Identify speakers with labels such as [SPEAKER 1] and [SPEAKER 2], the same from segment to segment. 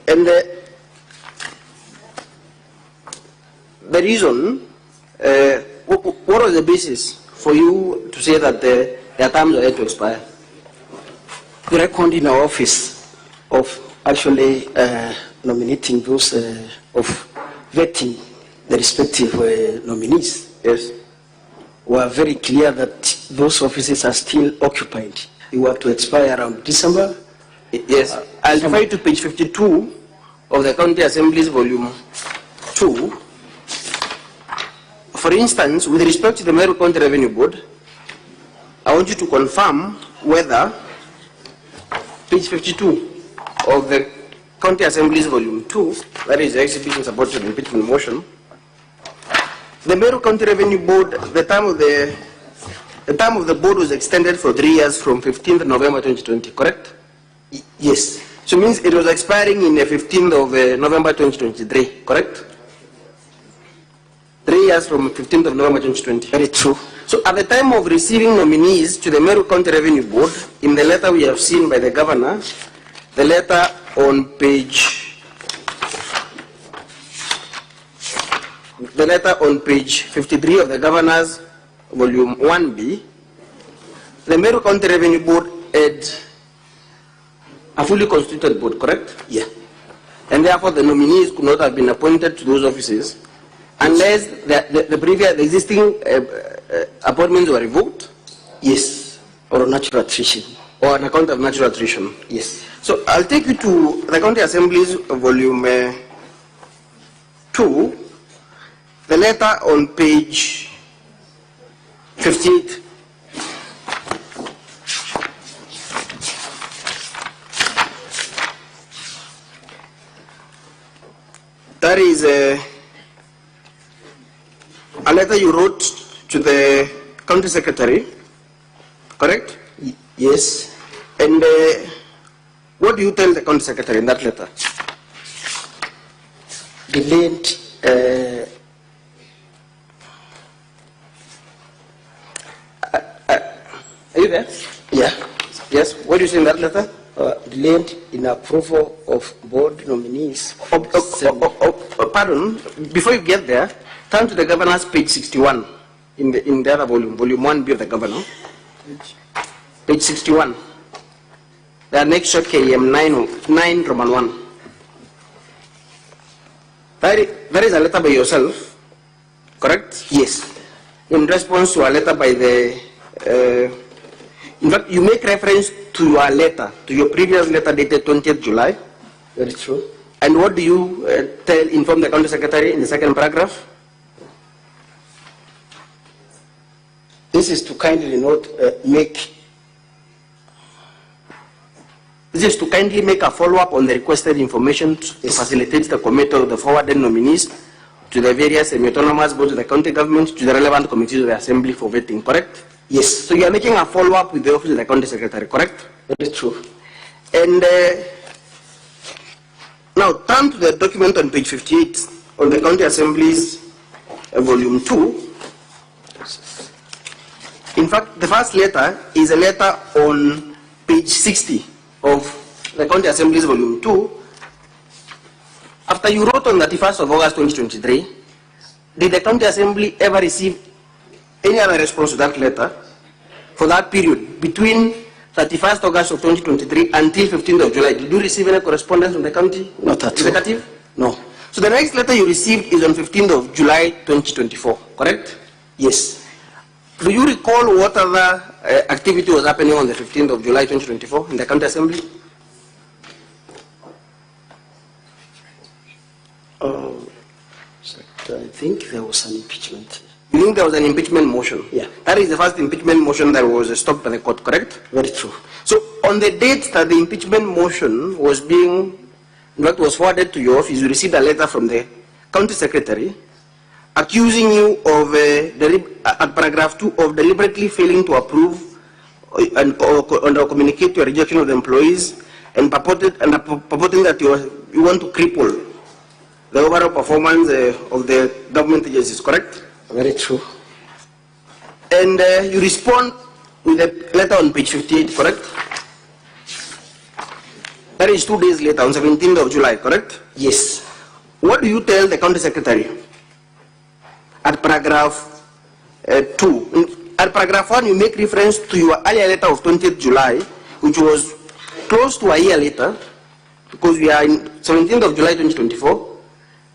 [SPEAKER 1] And the reason, what was the basis for you to say that their terms are yet to expire?
[SPEAKER 2] The record in our office of actually nominating those, of vetting the respective nominees,
[SPEAKER 1] yes,
[SPEAKER 2] were very clear that those offices are still occupied. They were to expire around December.
[SPEAKER 1] Yes, I'll refer you to page 52 of the County Assembly's volume 2. For instance, with respect to the Meru County Revenue Board, I want you to confirm whether page 52 of the County Assembly's volume 2, that is the exhibition supported the impeachment motion, the Meru County Revenue Board, the term of the board was extended for 3 years from 15th November 2020, correct?
[SPEAKER 2] Yes.
[SPEAKER 1] So it means it was expiring in the 15th of November 2023, correct? 3 years from 15th of November 2020.
[SPEAKER 2] Very true.
[SPEAKER 1] So at the time of receiving nominees to the Meru County Revenue Board, in the letter we have seen by the governor, the letter on page 53 of the governor's volume 1B, the Meru County Revenue Board had a fully constituted board, correct?
[SPEAKER 2] Yeah.
[SPEAKER 1] And therefore the nominees could not have been appointed to those offices unless the existing appointments were revoked?
[SPEAKER 2] Yes. Or natural attrition.
[SPEAKER 1] Or on account of natural attrition?
[SPEAKER 2] Yes.
[SPEAKER 1] So I'll take you to the County Assembly's volume 2, the letter on page 58. That is a letter you wrote to the county secretary, correct?
[SPEAKER 2] Yes.
[SPEAKER 1] And what do you tell the county secretary in that letter?
[SPEAKER 2] The land,
[SPEAKER 1] are you there?
[SPEAKER 2] yeah.
[SPEAKER 1] Yes. What do you say in that letter?
[SPEAKER 2] The land in approval of board nominees.
[SPEAKER 1] Pardon. Before you get there, turn to the governor's page 61 in the other volume, volume 1B of the governor. Page 61. The annexure KM 9 Roman 1. That is a letter by yourself, correct?
[SPEAKER 2] Yes.
[SPEAKER 1] In response to a letter by the, in fact, you make reference to your letter, to your previous letter dated 20th July.
[SPEAKER 2] Very true.
[SPEAKER 1] And what do you inform the county secretary in the second paragraph?
[SPEAKER 2] This is to kindly not make.
[SPEAKER 1] This is to kindly make a follow-up on the requested information to facilitate the committee of the forwarded nominees to the various semi-autonomous boards of the county government to the relevant committees of the assembly for vetting, correct?
[SPEAKER 2] Yes.
[SPEAKER 1] So you are making a follow-up with the office of the county secretary, correct?
[SPEAKER 2] Very true.
[SPEAKER 1] And now turn to the document on page 58 on the county assembly's volume 2. In fact, the first letter is a letter on page 60 of the county assembly's volume 2. After you wrote on the 31st of August 2023, did the county assembly ever receive any other response to that letter for that period between 31st August of 2023 until 15th of July? Did you receive any correspondence from the county
[SPEAKER 2] Not at
[SPEAKER 1] executive?
[SPEAKER 2] all. No.
[SPEAKER 1] So the next letter you received is on 15th of July 2024, correct?
[SPEAKER 2] Yes.
[SPEAKER 1] Do you recall what other activity was happening on the 15th of July 2024 in the county assembly?
[SPEAKER 2] I think there was an impeachment.
[SPEAKER 1] You think there was an impeachment motion?
[SPEAKER 2] Yeah.
[SPEAKER 1] That is the first impeachment motion that was stopped by the court, correct?
[SPEAKER 2] Very true.
[SPEAKER 1] So on the date that the impeachment motion was was forwarded to your office, you received a letter from the county secretary accusing you of, at paragraph 2, of deliberately failing to approve or communicate your rejection of the employees and purporting that you want to cripple the overall performance of the government agencies, correct?
[SPEAKER 2] Very true.
[SPEAKER 1] And you respond with a letter on page 58, correct? That is 2 days later, on 17th of July, correct?
[SPEAKER 2] Yes.
[SPEAKER 1] What do you tell the county secretary at paragraph 2? At paragraph 1, you make reference to your earlier letter of 20th July, which was close to a year later, because we are in 17th of July 2024.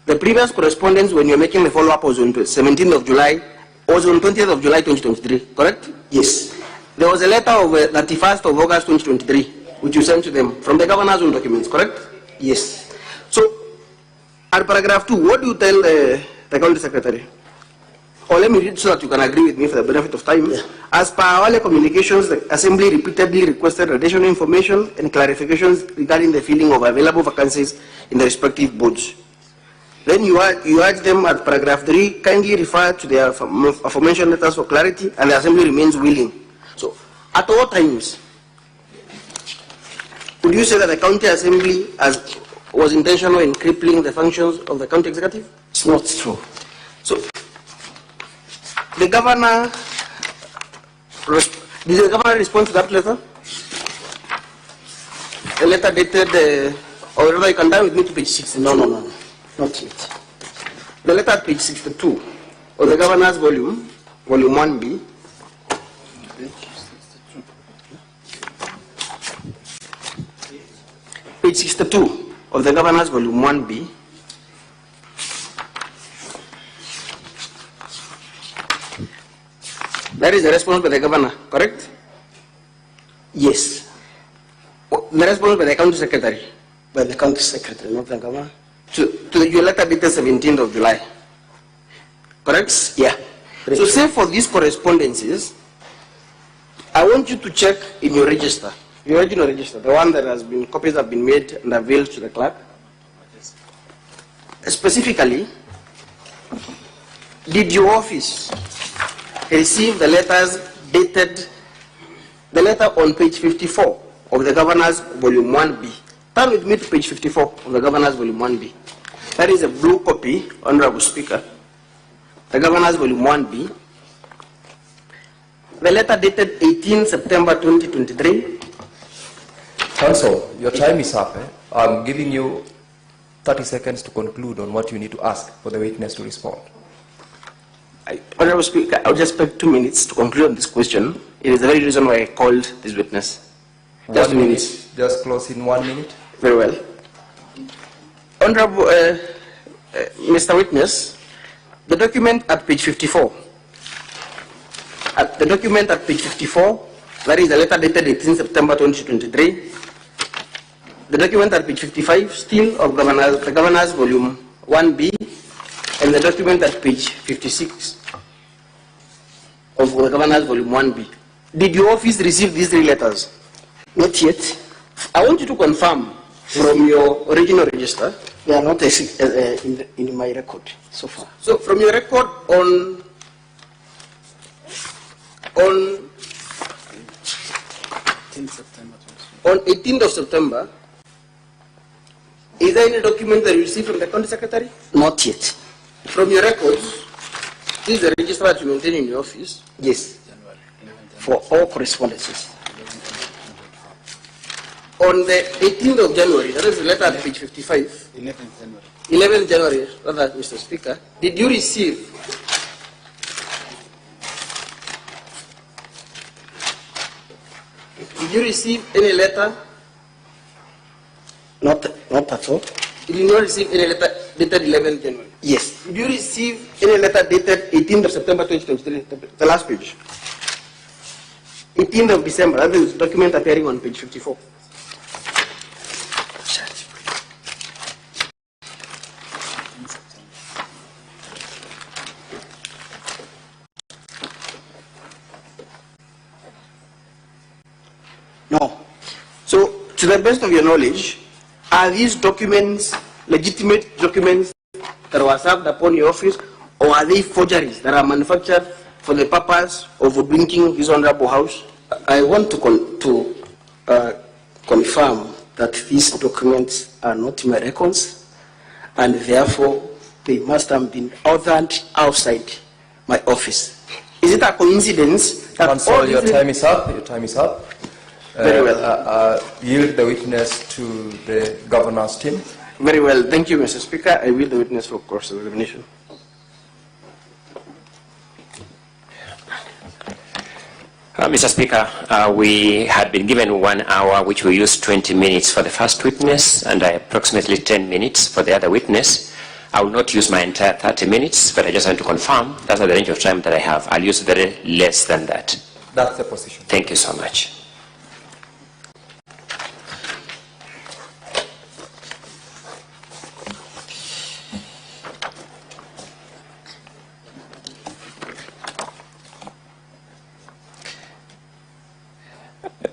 [SPEAKER 1] The previous correspondence, when you're making the follow-up, was on 17th of July, was on 20th of July 2023, correct?
[SPEAKER 2] Yes.
[SPEAKER 1] There was a letter of 31st of August 2023, which you sent to them from the governor's own documents, correct?
[SPEAKER 2] Yes.
[SPEAKER 1] So, at paragraph 2, what do you tell the county secretary? Or let me read so that you can agree with me for the benefit of time.
[SPEAKER 2] Yeah.
[SPEAKER 1] As per our communications, the Assembly repeatedly requested additional information and clarifications regarding the filling of available vacancies in the respective boards. Then you urge them at paragraph 3, kindly refer to their aforementioned letters for clarity, and the Assembly remains willing. So, at all times, would you say that the County Assembly was intentional in crippling the functions of the County Executive?
[SPEAKER 2] It's not true.
[SPEAKER 1] So, the governor, did the governor respond to that letter? The letter dated, or rather you can down with me to page 62.
[SPEAKER 2] No, not yet.
[SPEAKER 1] The letter at page 62 of the governor's volume 1B. Page 62 of the governor's volume 1B. That is the response by the governor, correct?
[SPEAKER 2] Yes.
[SPEAKER 1] The response by the county secretary.
[SPEAKER 2] By the county secretary, not the governor.
[SPEAKER 1] To your letter dated 17th of July, correct?
[SPEAKER 2] Yeah.
[SPEAKER 1] So say for these correspondences, I want you to check in your register, your original register, the one that has been, copies have been made and availed to the clerk. Specifically, did your office receive the letters dated, the letter on page 54 of the governor's volume 1B? Turn with me to page 54 of the governor's volume 1B. That is a blue copy, Honorable Speaker. The governor's volume 1B. The letter dated 18 September 2023.
[SPEAKER 3] Counsel, your time is up. I'm giving you 30 seconds to conclude on what you need to ask for the witness to respond.
[SPEAKER 1] Honorable Speaker, I'll just spend 2 minutes to conclude on this question. It is the very reason why I called this witness. Just 2 minutes.
[SPEAKER 3] Just close in 1 minute.
[SPEAKER 1] Very well. Honorable Mr. Witness, the document at page 54. The document at page 54, that is the letter dated 18 September 2023. The document at page 55, still of the governor's volume 1B, and the document at page 56 of the governor's volume 1B. Did your office receive these 3 letters?
[SPEAKER 2] Not yet.
[SPEAKER 1] I want you to confirm from your original register.
[SPEAKER 2] They are not in my record so far.
[SPEAKER 1] So from your record on 18th of September, is there any document that you received from the county secretary?
[SPEAKER 2] Not yet.
[SPEAKER 1] From your records, this is the register that you maintain in your office?
[SPEAKER 2] Yes. For all correspondences.
[SPEAKER 1] On the 18th of January, that is the letter at page 55. 11th January, rather, Mr. Speaker, did you receive any letter?
[SPEAKER 2] Not at all.
[SPEAKER 1] Did you not receive any letter dated 11th January?
[SPEAKER 2] Yes.
[SPEAKER 1] Did you receive any letter dated 18th of September 2023, the last page? 18th of December, that is the document appearing on page 54.
[SPEAKER 2] No.
[SPEAKER 1] So, to the best of your knowledge, are these documents legitimate documents that were served upon your office, or are they forgeries that are manufactured for the purpose of hoodwinking this honorable house?
[SPEAKER 2] I want to confirm that these documents are not my records, and therefore they must have been authored outside my office.
[SPEAKER 1] Is it a coincidence that
[SPEAKER 3] Counsel, your time is up. Your time is up.
[SPEAKER 1] Very well.
[SPEAKER 3] Yield the witness to the governor's team.
[SPEAKER 1] Very well. Thank you, Mr. Speaker. I will the witness for cross-examination.
[SPEAKER 4] Mr. Speaker, we had been given 1 hour, which we used 20 minutes for the first witness and approximately 10 minutes for the other witness. I will not use my entire 30 minutes, but I just want to confirm that's the range of time that I have. I'll use very less than that.
[SPEAKER 3] That's the position.
[SPEAKER 4] Thank you so much.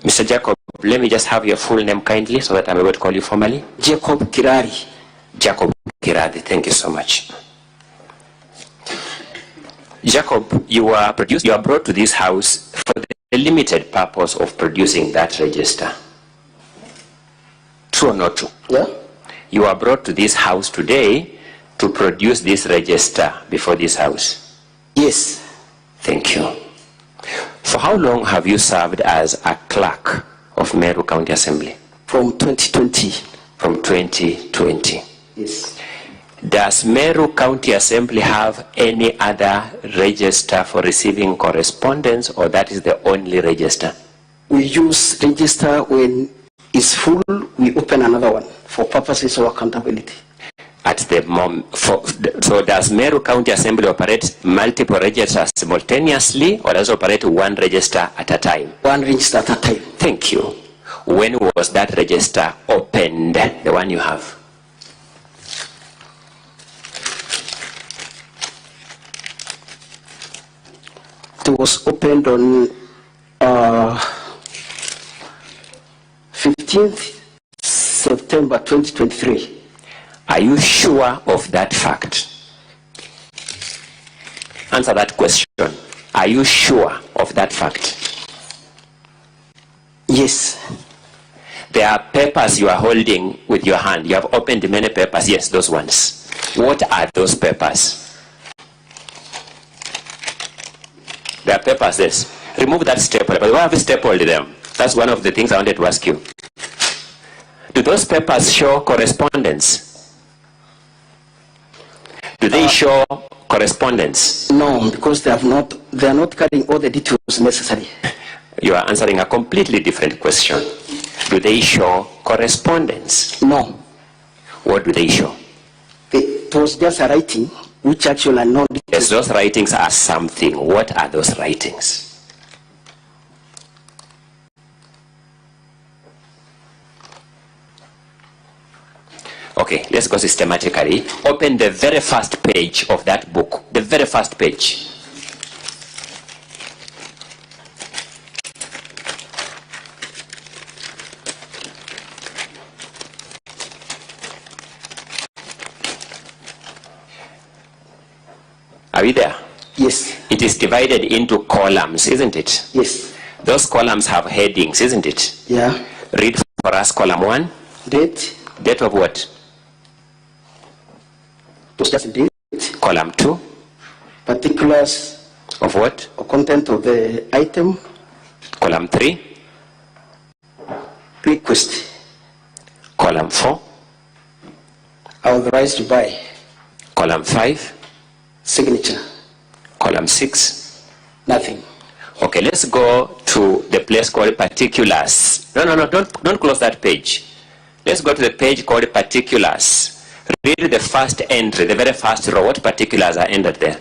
[SPEAKER 4] Mr. Jacob, let me just have your full name kindly so that I'm able to call you formally.
[SPEAKER 2] Jacob Kirari.
[SPEAKER 4] Jacob Kiradi, thank you so much. Jacob, you are brought to this house for the limited purpose of producing that register. True or not true?
[SPEAKER 2] Yeah.
[SPEAKER 4] You are brought to this house today to produce this register before this house.
[SPEAKER 2] Yes.
[SPEAKER 4] Thank you. For how long have you served as a clerk of Meru County Assembly?
[SPEAKER 2] From 2020.
[SPEAKER 4] From 2020.
[SPEAKER 2] Yes.
[SPEAKER 4] Does Meru County Assembly have any other register for receiving correspondence, or that is the only register?
[SPEAKER 2] We use register when it's full, we open another one for purposes of accountability.
[SPEAKER 4] At the moment, so does Meru County Assembly operate multiple registers simultaneously, or does it operate one register at a time?
[SPEAKER 2] One register at a time.
[SPEAKER 4] Thank you. When was that register opened, the one you have?
[SPEAKER 2] It was opened on 15th September 2023.
[SPEAKER 4] Are you sure of that fact? Answer that question. Are you sure of that fact?
[SPEAKER 2] Yes.
[SPEAKER 4] There are papers you are holding with your hand. You have opened many papers. Yes, those ones. What are those papers? There are papers, yes. Remove that staple. But why have you stapled them? That's one of the things I wanted to ask you. Do those papers show correspondence? Do they show correspondence?
[SPEAKER 2] No, because they are not carrying all the details necessary.
[SPEAKER 4] You are answering a completely different question. Do they show correspondence?
[SPEAKER 2] No.
[SPEAKER 4] What do they show?
[SPEAKER 2] It was just a writing, which actually are not.
[SPEAKER 4] Yes, those writings are something. What are those writings? Okay, let's go systematically. Open the very first page of that book. The very first page. Are we there?
[SPEAKER 2] Yes.
[SPEAKER 4] It is divided into columns, isn't it?
[SPEAKER 2] Yes.
[SPEAKER 4] Those columns have headings, isn't it?
[SPEAKER 2] Yeah.
[SPEAKER 4] Read for us column 1.
[SPEAKER 2] Date.
[SPEAKER 4] Date of what?
[SPEAKER 2] It was just date.
[SPEAKER 4] Column 2.
[SPEAKER 2] Particulars.
[SPEAKER 4] Of what?
[SPEAKER 2] Or content of the item.
[SPEAKER 4] Column 3.
[SPEAKER 2] Request.
[SPEAKER 4] Column 4.
[SPEAKER 2] Authorized to buy.
[SPEAKER 4] Column 5.
[SPEAKER 2] Signature.
[SPEAKER 4] Column 6.
[SPEAKER 2] Nothing.
[SPEAKER 4] Okay, let's go to the place called particulars. No, don't close that page. Let's go to the page called particulars. Read the first entry, the very first row. What particulars are entered there?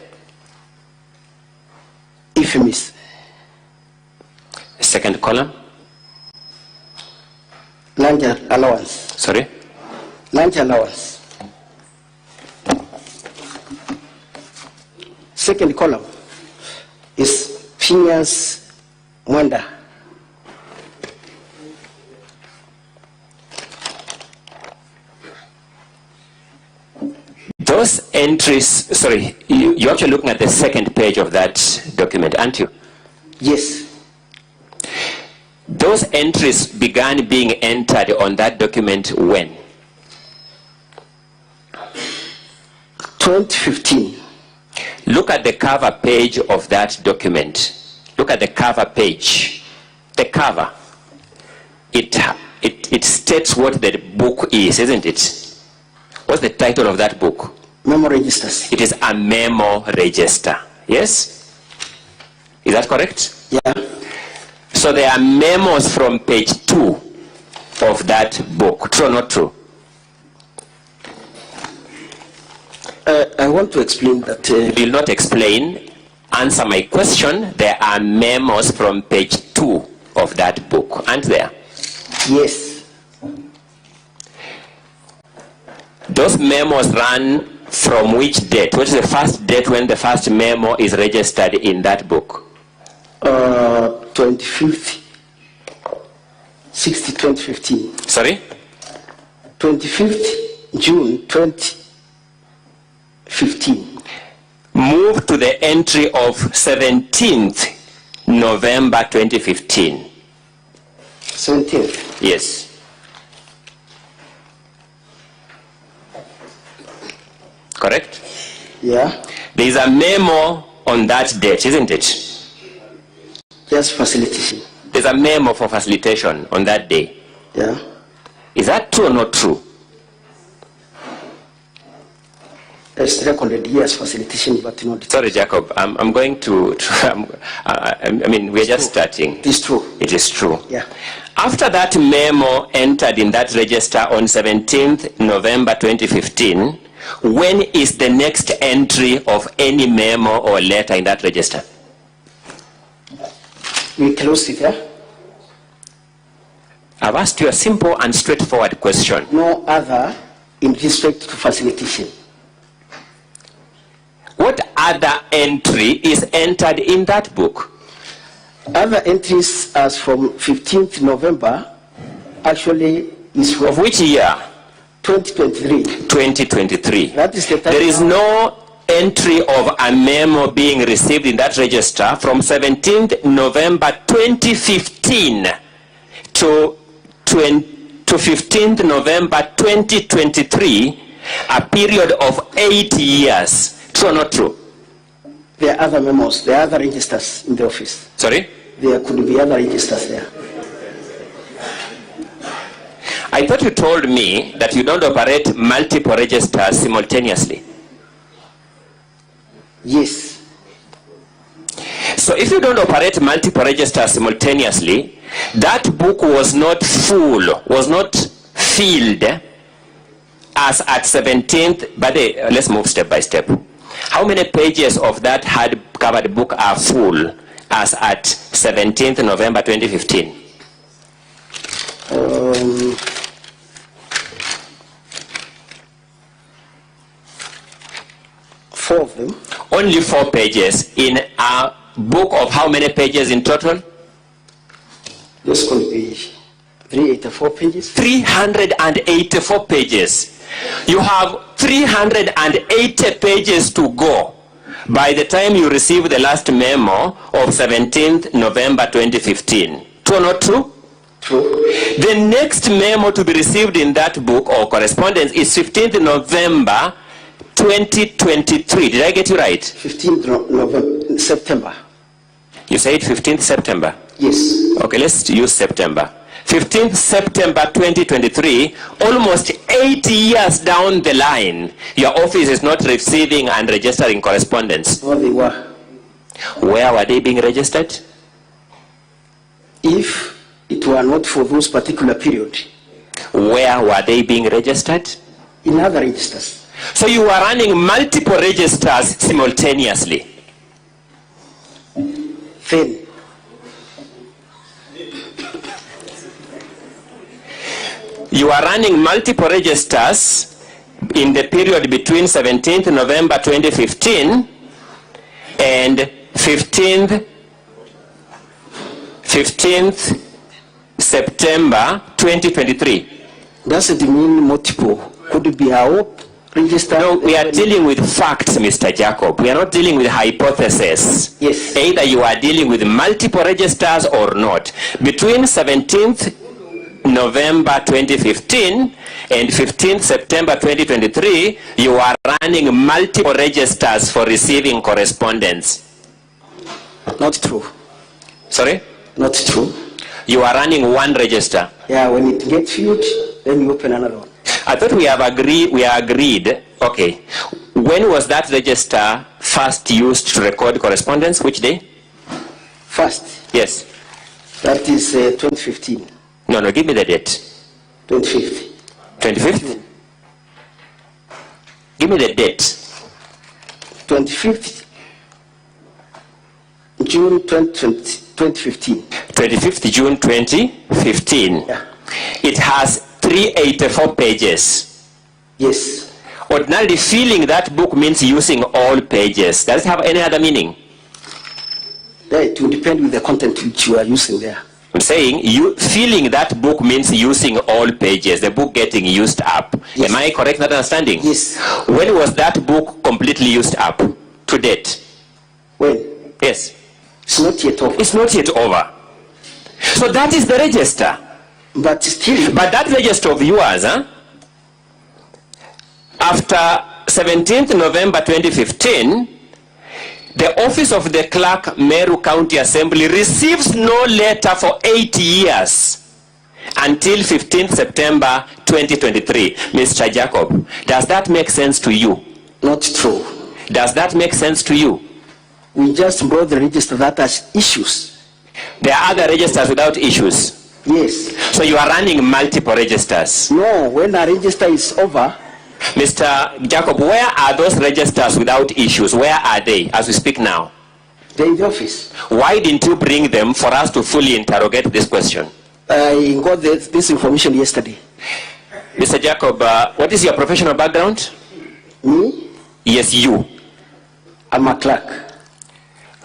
[SPEAKER 2] If you miss.
[SPEAKER 4] Second column.
[SPEAKER 2] Lunch allowance.
[SPEAKER 4] Sorry?
[SPEAKER 2] Lunch allowance. Second column is Phineas Mwanda.
[SPEAKER 4] Those entries, sorry, you're actually looking at the second page of that document, aren't you?
[SPEAKER 2] Yes.
[SPEAKER 4] Those entries began being entered on that document when?
[SPEAKER 2] 2015.
[SPEAKER 4] Look at the cover page of that document. Look at the cover page. The cover. it states what the book is, isn't it? What's the title of that book?
[SPEAKER 2] Memo registers.
[SPEAKER 4] It is a memo register. Yes? Is that correct?
[SPEAKER 2] Yeah.
[SPEAKER 4] So there are memos from page 2 of that book. True or not true?
[SPEAKER 2] I want to explain that.
[SPEAKER 4] You will not explain. Answer my question. There are memos from page 2 of that book, aren't there?
[SPEAKER 2] Yes.
[SPEAKER 4] Those memos run from which date? What is the first date when the first memo is registered in that book?
[SPEAKER 2] 25th, 2015.
[SPEAKER 4] Sorry?
[SPEAKER 2] 25th June 2015.
[SPEAKER 4] Move to the entry of 17th November 2015.
[SPEAKER 2] 17th.
[SPEAKER 4] Yes. Correct?
[SPEAKER 2] Yeah.
[SPEAKER 4] There is a memo on that date, isn't it?
[SPEAKER 2] Just facilitation.
[SPEAKER 4] There's a memo for facilitation on that day.
[SPEAKER 2] Yeah.
[SPEAKER 4] Is that true or not true?
[SPEAKER 2] It's recorded, yes, facilitation, but not.
[SPEAKER 4] Sorry, Jacob. I'm going to I mean, we're just starting.
[SPEAKER 2] It is true.
[SPEAKER 4] It is true.
[SPEAKER 2] Yeah.
[SPEAKER 4] After that memo entered in that register on 17th November 2015, when is the next entry of any memo or letter in that register?
[SPEAKER 2] We closed it, yeah?
[SPEAKER 4] I've asked you a simple and straightforward question.
[SPEAKER 2] No other in respect to facilitation.
[SPEAKER 4] What other entry is entered in that book?
[SPEAKER 2] Other entries as from 15th November actually is from
[SPEAKER 4] Of which year?
[SPEAKER 2] 2023.
[SPEAKER 4] 2023.
[SPEAKER 2] That is the time.
[SPEAKER 4] There is no entry of a memo being received in that register from 17th November 2015 to 15th November 2023, a period of 8 years. True or not true?
[SPEAKER 2] There are other memos, there are other registers in the office.
[SPEAKER 4] Sorry?
[SPEAKER 2] There could be other registers there.
[SPEAKER 4] I thought you told me that you don't operate multiple registers simultaneously.
[SPEAKER 2] Yes.
[SPEAKER 4] So if you don't operate multiple registers simultaneously, that book was not full, was not filled as at 17th, but let's move step by step. How many pages of that hard-covered book are full as at 17th November 2015?
[SPEAKER 2] 4 of them.
[SPEAKER 4] Only 4 pages in a book of how many pages in total?
[SPEAKER 2] This could be 384 pages.
[SPEAKER 4] 384 pages. You have 380 pages to go by the time you receive the last memo of 17th November 2015. True or not true?
[SPEAKER 2] True.
[SPEAKER 4] The next memo to be received in that book or correspondence is 15th November 2023. Did I get you right?
[SPEAKER 2] 15th November, September.
[SPEAKER 4] You said 15th September?
[SPEAKER 2] Yes.
[SPEAKER 4] Okay, let's use September. 15th September 2023, almost 8 years down the line, your office is not receiving and registering correspondence.
[SPEAKER 2] No, they were.
[SPEAKER 4] Where were they being registered?
[SPEAKER 2] If it were not for those particular period.
[SPEAKER 4] Where were they being registered?
[SPEAKER 2] In other registers.
[SPEAKER 4] So you were running multiple registers simultaneously.
[SPEAKER 2] Then,
[SPEAKER 4] you are running multiple registers in the period between 17th November 2015 and 15th September 2023.
[SPEAKER 2] doesn't mean multiple. Could it be our register?
[SPEAKER 4] No, we are dealing with facts, Mr. Jacob. We are not dealing with hypotheses.
[SPEAKER 2] Yes.
[SPEAKER 4] Either you are dealing with multiple registers or not. Between 17th November 2015 and 15th September 2023, you are running multiple registers for receiving correspondence.
[SPEAKER 2] Not true.
[SPEAKER 4] Sorry?
[SPEAKER 2] Not true.
[SPEAKER 4] You are running one register.
[SPEAKER 2] Yeah, when it gets filled, then you open another one.
[SPEAKER 4] I thought we agreed, okay. When was that register first used to record correspondence? Which day?
[SPEAKER 2] First,
[SPEAKER 4] Yes.
[SPEAKER 2] that is 2015.
[SPEAKER 4] No, give me the date.
[SPEAKER 2] 25th.
[SPEAKER 4] 25th? Give me the date.
[SPEAKER 2] 25th June 2015.
[SPEAKER 4] 25th June 2015.
[SPEAKER 2] Yeah.
[SPEAKER 4] It has 384 pages.
[SPEAKER 2] Yes.
[SPEAKER 4] Ordinarily, filling that book means using all pages. Does it have any other meaning?
[SPEAKER 2] Yeah, it will depend with the content which you are using there.
[SPEAKER 4] I'm saying filling that book means using all pages, the book getting used up.
[SPEAKER 2] Yes.
[SPEAKER 4] Am I correct in that understanding?
[SPEAKER 2] Yes.
[SPEAKER 4] When was that book completely used up? To date?
[SPEAKER 2] When?
[SPEAKER 4] Yes.
[SPEAKER 2] It's not yet over.
[SPEAKER 4] It's not yet over. So that is the register.
[SPEAKER 2] But still.
[SPEAKER 4] But that register of yours, after 17th November 2015, the office of the clerk, Meru County Assembly, receives no letter for 8 years until 15th September 2023. Mr. Jacob, does that make sense to you?
[SPEAKER 2] Not true.
[SPEAKER 4] Does that make sense to you?
[SPEAKER 2] We just brought the register that has issues.
[SPEAKER 4] There are other registers without issues.
[SPEAKER 2] Yes.
[SPEAKER 4] So you are running multiple registers.
[SPEAKER 2] No, when a register is over.
[SPEAKER 4] Mr. Jacob, where are those registers without issues? Where are they as we speak now?
[SPEAKER 2] They're in the office.
[SPEAKER 4] Why didn't you bring them for us to fully interrogate this question?
[SPEAKER 2] I got this information yesterday.
[SPEAKER 4] Mr. Jacob, what is your professional background?
[SPEAKER 2] Me?
[SPEAKER 4] Yes, you.
[SPEAKER 2] I'm a clerk.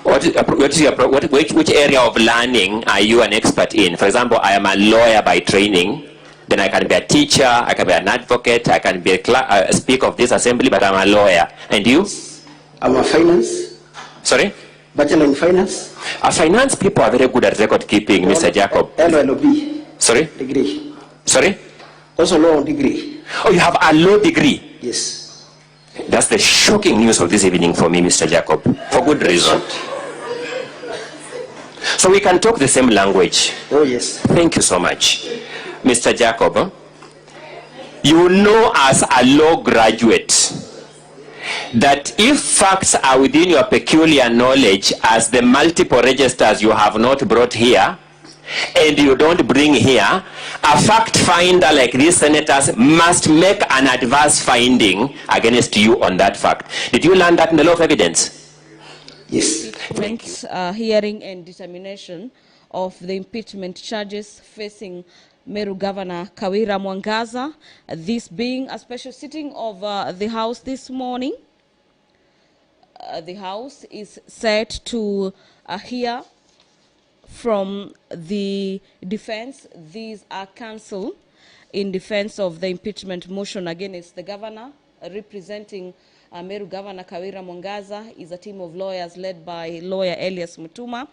[SPEAKER 4] Which area of learning are you an expert in? For example, I am a lawyer by training. Then I can be a teacher, I can be an advocate, I can be a speaker of this assembly, but I'm a lawyer. And you?
[SPEAKER 2] I'm a finance.
[SPEAKER 4] Sorry?
[SPEAKER 2] Bachelor in finance.
[SPEAKER 4] Finance people are very good at record keeping, Mr. Jacob.
[SPEAKER 2] LLB.
[SPEAKER 4] Sorry?
[SPEAKER 2] Degree.
[SPEAKER 4] Sorry?
[SPEAKER 2] Also law degree.
[SPEAKER 4] Oh, you have a law degree?
[SPEAKER 2] Yes.
[SPEAKER 4] That's the shocking news of this evening for me, Mr. Jacob. For good reason. So we can talk the same language.
[SPEAKER 2] Oh, yes.
[SPEAKER 4] Thank you so much. Mr. Jacob, you know as a law graduate that if facts are within your peculiar knowledge as the multiple registers you have not brought here and you don't bring here, a fact finder like these senators must make an adverse finding against you on that fact. Did you learn that in the law of evidence?
[SPEAKER 2] Yes.
[SPEAKER 5] Impeachment hearing and determination of the impeachment charges facing Meru Governor Kawira Mwangaza'S, this being a special sitting of the House this morning. The House is set to hear from the defense. These are counsel in defense of the impeachment motion against the governor. Representing Meru Governor Kawira Mwangaza'S is a team of lawyers led by lawyer Elias Mutuma.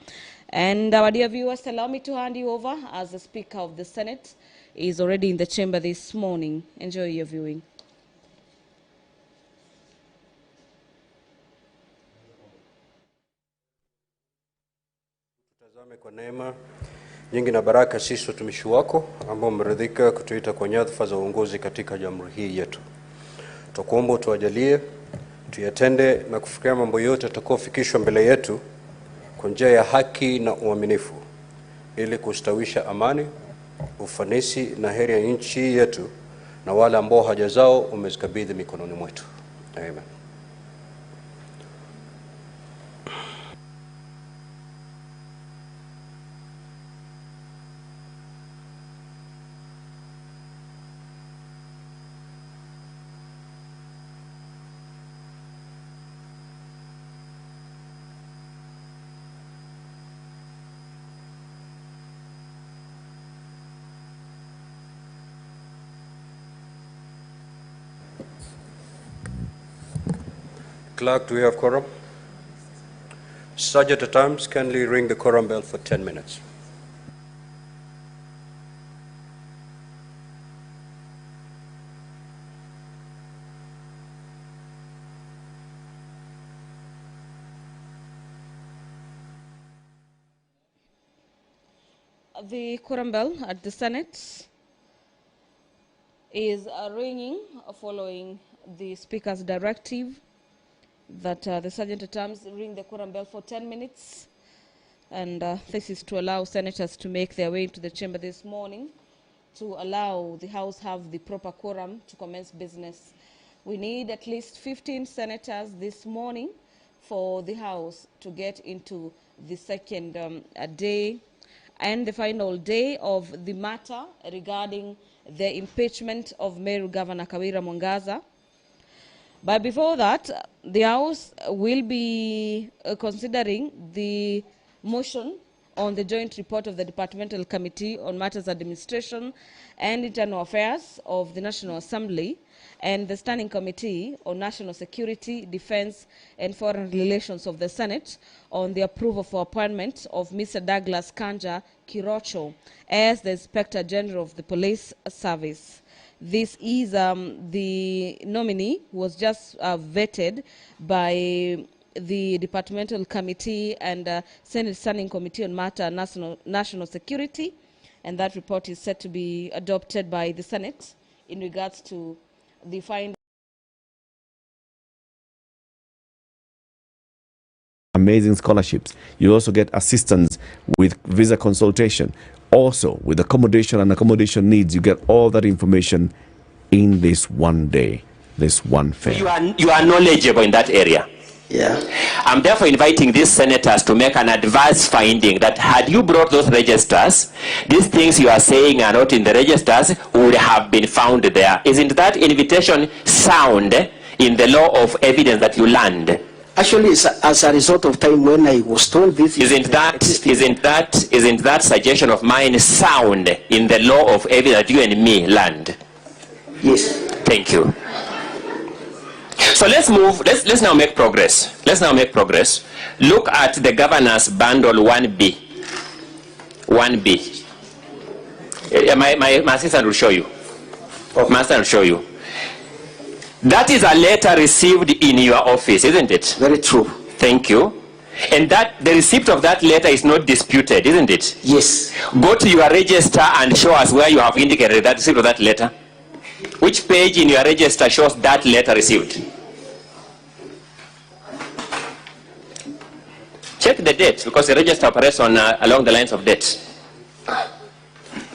[SPEAKER 5] And our dear viewers, allow me to hand you over as the Speaker of the Senate is already in the chamber this morning. Enjoy your viewing.
[SPEAKER 6] Tutazame kwa neema nyingi na baraka sisi watumishi wako ambao mmeridhika kutuita kwa nyadhifa za uongozi katika jamhuri hii yetu. Tukuomba utuajalie tuyatende na kufikiria mambo yote yatakayofikishwa mbele yetu kwa njia ya haki na uaminifu ili kustawisha amani, ufanisi na heri ya nchi yetu na wale ambao haja zao umezikabidhi mikononi mwetu. Amen. Clerk, do we have quorum? Sergeant at arms, kindly ring the quorum bell for 10 minutes.
[SPEAKER 5] The quorum bell at the Senate is ringing following the Speaker's directive that the Sergeant at Arms ring the quorum bell for 10 minutes. And this is to allow senators to make their way into the chamber this morning, to allow the House have the proper quorum to commence business. We need at least 15 senators this morning for the House to get into the second day and the final day of the matter regarding the impeachment of Meru Governor Kawira Mwangaza'S. But before that, the House will be considering the motion on the joint report of the Departmental Committee on Matters Administration and Internal Affairs of the National Assembly and the Standing Committee on National Security, Defense and Foreign Relations of the Senate on the approval for appointment of Mr. Douglas Kanja Kirocho as the Inspector General of the Police Service. This is the nominee who was just vetted by the Departmental Committee and Senate Standing Committee on National Security, and that report is set to be adopted by the Senate in regards to the findings.
[SPEAKER 7] Amazing scholarships. You also get assistance with visa consultation. Also, with accommodation and accommodation needs, you get all that information in this one day, this one fair.
[SPEAKER 4] You are knowledgeable in that area.
[SPEAKER 2] Yeah.
[SPEAKER 4] I'm therefore inviting these senators to make an adverse finding that had you brought those registers, these things you are saying are not in the registers would have been found there. Isn't that invitation sound in the law of evidence that you learned?
[SPEAKER 2] Actually, it's as a result of time when I was told this.
[SPEAKER 4] Isn't that suggestion of mine sound in the law of evidence that you and me learned?
[SPEAKER 2] Yes.
[SPEAKER 4] Thank you. So let's move, let's now make progress. Let's now make progress. Look at the governor's bundle 1B. 1B. My assistant will show you. My assistant will show you. That is a letter received in your office, isn't it?
[SPEAKER 2] Very true.
[SPEAKER 4] Thank you. And that the receipt of that letter is not disputed, isn't it?
[SPEAKER 2] Yes.
[SPEAKER 4] Go to your register and show us where you have indicated that receipt of that letter. Which page in your register shows that letter received? Check the date, because the register operates on along the lines of dates.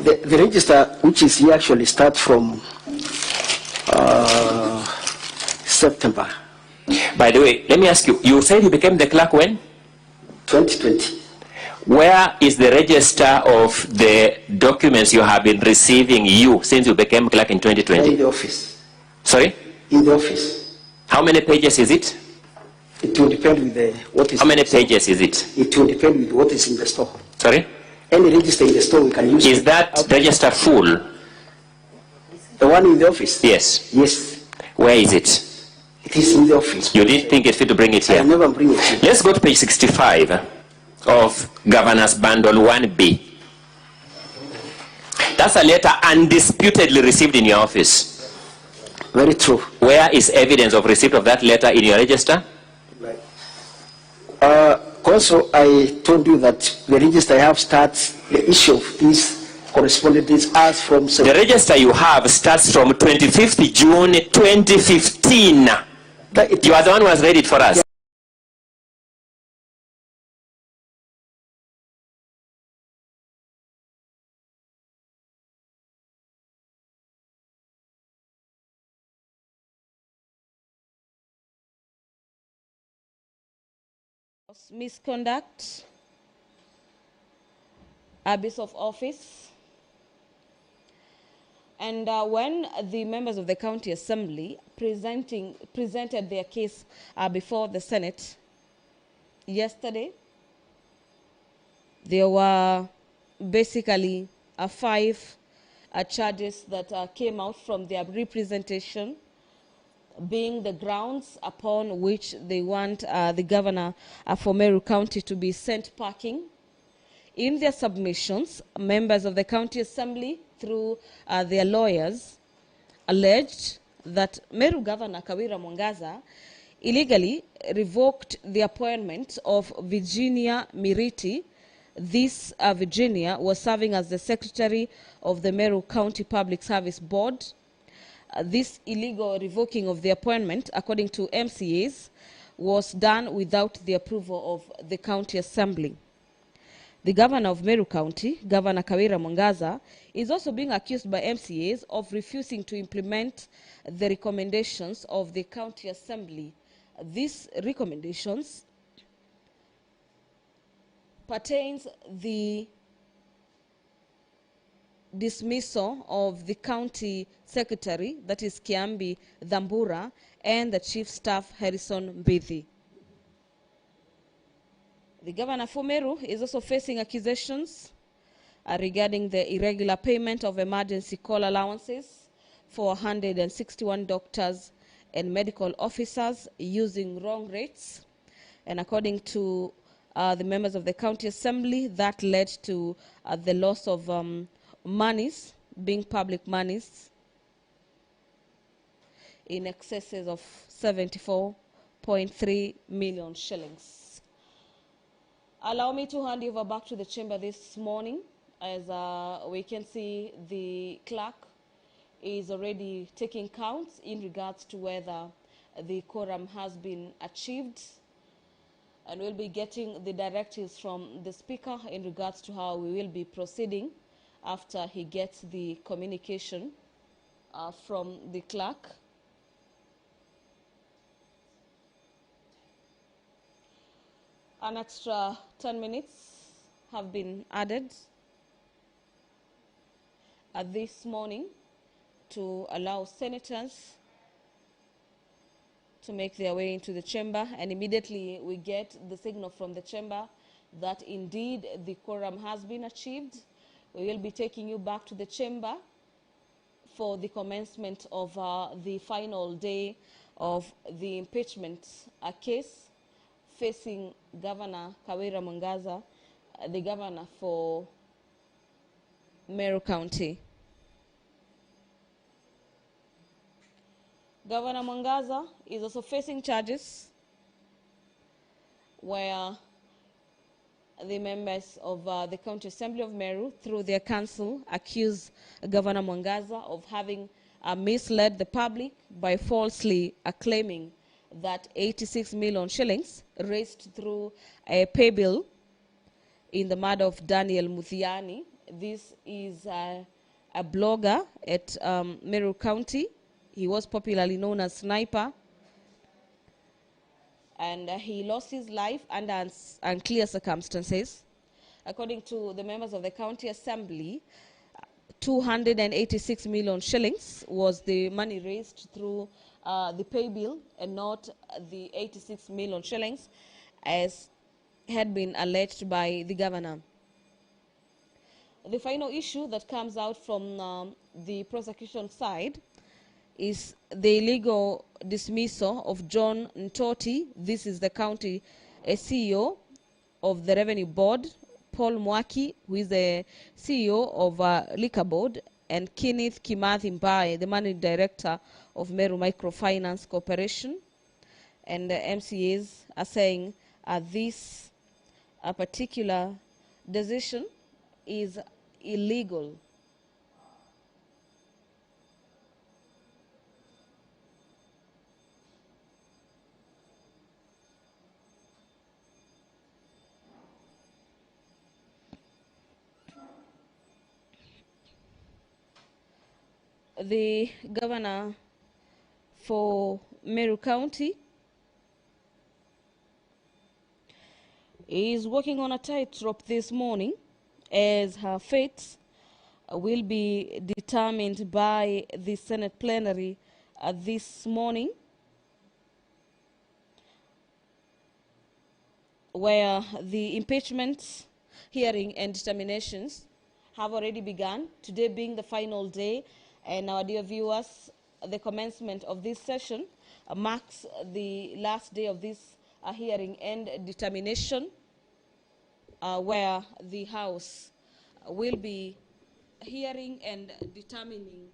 [SPEAKER 2] The register, which is here, actually starts from September.
[SPEAKER 4] By the way, let me ask you, you said you became the clerk when?
[SPEAKER 2] 2020.
[SPEAKER 4] Where is the register of the documents you have been receiving since you became clerk in 2020?
[SPEAKER 2] In the office.
[SPEAKER 4] Sorry?
[SPEAKER 2] In the office.
[SPEAKER 4] How many pages is it?
[SPEAKER 2] It will depend with what is.
[SPEAKER 4] How many pages is it?
[SPEAKER 2] It will depend with what is in the store.
[SPEAKER 4] Sorry?
[SPEAKER 2] Any register in the store we can use.
[SPEAKER 4] Is that register full?
[SPEAKER 2] The one in the office?
[SPEAKER 4] Yes.
[SPEAKER 2] Yes.
[SPEAKER 4] Where is it?
[SPEAKER 2] It is in the office.
[SPEAKER 4] You didn't think it fit to bring it here?
[SPEAKER 2] I never bring it here.
[SPEAKER 4] Let's go to page 65 of Governor's Bundle 1B. That's a letter undisputedly received in your office.
[SPEAKER 2] Very true.
[SPEAKER 4] Where is evidence of receipt of that letter in your register?
[SPEAKER 2] Also, I told you that the register I have starts the issue of this correspondence as from.
[SPEAKER 4] The register you have starts from 25th June 2015. You are the one who has read it for us. Yeah.
[SPEAKER 5] Misconduct, abuse of office, and when the members of the county assembly presented their case before the Senate yesterday, there were basically 5 charges that came out from their representation, being the grounds upon which they want the governor for Meru County to be sent packing. In their submissions, members of the county assembly, through their lawyers, alleged that Meru Governor Kawira Mwangaza'S illegally revoked the appointment of Virginia Miriti This Virginia was serving as the secretary of the Meru County Public Service Board. This illegal revoking of the appointment, according to MCAs, was done without the approval of the county assembly. The governor of Meru County, Governor Kawira Mwangaza'S, is also being accused by MCAs of refusing to implement the recommendations of the county assembly. These recommendations pertains the dismissal of the county secretary, that is Kiambi Dhambura, and the chief staff Harrison Mbithi. The governor for Meru is also facing accusations regarding the irregular payment of emergency call allowances for 161 doctors and medical officers using wrong rates. And according to the members of the county assembly, that led to the loss of monies, being public monies, in excesses of 74.3 million shillings. Allow me to hand you over back to the chamber this morning. As we can see, the clerk is already taking counts in regards to whether the quorum has been achieved, and we'll be getting the directives from the speaker in regards to how we will be proceeding after he gets the communication from the clerk. An extra 10 minutes have been added this morning to allow senators to make their way into the chamber, and immediately we get the signal from the chamber that indeed the quorum has been achieved. We will be taking you back to the chamber for the commencement of the final day of the impeachment case facing Governor Kawira Mwangaza'S, the governor for Meru County. Governor Mwangaza'S is also facing charges where the members of the County Assembly of Meru, through their council, accuse Governor Mwangaza'S of having misled the public by falsely claiming that 86 million shillings raised through a pay bill in the murder of Daniel Muthiani. This is a blogger at Meru County. He was popularly known as Sniper, and he lost his life under unclear circumstances. According to the members of the County Assembly, 286 million shillings was the money raised through the pay bill, and not the 86 million shillings as had been alleged by the governor. The final issue that comes out from the prosecution side is the illegal dismissal of John Ntoti. This is the county CEO of the Revenue Board, Paul Mwaki, who is the CEO of Liquor Board, and Kenneth Kimathi Mbaye, the managing director of Meru Microfinance Corporation. And the MCAs are saying this particular decision is illegal. The governor for Meru County is working on a tightrope this morning, as her fate will be determined by the Senate plenary this morning, where the impeachment hearing and determinations have already begun, today being the final day. And our dear viewers, the commencement of this session marks the last day of this hearing and determination, where the House will be hearing and determining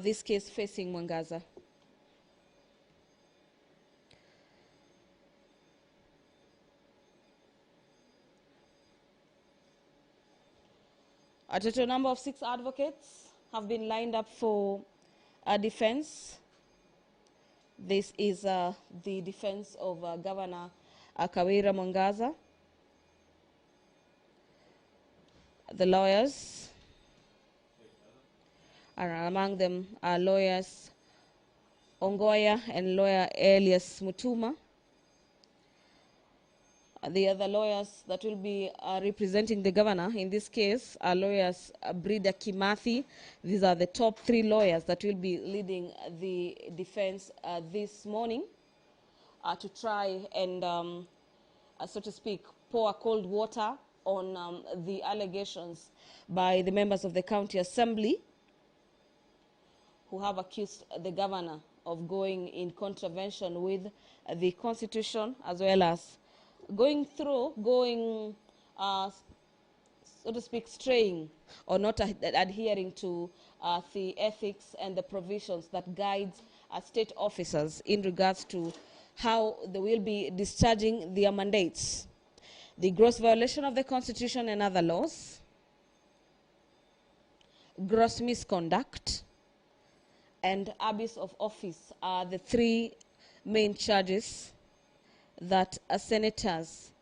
[SPEAKER 5] this case facing Mwangaza. A total number of 6 advocates have been lined up for defense. This is the defense of Governor Kawira Mwangaza. The lawyers, and among them are lawyers Ongoya and lawyer Elias Mutuma. The other lawyers that will be representing the governor in this case are lawyers Brida Kimathi. These are the top 3 lawyers that will be leading the defense this morning to try and, so to speak, pour cold water on the allegations by the members of the county assembly who have accused the governor of going in contravention with the constitution, as well as going, so to speak, straying or not adhering to the ethics and the provisions that guide state officers in regards to how they will be discharging their mandates. The gross violation of the constitution and other laws, gross misconduct, and abuse of office are the 3 main charges that senators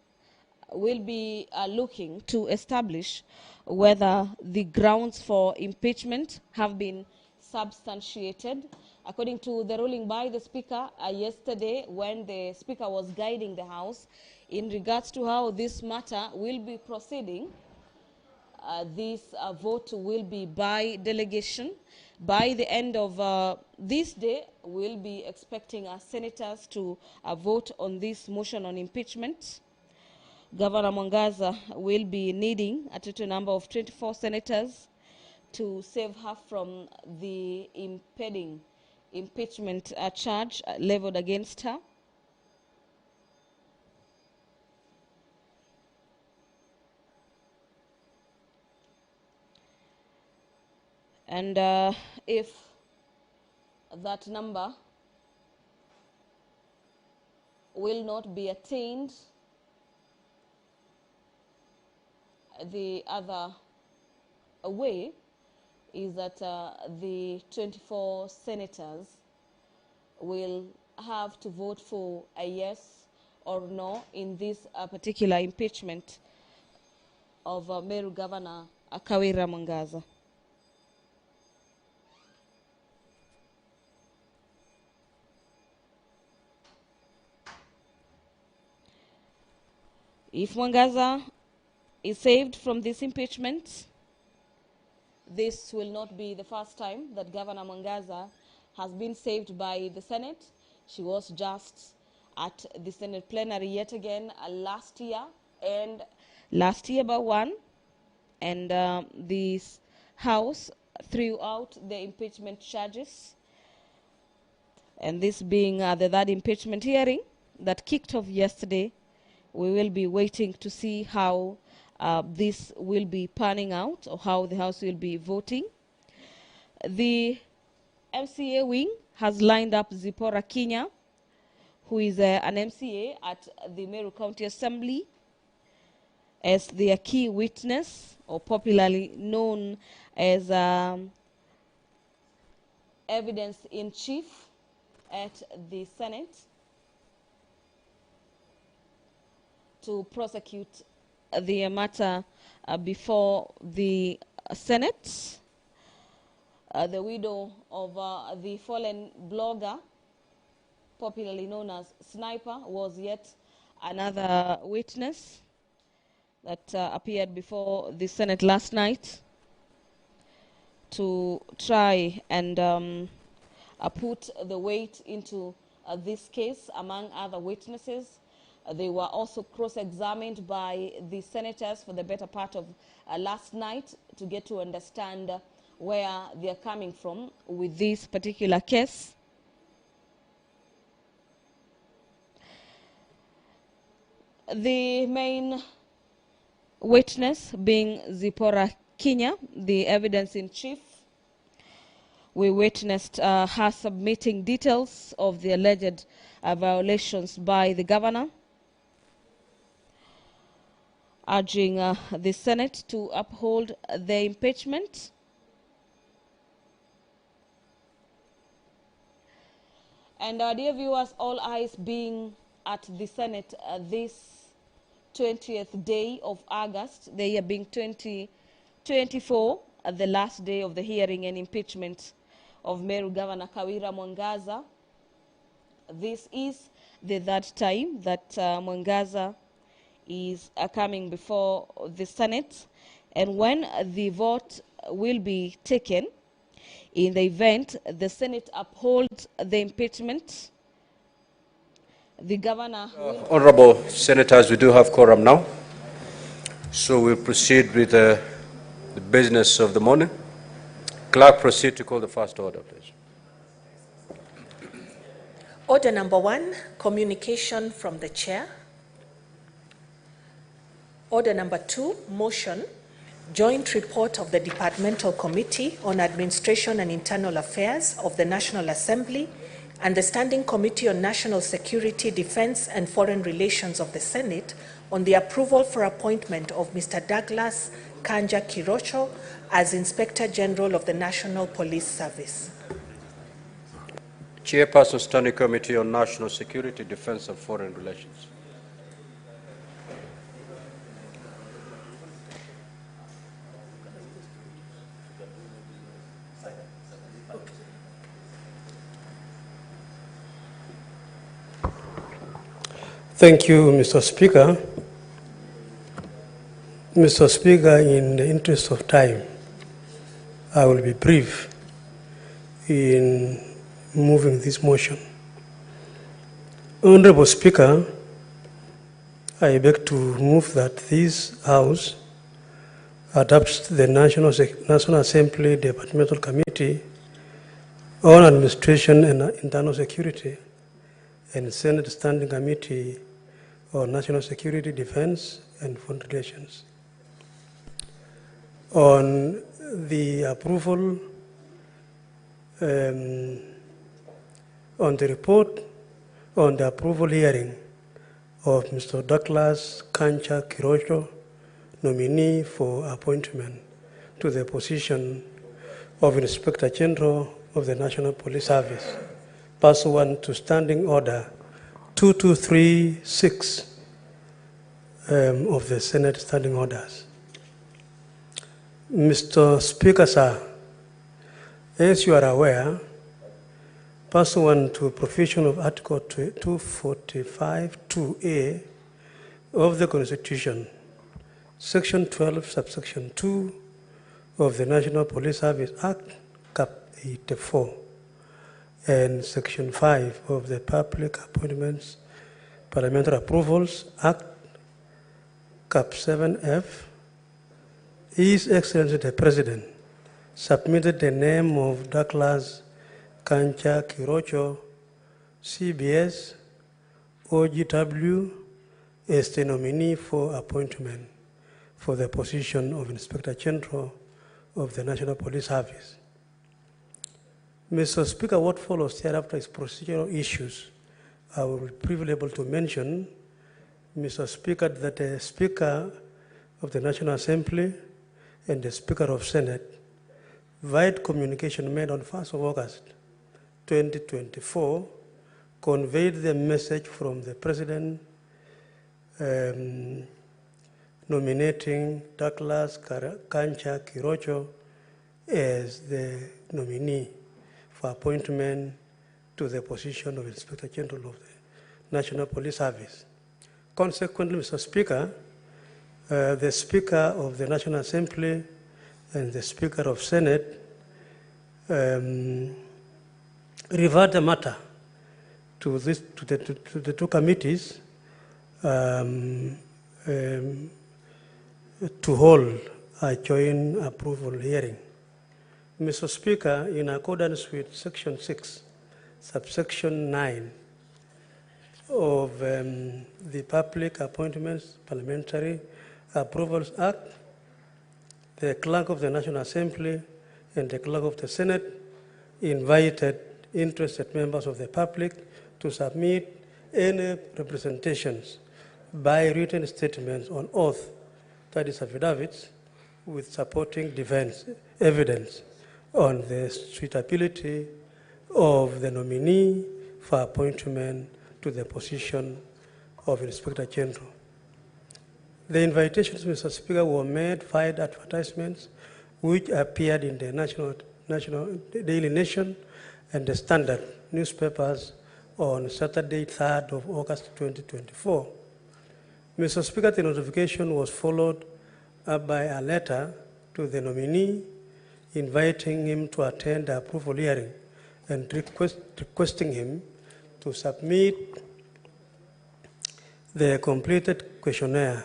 [SPEAKER 5] will be looking to establish whether the grounds for impeachment have been substantiated. According to the ruling by the Speaker yesterday, when the Speaker was guiding the House in regards to how this matter will be proceeding, this vote will be by delegation. By the end of this day, we'll be expecting our senators to vote on this motion on impeachment. Governor Mwangaza will be needing a total number of 24 senators to save her from the impending impeachment charge leveled against her. And if that number will not be attained, the other way is that the 24 senators will have to vote for a yes or no in this particular impeachment of Meru Governor Kawira Mwangaza. If Mwangaza is saved from this impeachment, this will not be the first time that Governor Mwangaza has been saved by the Senate. She was just at the Senate plenary yet again last year, and last year by 1, and this House threw out the impeachment charges, and this being the 3rd impeachment hearing that kicked off yesterday. We will be waiting to see how this will be panning out, or how the House will be voting. The MCA wing has lined up Zipporah Kenya, who is an MCA at the Meru County Assembly, as their key witness, or popularly known as evidence in chief at the Senate, to prosecute the matter before the Senate. The widow of the fallen blogger, popularly known as Sniper, was yet another witness that appeared before the Senate last night to try and put the weight into this case, among other witnesses. They were also cross-examined by the senators for the better part of last night to get to understand where they're coming from with this particular case. The main witness being Zipporah Kenya, the evidence in chief, we witnessed her submitting details of the alleged violations by the governor, urging the Senate to uphold the impeachment. And dear viewers, all eyes being at the Senate this 20th day of August, the year being 2024, the last day of the hearing and impeachment of Meru Governor Kawira Mwangaza'S. This is the third time that Mwangaza'S is coming before the Senate, and when the vote will be taken, in the event the Senate upholds the impeachment, the governor will...
[SPEAKER 6] Honorable Senators, we do have quorum now, so we'll proceed with the business of the morning. Clerk, proceed to call the first order, please.
[SPEAKER 8] Order number 1, communication from the chair. Order number 2, motion, joint report of the Departmental Committee on Administration and Internal Affairs of the National Assembly and the Standing Committee on National Security, Defense and Foreign Relations of the Senate on the approval for appointment of Mr. Douglas Kanja Kirocho as Inspector General of the National Police Service.
[SPEAKER 6] Chairperson, Standing Committee on National Security, Defense and Foreign Relations.
[SPEAKER 9] Thank you, Mr. Speaker. Mr. Speaker, in the interest of time, I will be brief in moving this motion. Honorable Speaker, I beg to move that this House adopts the National Assembly Departmental Committee on Administration and Internal Security and Senate Standing Committee on National Security, Defense and Foreign Relations on the approval on the report on the approval hearing of Mr. Douglas Kanja Kirocho, nominee for appointment to the position of Inspector General of the National Police Service, pursuant to Standing Order 2236 of the Senate Standing Orders. Mr. Speaker, sir, as you are aware, pursuant to provision of Article 245(2)(a) of the Constitution, Section 12, subsection 2 of the National Police Service Act, Cap 84, and Section 5 of the Public Appointments Parliamentary Approvals Act, Cap 7F, His Excellency the President submitted the name of Douglas Kanja Kirocho, CBS, OGW, as the nominee for appointment for the position of Inspector General of the National Police Service. Mr. Speaker, what follows thereafter is procedural issues. I will be privileged to mention, Mr. Speaker, that the Speaker of the National Assembly and the Speaker of Senate, via communication made on 1st of August 2024, conveyed the message from the President nominating Douglas Kanja Kirocho as the nominee for appointment to the position of Inspector General of the National Police Service. Consequently, Mr. Speaker, the Speaker of the National Assembly and the Speaker of Senate revert the matter to the two committees to hold a joint approval hearing. Mr. Speaker, in accordance with Section 6, subsection 9 of the Public Appointments Parliamentary Approvals Act, the Clerk of the National Assembly and the Clerk of the Senate invited interested members of the public to submit any representations by written statements on oath, that is affidavits, with supporting defense evidence on the suitability of the nominee for appointment to the position of Inspector General. The invitations, Mr. Speaker, were made via advertisements which appeared in the National Daily Nation and the Standard newspapers on Saturday, 3rd of August 2024. Mr. Speaker, the notification was followed up by a letter to the nominee inviting him to attend the approval hearing and requesting him to submit the completed questionnaire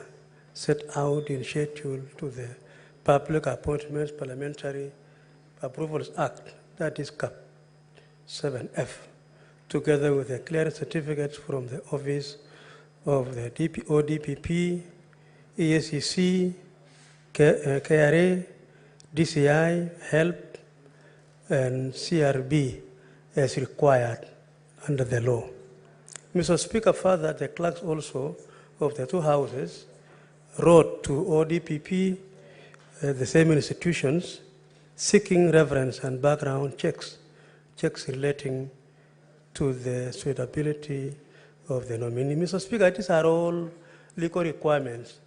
[SPEAKER 9] set out in schedule to the Public Appointments Parliamentary Approvals Act, that is CAP 7F, together with the clearance certificates from the Office of the ODPP, ESEC, KRA, DCI, HELP, and CRB as required under the law. Mr. Speaker, further, the clerks also of the two houses wrote to ODPP, the same institutions, seeking reference and background checks relating to the suitability of the nominee. Mr. Speaker, these are all legal requirements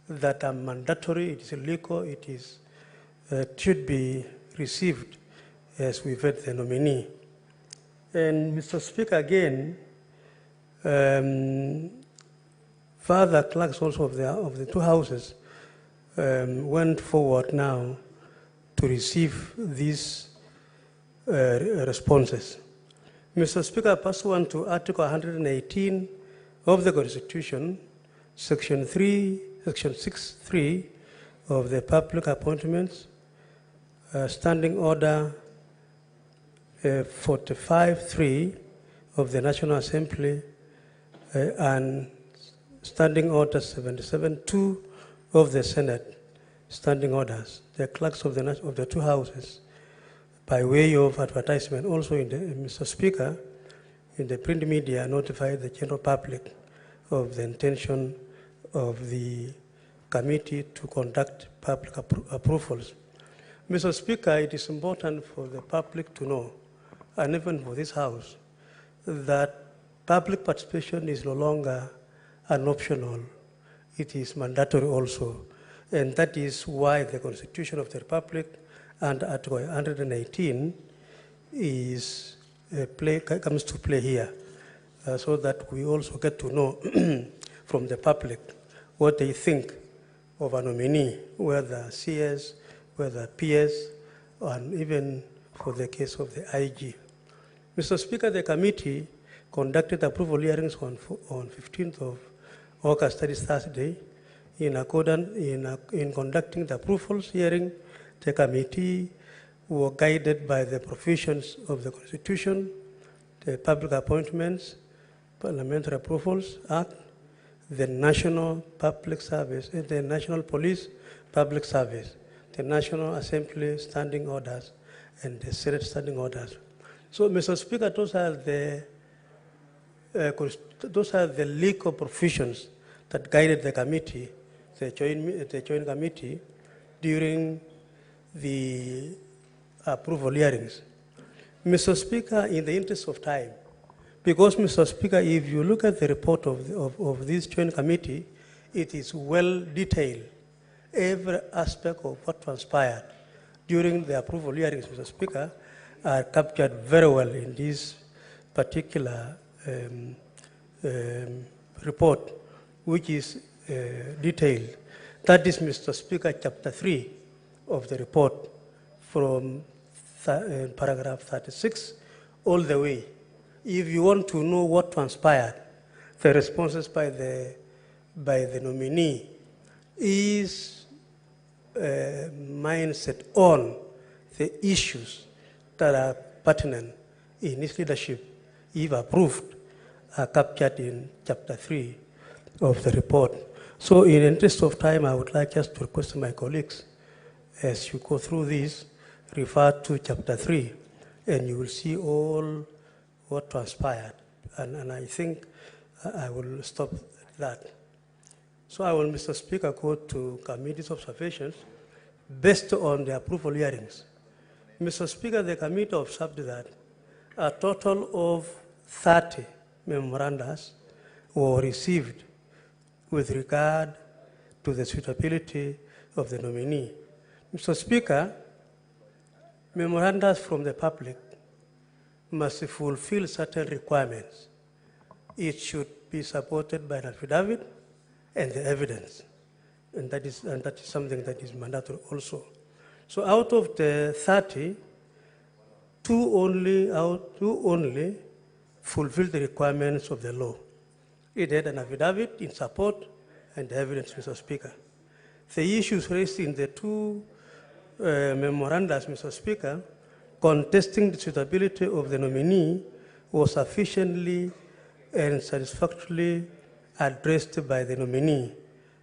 [SPEAKER 9] that are mandatory. It is legal. It is should be received as we vet the nominee. And Mr. Speaker, again, further clerks also of the two houses went forward now to receive these responses. Mr. Speaker, pursuant to Article 118 of the Constitution, Section 6.3 of the Public Appointments, Standing Order 45.3 of the National Assembly, and Standing Order 77.2 of the Senate, Standing Orders, the clerks of the two houses, by way of advertisement, also in the, Mr. Speaker, in the print media, notified the general public of the intention of the committee to conduct public approvals. Mr. Speaker, it is important for the public to know, and even for this House, that public participation is no longer an optional, it is mandatory also. And that is why the Constitution of the Republic and Article 118 is comes to play here, so that we also get to know from the public what they think of a nominee, whether CS, whether PS, and even for the case of the IG. Mr. Speaker, the committee conducted approval hearings on 15th of August, that is Thursday. In conducting the approvals hearing, the committee were guided by the provisions of the Constitution, the Public Appointments, Parliamentary Approvals Act, the National Public Service, the National Police Public Service, the National Assembly Standing Orders, and the Senate Standing Orders. So, Mr. Speaker, those are the legal provisions that guided the committee, the joint committee, during the approval hearings. Mr. Speaker, in the interest of time, because, Mr. Speaker, if you look at the report of this joint committee, it is well detailed. Every aspect of what transpired during the approval hearings, Mr. Speaker, are captured very well in this particular report, which is detailed. That is, Mr. Speaker, chapter 3 of the report, from paragraph 36 all the way. If you want to know what transpired, the responses by the nominee is mindset on the issues that are pertinent in his leadership, if approved, are captured in chapter 3 of the report. So in the interest of time, I would like just to request my colleagues, as you go through this, refer to chapter 3 and you will see all what transpired. And I think I will stop at that. So I will, Mr. Speaker, quote to committee's observations based on the approval hearings. Mr. Speaker, the committee observed that a total of 30 memorandums were received with regard to the suitability of the nominee. Mr. Speaker, memorandums from the public must fulfill certain requirements. It should be supported by an affidavit and the evidence, and that is something that is mandatory also. So out of the 30, two only fulfill the requirements of the law. It had an affidavit in support and evidence, Mr. Speaker. The issues raised in the two memorandums, Mr. Speaker, contesting the suitability of the nominee was sufficiently and satisfactorily addressed by the nominee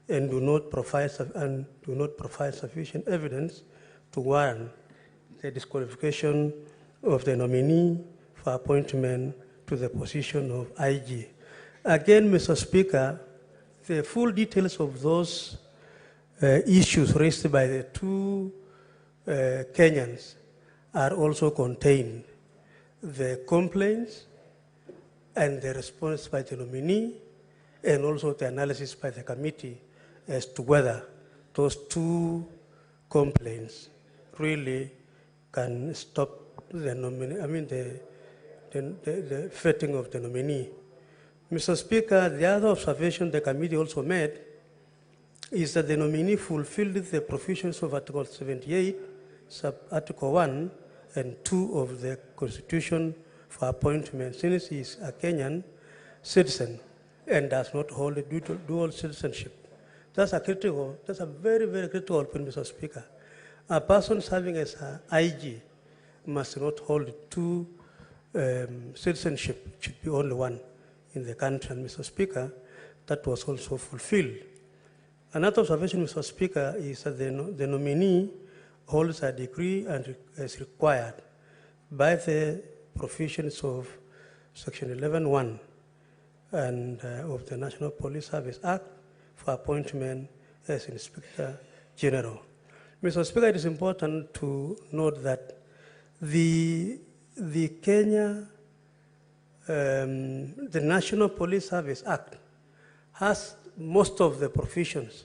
[SPEAKER 9] and do not provide sufficient evidence to warrant the disqualification of the nominee for appointment to the position of IG. Again, Mr. Speaker, the full details of those issues raised by the two Kenyans are also contained. The complaints and the response by the nominee, and also the analysis by the committee as to whether those two complaints really can stop the the vetting of the nominee. Mr. Speaker, the other observation the committee also made is that the nominee fulfilled the provisions of Article 78, Sub-Article 1 and 2 of the Constitution for appointment, since he is a Kenyan citizen and does not hold a dual citizenship. That's a very, very critical point, Mr. Speaker. A person serving as an IG must not hold two citizenship, it should be only one in the country. And Mr. Speaker, that was also fulfilled. Another observation, Mr. Speaker, is that the nominee holds a degree and as required by the provisions of Section 11(1) and of the National Police Service Act for appointment as Inspector General. Mr. Speaker, it is important to note that the National Police Service Act has most of the provisions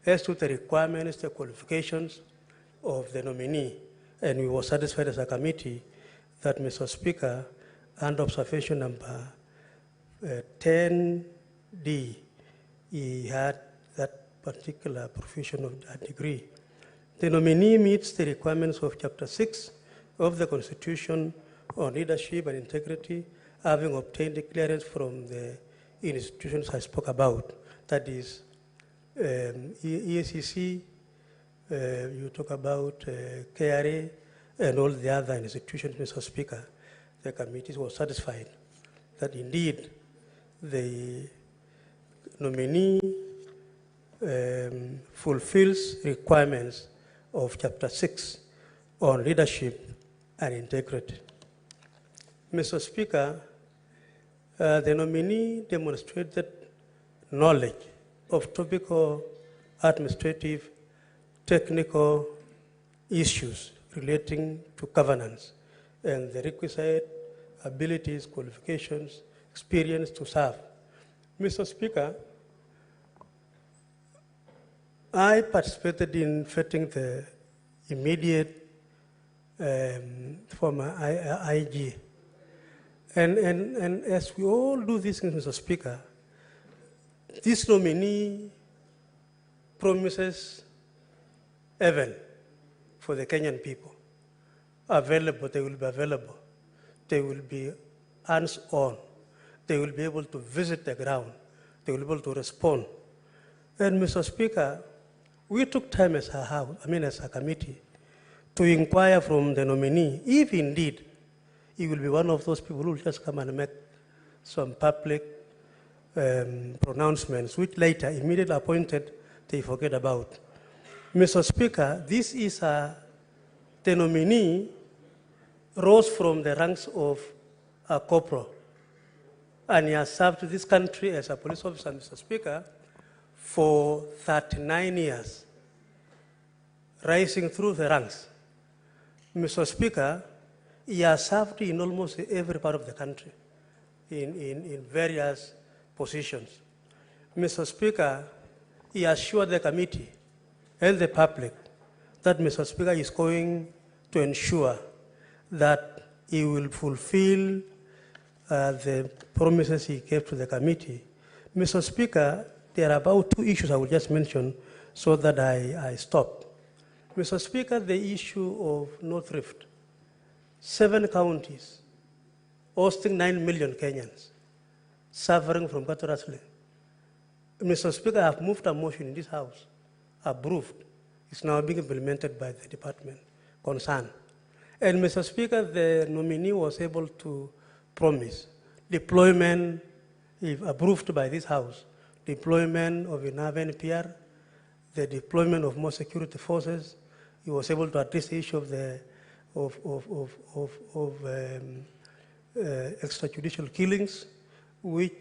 [SPEAKER 9] as to the requirements, the qualifications of the nominee. And we were satisfied as a committee that, Mr. Speaker, under observation number 10D, he had that particular provision of that degree. The nominee meets the requirements of Chapter 6 of the Constitution on leadership and integrity, having obtained the clearance from the institutions I spoke about. That is EACC, you talk about KRA, and all the other institutions, Mr. Speaker. The committee was satisfied that indeed the nominee fulfills requirements of Chapter 6 on leadership and integrity. Mr. Speaker, the nominee demonstrated knowledge of topical, administrative, technical issues relating to governance and the requisite abilities, qualifications, experience to serve. Mr. Speaker, I participated in vetting the immediate former IG. And as we all do this, Mr. Speaker, this nominee promises heaven for the Kenyan people. Available, they will be available. They will be hands-on. They will be able to visit the ground. They will be able to respond. And Mr. Speaker, we took time as a house, as a committee, to inquire from the nominee if indeed he will be one of those people who will just come and make some public pronouncements, which later, immediately appointed, they forget about. Mr. Speaker, this is the nominee rose from the ranks of a corporal, and he has served this country as a police officer, Mr. Speaker, for 39 years, rising through the ranks. Mr. Speaker, he has served in almost every part of the country, in various positions. Mr. Speaker, he assured the committee and the public that Mr. Speaker is going to ensure that he will fulfill the promises he gave to the committee. Mr. Speaker, there are about 2 issues I will just mention so that I stop. Mr. Speaker, the issue of North Rift, 7 counties, hosting 9 million Kenyans, suffering from cattle rustling. Mr. Speaker, I have moved a motion in this House, approved. It's now being implemented by the department concerned. And Mr. Speaker, the nominee was able to promise deployment, if approved by this House, deployment of enough NPR, the deployment of more security forces. He was able to address the issue of the extrajudicial killings, which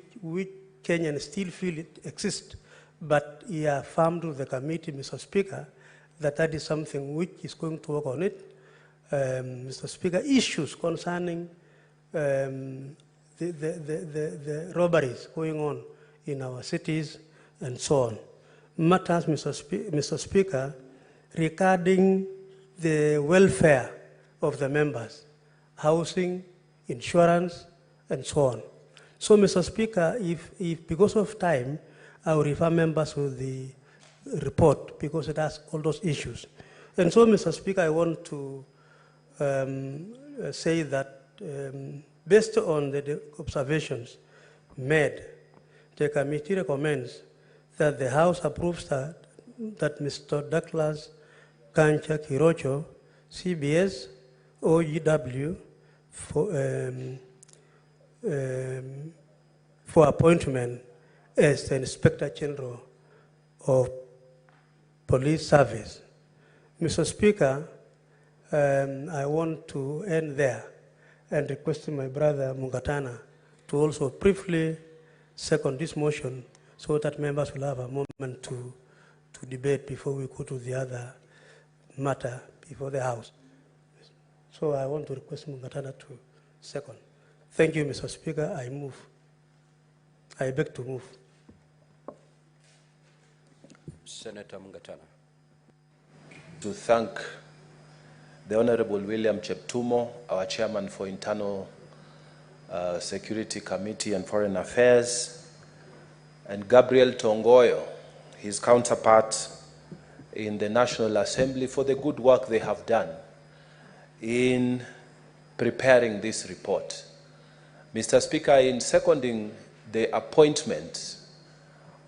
[SPEAKER 9] Kenyans still feel it exists, but he affirmed to the committee, Mr. Speaker, that is something which is going to work on it. Mr. Speaker, issues concerning the robberies going on in our cities and so on. Matters, Mr. Speaker, regarding the welfare of the members, housing, insurance, and so on. So, Mr. Speaker, if because of time, I will refer members to the report because it has all those issues. And so, Mr. Speaker, I want to say that based on the observations made, the committee recommends that the House approves that Mr. Douglas Kanja Kirocho, CBS, OEW, for appointment as the Inspector General of Police Service. Mr. Speaker, I want to end there and request my brother Mungatana to also briefly second this motion so that members will have a moment to debate before we go to the other matter before the House. So I want to request Mungatana to second. Thank you, Mr. Speaker. I beg to move.
[SPEAKER 6] Senator Mungatana.
[SPEAKER 10] To thank the Honorable William Cheptumo, our Chairman for Internal Security Committee and Foreign Affairs, and Gabriel Tongoyo, his counterpart in the National Assembly, for the good work they have done in preparing this report. Mr. Speaker, in seconding the appointment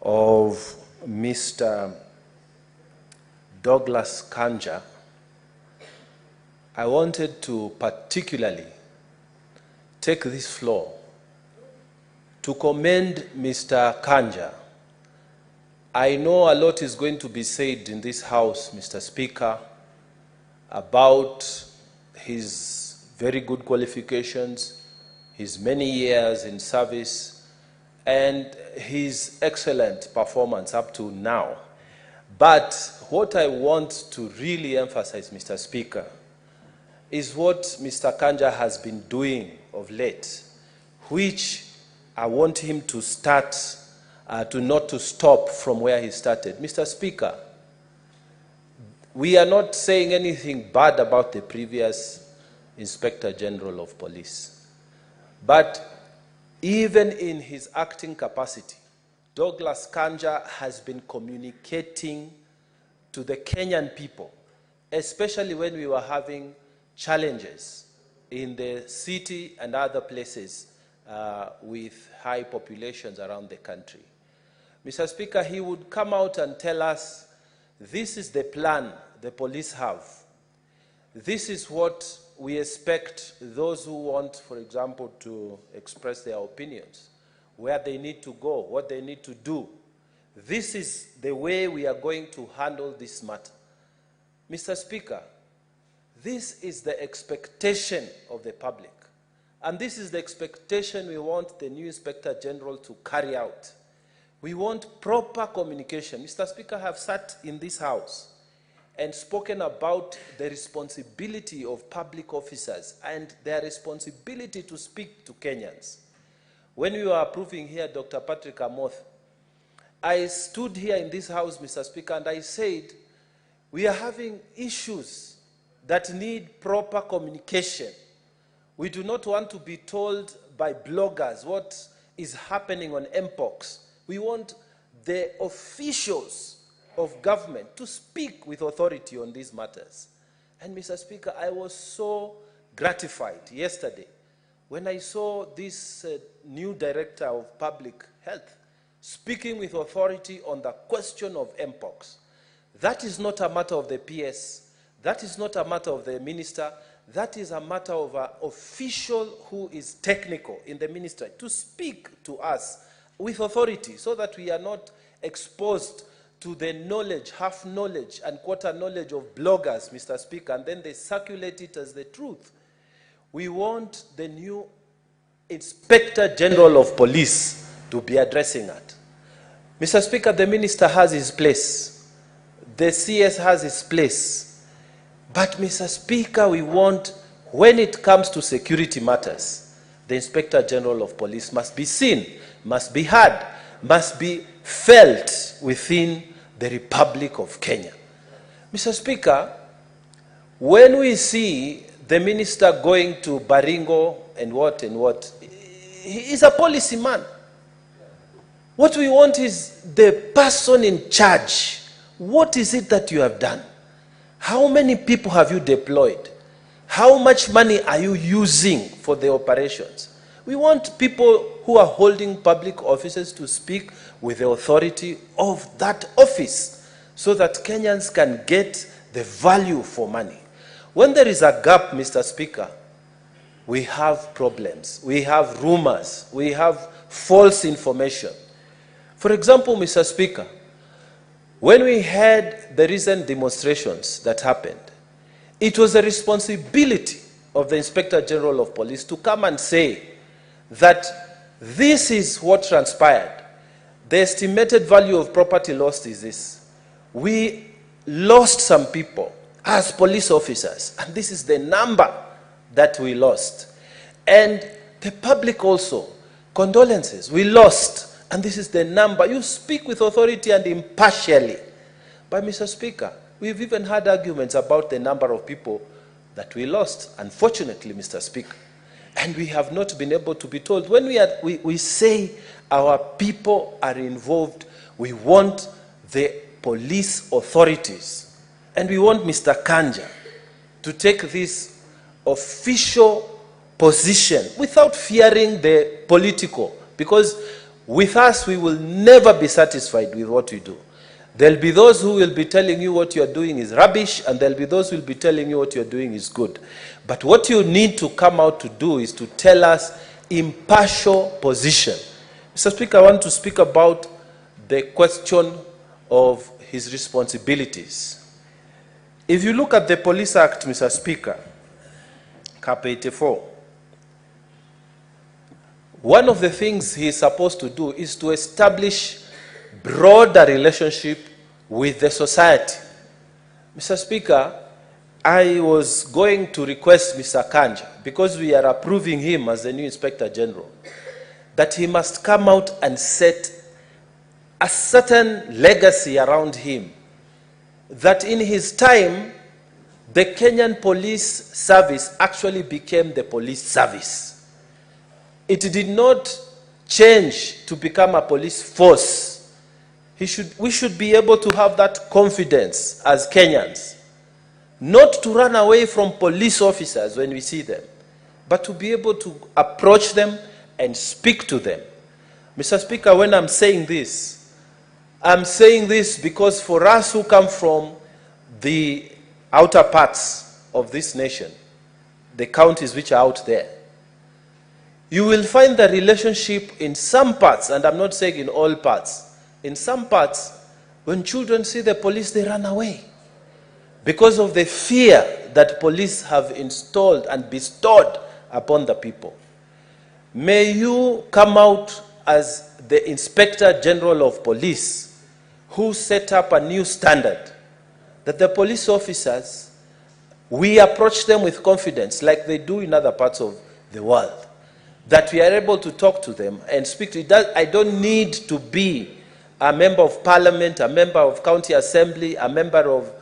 [SPEAKER 10] of Mr. Douglas Kanja, I wanted to particularly take this floor to commend Mr. Kanja. I know a lot is going to be said in this House, Mr. Speaker, about his very good qualifications, his many years in service, and his excellent performance up to now. But what I want to really emphasize, Mr. Speaker, is what Mr. Kanja has been doing of late, which I want him to start, not to stop from where he started. Mr. Speaker, we are not saying anything bad about the previous Inspector General of Police. But even in his acting capacity, Douglas Kanja has been communicating to the Kenyan people, especially when we were having challenges in the city and other places with high populations around the country. Mr. Speaker, he would come out and tell us, this is the plan the police have. This is what we expect those who want, for example, to express their opinions, where they need to go, what they need to do. This is the way we are going to handle this matter. Mr. Speaker, This is the expectation of the public. And this is the expectation we want the new Inspector General to carry out. We want proper communication. Mr. Speaker, I have sat in this House and spoken about the responsibility of public officers and their responsibility to speak to Kenyans. When we were approving here Dr. Patrick Amoth, I stood here in this House, Mr. Speaker, and I said, we are having issues that need proper communication. We do not want to be told by bloggers what is happening on MPOX. We want the officials of government to speak with authority on these matters. And Mr. Speaker, I was so gratified yesterday when I saw this new director of public health speaking with authority on the question of MPOX. That is not a matter of the PS. That is not a matter of the minister. That is a matter of an official who is technical in the ministry to speak to us with authority so that we are not exposed to the knowledge, half knowledge and quarter knowledge of bloggers, Mr. Speaker, and then they circulate it as the truth. We want the new Inspector General of Police to be addressing that. Mr. Speaker, the minister has his place. The CS has his place. But, Mr. Speaker, we want, when it comes to security matters, the Inspector General of Police must be seen, must be heard, must be felt within the Republic of Kenya. Mr. Speaker, when we see the minister going to Baringo and what, he is a policy man. What we want is the person in charge. What is it that you have done? How many people have you deployed? How much money are you using for the operations? We want people who are holding public offices to speak with the authority of that office so that Kenyans can get the value for money. When there is a gap, Mr. Speaker, we have problems. We have rumors. We have false information. For example, Mr. Speaker, when we had the recent demonstrations that happened, it was the responsibility of the Inspector General of Police to come and say that this is what transpired. The estimated value of property lost is this. We lost some people as police officers, and this is the number that we lost. And the public also, condolences, we lost, and this is the number. You speak with authority and impartially. But, Mr. Speaker, we've even had arguments about the number of people that we lost, unfortunately, Mr. Speaker. And we have not been able to be told. When we say our people are involved, we want the police authorities, and we want Mr. Kanja to take this official position without fearing the political, because with us, we will never be satisfied with what we do. There'll be those who will be telling you what you're doing is rubbish, and there'll be those who will be telling you what you're doing is good. But what you need to come out to do is to tell us impartial position. Mr. Speaker, I want to speak about the question of his responsibilities. If you look at the Police Act, Mr. Speaker, Cap 84, one of the things he is supposed to do is to establish broader relationship with the society. Mr. Speaker, I was going to request Mr. Kanja, because we are approving him as the new Inspector General, that he must come out and set a certain legacy around him, that in his time, the Kenyan police service actually became the police service. It did not change to become a police force. We should be able to have that confidence as Kenyans, not to run away from police officers when we see them, but to be able to approach them and speak to them. Mr. Speaker, when I'm saying this because for us who come from the outer parts of this nation, the counties which are out there, you will find the relationship in some parts, and I'm not saying in all parts, in some parts, when children see the police, they run away because of the fear that police have installed and bestowed upon the people. May you come out as the Inspector General of Police who set up a new standard that the police officers, we approach them with confidence like they do in other parts of the world, that we are able to talk to them and speak to them. I don't need to be a member of parliament, a member of county assembly, a member of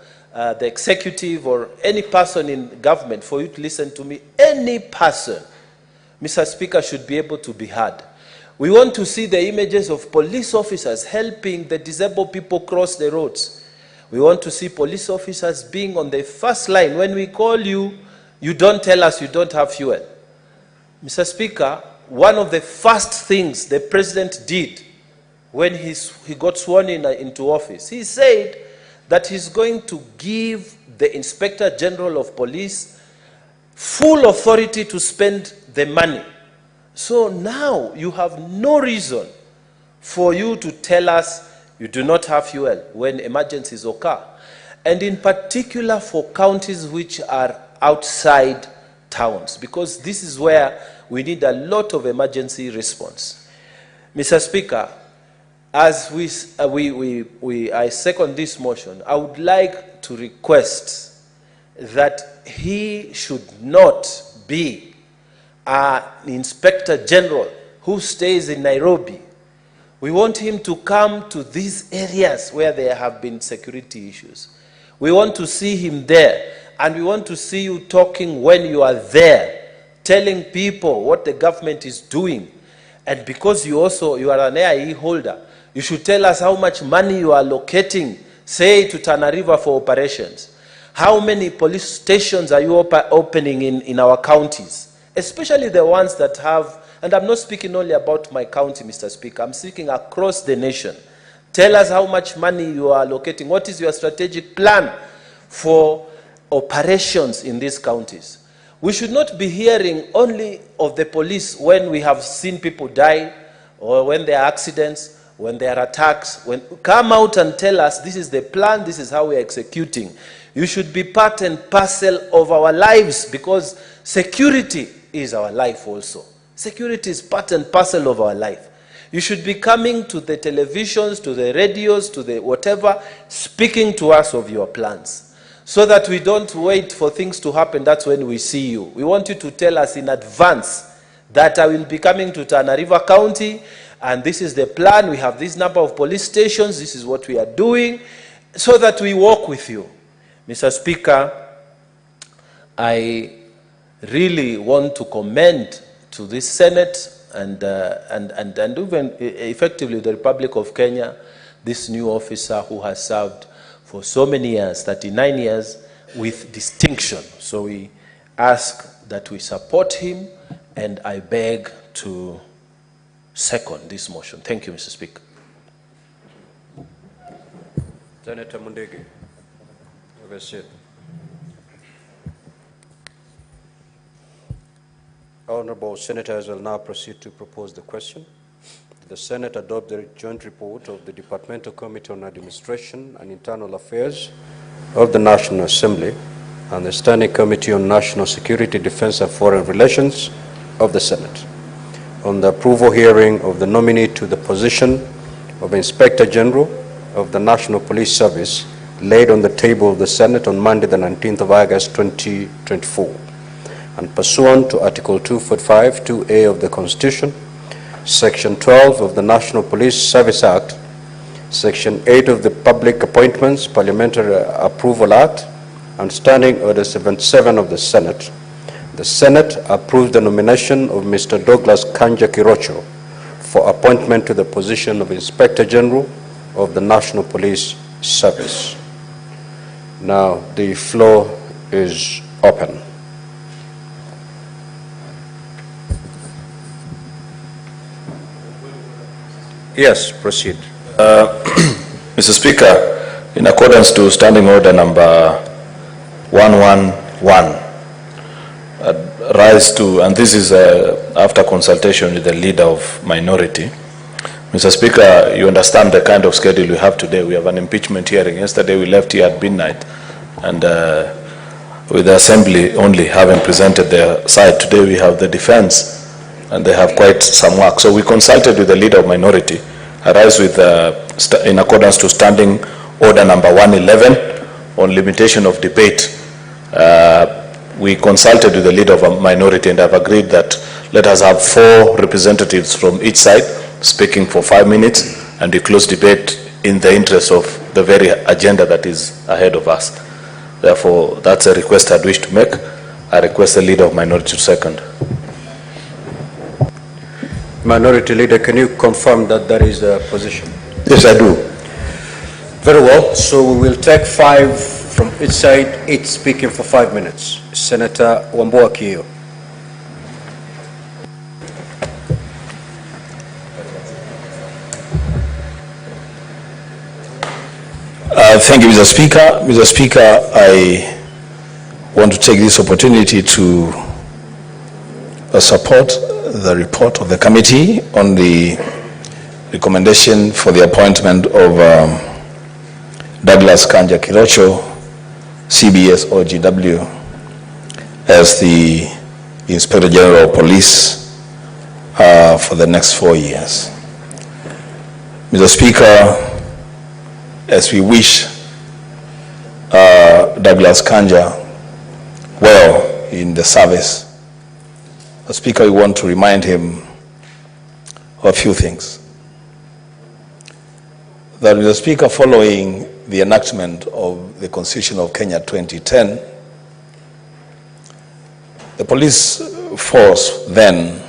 [SPEAKER 10] the executive, or any person in government for you to listen to me. Any person, Mr. Speaker, should be able to be heard. We want to see the images of police officers helping the disabled people cross the roads. We want to see police officers being on the first line. When we call you, you don't tell us you don't have fuel. Mr. Speaker, one of the first things the president did when he got sworn into office, he said that he's going to give the Inspector General of Police full authority to spend the money. So now you have no reason for you to tell us you do not have fuel when emergencies occur. And in particular for counties which are outside towns, because this is where we need a lot of emergency response. Mr. Speaker, as I second this motion, I would like to request that he should not be an Inspector General who stays in Nairobi. We want him to come to these areas where there have been security issues. We want to see him there, and we want to see you talking when you are there, telling people what the government is doing. And because you are an AIE holder, you should tell us how much money you are allocating, say, to Tana River for operations. How many police stations are you opening in our counties? Especially the ones that have, and I'm not speaking only about my county, Mr. Speaker, I'm speaking across the nation. Tell us how much money you are allocating. What is your strategic plan for operations in these counties? We should not be hearing only of the police when we have seen people die, or when there are accidents, when there are attacks. Come out and tell us this is the plan, this is how we are executing. You should be part and parcel of our lives, because security is our life also. Security is part and parcel of our life. You should be coming to the televisions, to the radios, to the whatever, speaking to us of your plans, so that we don't wait for things to happen. That's when we see you. We want you to tell us in advance that I will be coming to Tana River County, and this is the plan. We have this number of police stations. This is what we are doing, so that we walk with you. Mr. Speaker, I really want to commend to this Senate and even effectively the Republic of Kenya, this new officer who has served for so many years, 39 years, with distinction. So we ask that we support him, and I beg to second this motion. Thank you, Mr. Speaker.
[SPEAKER 6] Senator Mundege, have a seat. Honorable Senators will now proceed to propose the question. The Senate adopt the joint report of the Departmental Committee on Administration and Internal Affairs of the National Assembly and the Standing Committee on National Security, Defense and Foreign Relations of the Senate on the approval hearing of the nominee to the position of Inspector General of the National Police Service laid on the table of the Senate on Monday, the 19th of August, 2024. And pursuant to Article 245, 2A of the Constitution, Section 12 of the National Police Service Act, Section 8 of the Public Appointments Parliamentary Approval Act, and Standing Order 77 of the Senate approved the nomination of Mr. Douglas Kanja Kirocho for appointment to the position of Inspector General of the National Police Service. Now the floor is open. Yes, proceed.
[SPEAKER 11] Mr. Speaker, in accordance to Standing Order number 111, rise to, and this is after consultation with the leader of minority. Mr. Speaker, you understand the kind of schedule we have today. We have an impeachment hearing. Yesterday we left here at midnight, and with the Assembly only having presented their side. Today we have the defense, and they have quite some work. So we consulted with the leader of minority, arise with, in accordance to Standing Order number 111 on limitation of debate. We consulted with the leader of a minority and have agreed that let us have 4 representatives from each side speaking for 5 minutes, and we close debate in the interest of the very agenda that is ahead of us. Therefore, that's a request I'd wish to make. I request the leader of minority to second.
[SPEAKER 6] Minority Leader, can you confirm that that is the position?
[SPEAKER 12] Yes, I do.
[SPEAKER 6] Very well. So we will take 5 from each side, each speaking for 5 minutes. Senator Wambua Kiyo.
[SPEAKER 12] Thank you, Mr. Speaker. Mr. Speaker, I want to take this opportunity to support the report of the committee on the recommendation for the appointment of Douglas Kanja Kirocho, CBS OGW, as the Inspector General of Police for the next 4 years. Mr. Speaker, as we wish Douglas Kanja well in the service, the Speaker, we want to remind him of a few things. That Mr. Speaker, following the enactment of the Constitution of Kenya 2010, the police force then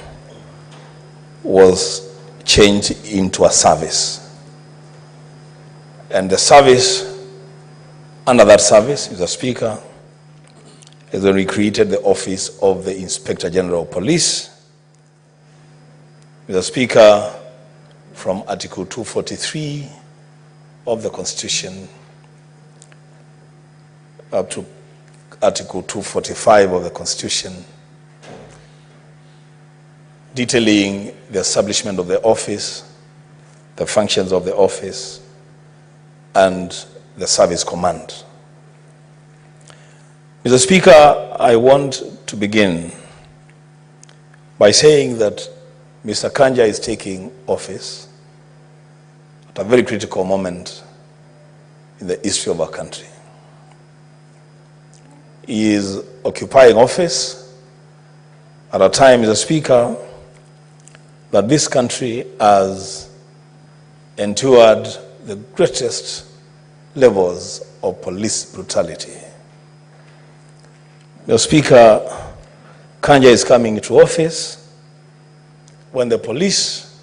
[SPEAKER 12] was changed into a service. And the service, under that service, Mr. Speaker, is when we created the office of the Inspector General of Police. Mr. Speaker, from Article 243 of the Constitution up to Article 245 of the Constitution, detailing the establishment of the office, the functions of the office, and the service command. Mr. Speaker, I want to begin by saying that Mr. Kanja is taking office at a very critical moment in the history of our country. He is occupying office at a time, Mr. Speaker, that this country has endured the greatest levels of police brutality. Mr. Speaker, Kanja is coming into office when the police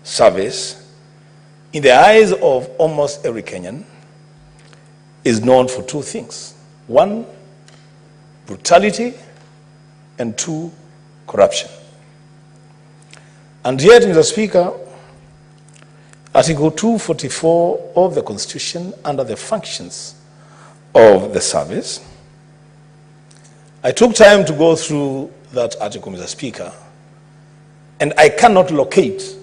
[SPEAKER 12] service, in the eyes of almost every Kenyan, is known for 2 things. 1, brutality, and 2, corruption. And yet, Mr. Speaker, Article 244 of the Constitution, under the functions of the service, I took time to go through that article, Mr. Speaker, and I cannot locate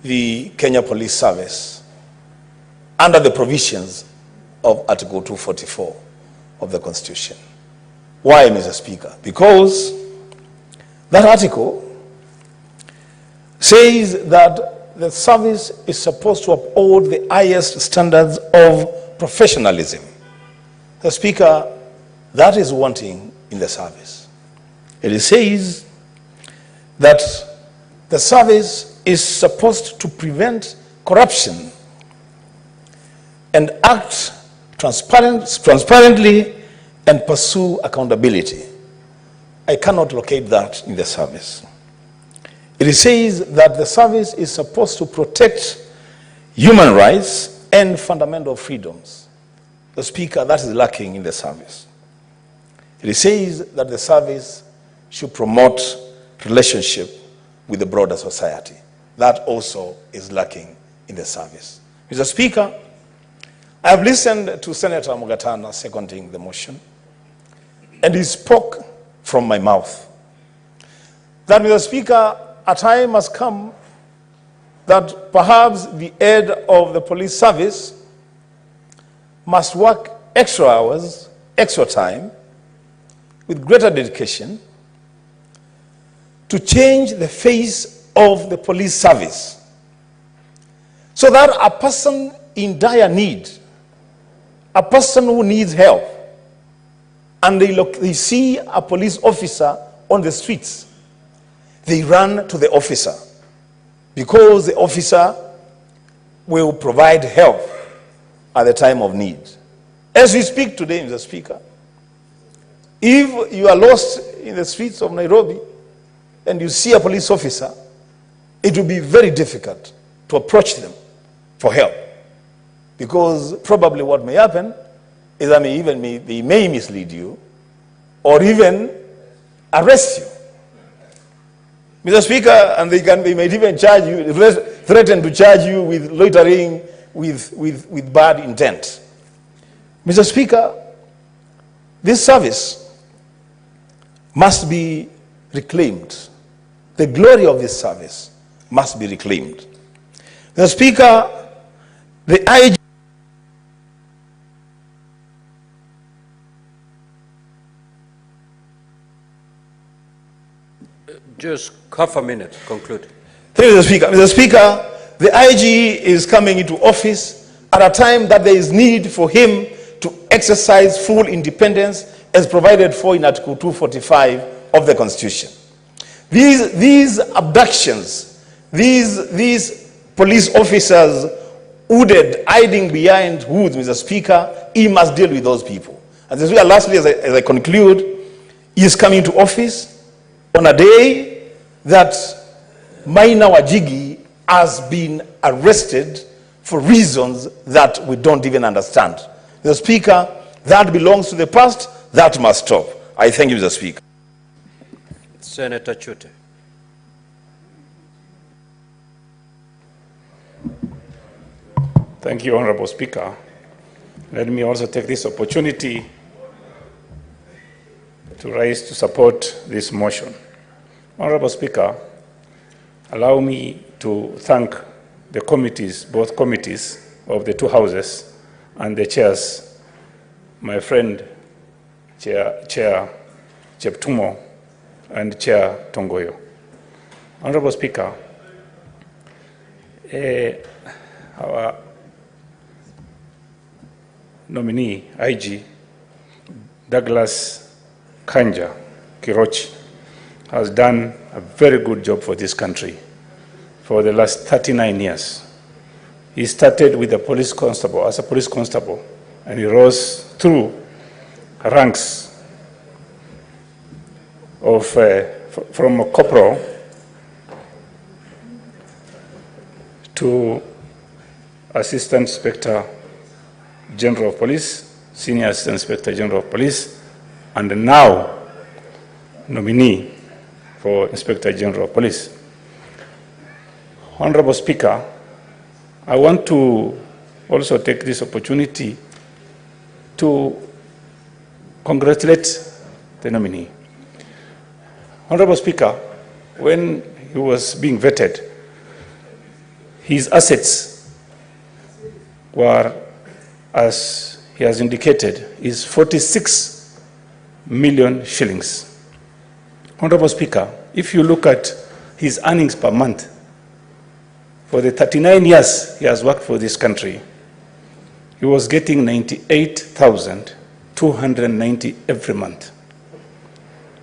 [SPEAKER 12] the Kenya Police Service under the provisions of Article 244 of the Constitution. Why, Mr. Speaker? Because that article says that the service is supposed to uphold the highest standards of professionalism. The Speaker, that is wanting in the service. It says that the service is supposed to prevent corruption and act transparently and pursue accountability. I cannot locate that in the service. It says that the service is supposed to protect human rights and fundamental freedoms. The Speaker, that is lacking in the service. It says that the service should promote relationship with the broader society. That also is lacking in the service. Mr. Speaker, I have listened to Senator Mugatana seconding the motion, and he spoke from my mouth that, Mr. Speaker, a time has come that perhaps the head of the police service must work extra hours, extra time, with greater dedication to change the face of the police service so that a person in dire need, a person who needs help, and they see a police officer on the streets, they run to the officer because the officer will provide help at the time of need. As we speak today, Mr. Speaker, if you are lost in the streets of Nairobi and you see a police officer, it will be very difficult to approach them for help, because probably what may happen is that they may mislead you or even arrest you, Mr. Speaker, and they might even charge you, threaten to charge you with loitering with bad intent. Mr. Speaker, this service must be reclaimed. The glory of this service must be reclaimed. Mr. Speaker, the IG
[SPEAKER 6] Just half a minute, conclude.
[SPEAKER 12] Thank you, Mr. Speaker. Mr. Speaker, the IG is coming into office at a time that there is need for him to exercise full independence as provided for in Article 245 of the Constitution. These abductions, these police officers hooded, hiding behind hoods, Mr. Speaker, he must deal with those people. And Mr. Speaker, lastly, as I conclude, he is coming to office on a day that Maina Wajigi has been arrested for reasons that we don't even understand. Mr. Speaker, that belongs to the past, that must stop. I thank you, Mr. Speaker.
[SPEAKER 6] Senator Chute.
[SPEAKER 13] Thank you, Honorable Speaker. Let me also take this opportunity to rise to support this motion. Honorable Speaker, allow me to thank the committees, both committees of the two houses and the chairs, my friend Chair Cheptumo and Chair Tongoyo. Honorable Speaker, our nominee, IG, Douglas Kanja Kirochi, has done a very good job for this country for the last 39 years. He started with a police constable, as a police constable, and he rose through ranks of, from a corporal to Assistant Inspector General of Police, Senior Assistant Inspector General of Police, and now nominee for Inspector General of Police. Honorable Speaker, I want to also take this opportunity to congratulate the nominee. Honorable Speaker, when he was being vetted, his assets were, as he has indicated, is 46 million shillings. Honorable Speaker, if you look at his earnings per month, for the 39 years he has worked for this country, he was getting 98,290 every month.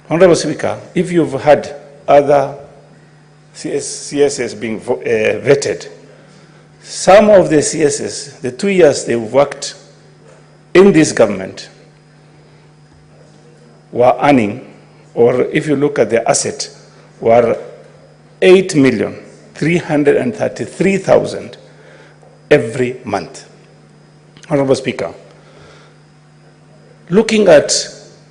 [SPEAKER 13] Honorable Speaker, if you've had other CSS being vetted, some of the CSS, the 2 years they've worked in this government, were earning, or if you look at the asset, were 8,333,000 every month. Honorable Speaker, looking at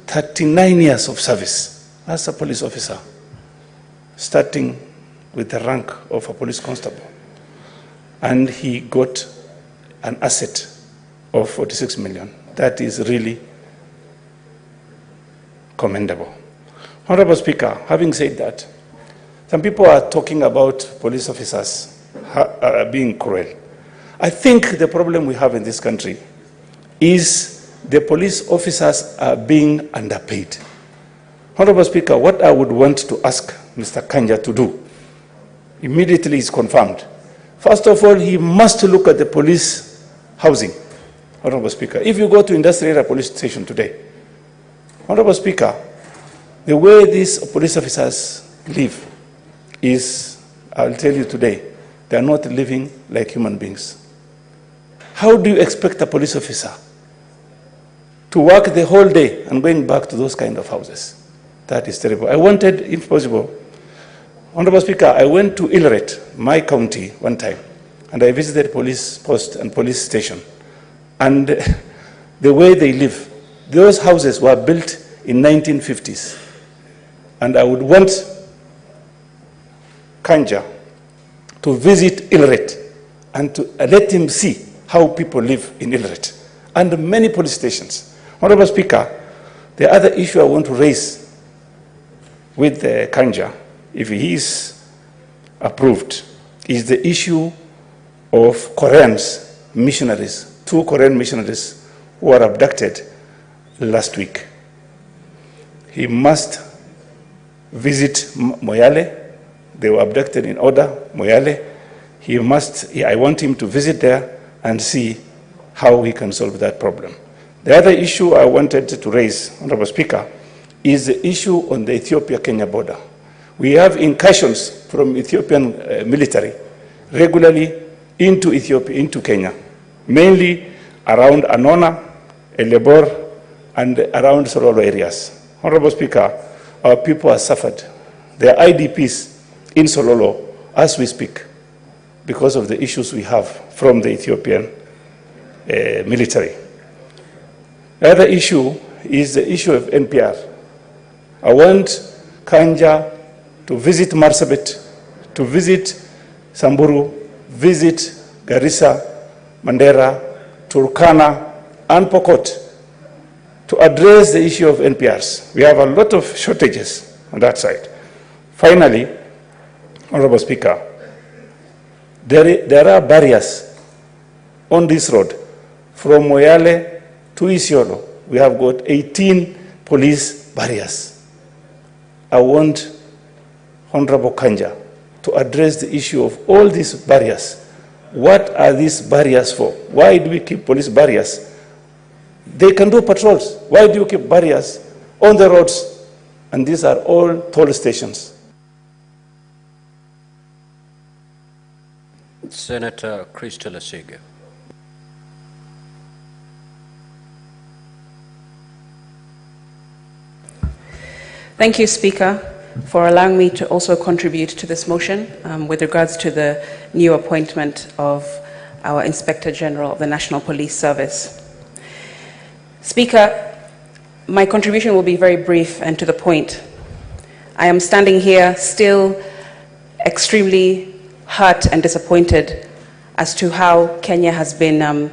[SPEAKER 13] 39 years of service as a police officer, starting with the rank of a police constable, and he got an asset of 46 million. That is really commendable. Honorable Speaker, having said that, some people are talking about police officers being cruel. I think the problem we have in this country is the police officers are being underpaid. Honorable Speaker, what I would want to ask Mr. Kanja to do immediately is confirmed. First of all, he must look at the police housing. Honorable Speaker, if you go to Industrial Area Police Station today, Honorable Speaker, the way these police officers live is, I'll tell you today, they are not living like human beings. How do you expect a police officer to work the whole day and going back to those kind of houses? That is terrible. I wanted, if possible, Honorable Speaker, I went to Ileret, my county, one time, and I visited police post and police station. And the way they live, those houses were built in 1950s. And I would want Kanja to visit Ileret and to let him see how people live in Ileret and many police stations. Honorable Speaker, the other issue I want to raise with Kanja, if he is approved, is the issue of Koreans, missionaries, 2 Korean missionaries who were abducted last week. He must visit Moyale. They were abducted in Oda, Moyale. I want him to visit there and see how he can solve that problem. The other issue I wanted to raise, Honorable Speaker, is the issue on the Ethiopia-Kenya border. We have incursions from Ethiopian military regularly into Ethiopia, into Kenya, mainly around Anona, Elebor, and around Sololo areas. Honorable Speaker, our people have suffered. There are IDPs in Sololo as we speak because of the issues we have from the Ethiopian military. The other issue is the issue of NPR. I want Kanja to visit Marsabit, to visit Samburu, visit Garissa, Mandera, Turkana, and Pokot to address the issue of NPRs. We have a lot of shortages on that side. Finally, Honorable Speaker, there are barriers on this road from Moyale to Isiolo. We have got 18 police barriers. I want Honorable Kanja to address the issue of all these barriers. What are these barriers for? Why do we keep police barriers? They can do patrols. Why do you keep barriers on the roads? And these are all toll stations.
[SPEAKER 6] Senator Crystal Asige.
[SPEAKER 14] Thank you, Speaker, for allowing me to also contribute to this motion with regards to the new appointment of our Inspector General of the National Police Service. Speaker, my contribution will be very brief and to the point. I am standing here still extremely hurt and disappointed as to how Kenya has been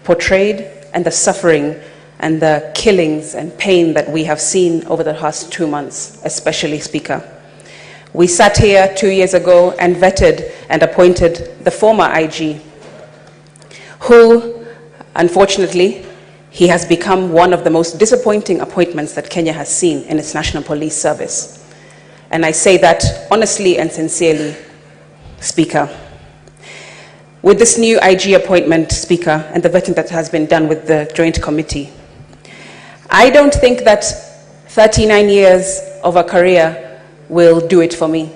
[SPEAKER 14] portrayed and the suffering and the killings and pain that we have seen over the past 2 months, especially, Speaker. We sat here 2 years ago and vetted and appointed the former IG, who, unfortunately, he has become one of the most disappointing appointments that Kenya has seen in its National Police Service. And I say that honestly and sincerely, Speaker. With this new IG appointment, Speaker, and the vetting that has been done with the Joint Committee, I don't think that 39 years of a career will do it for me.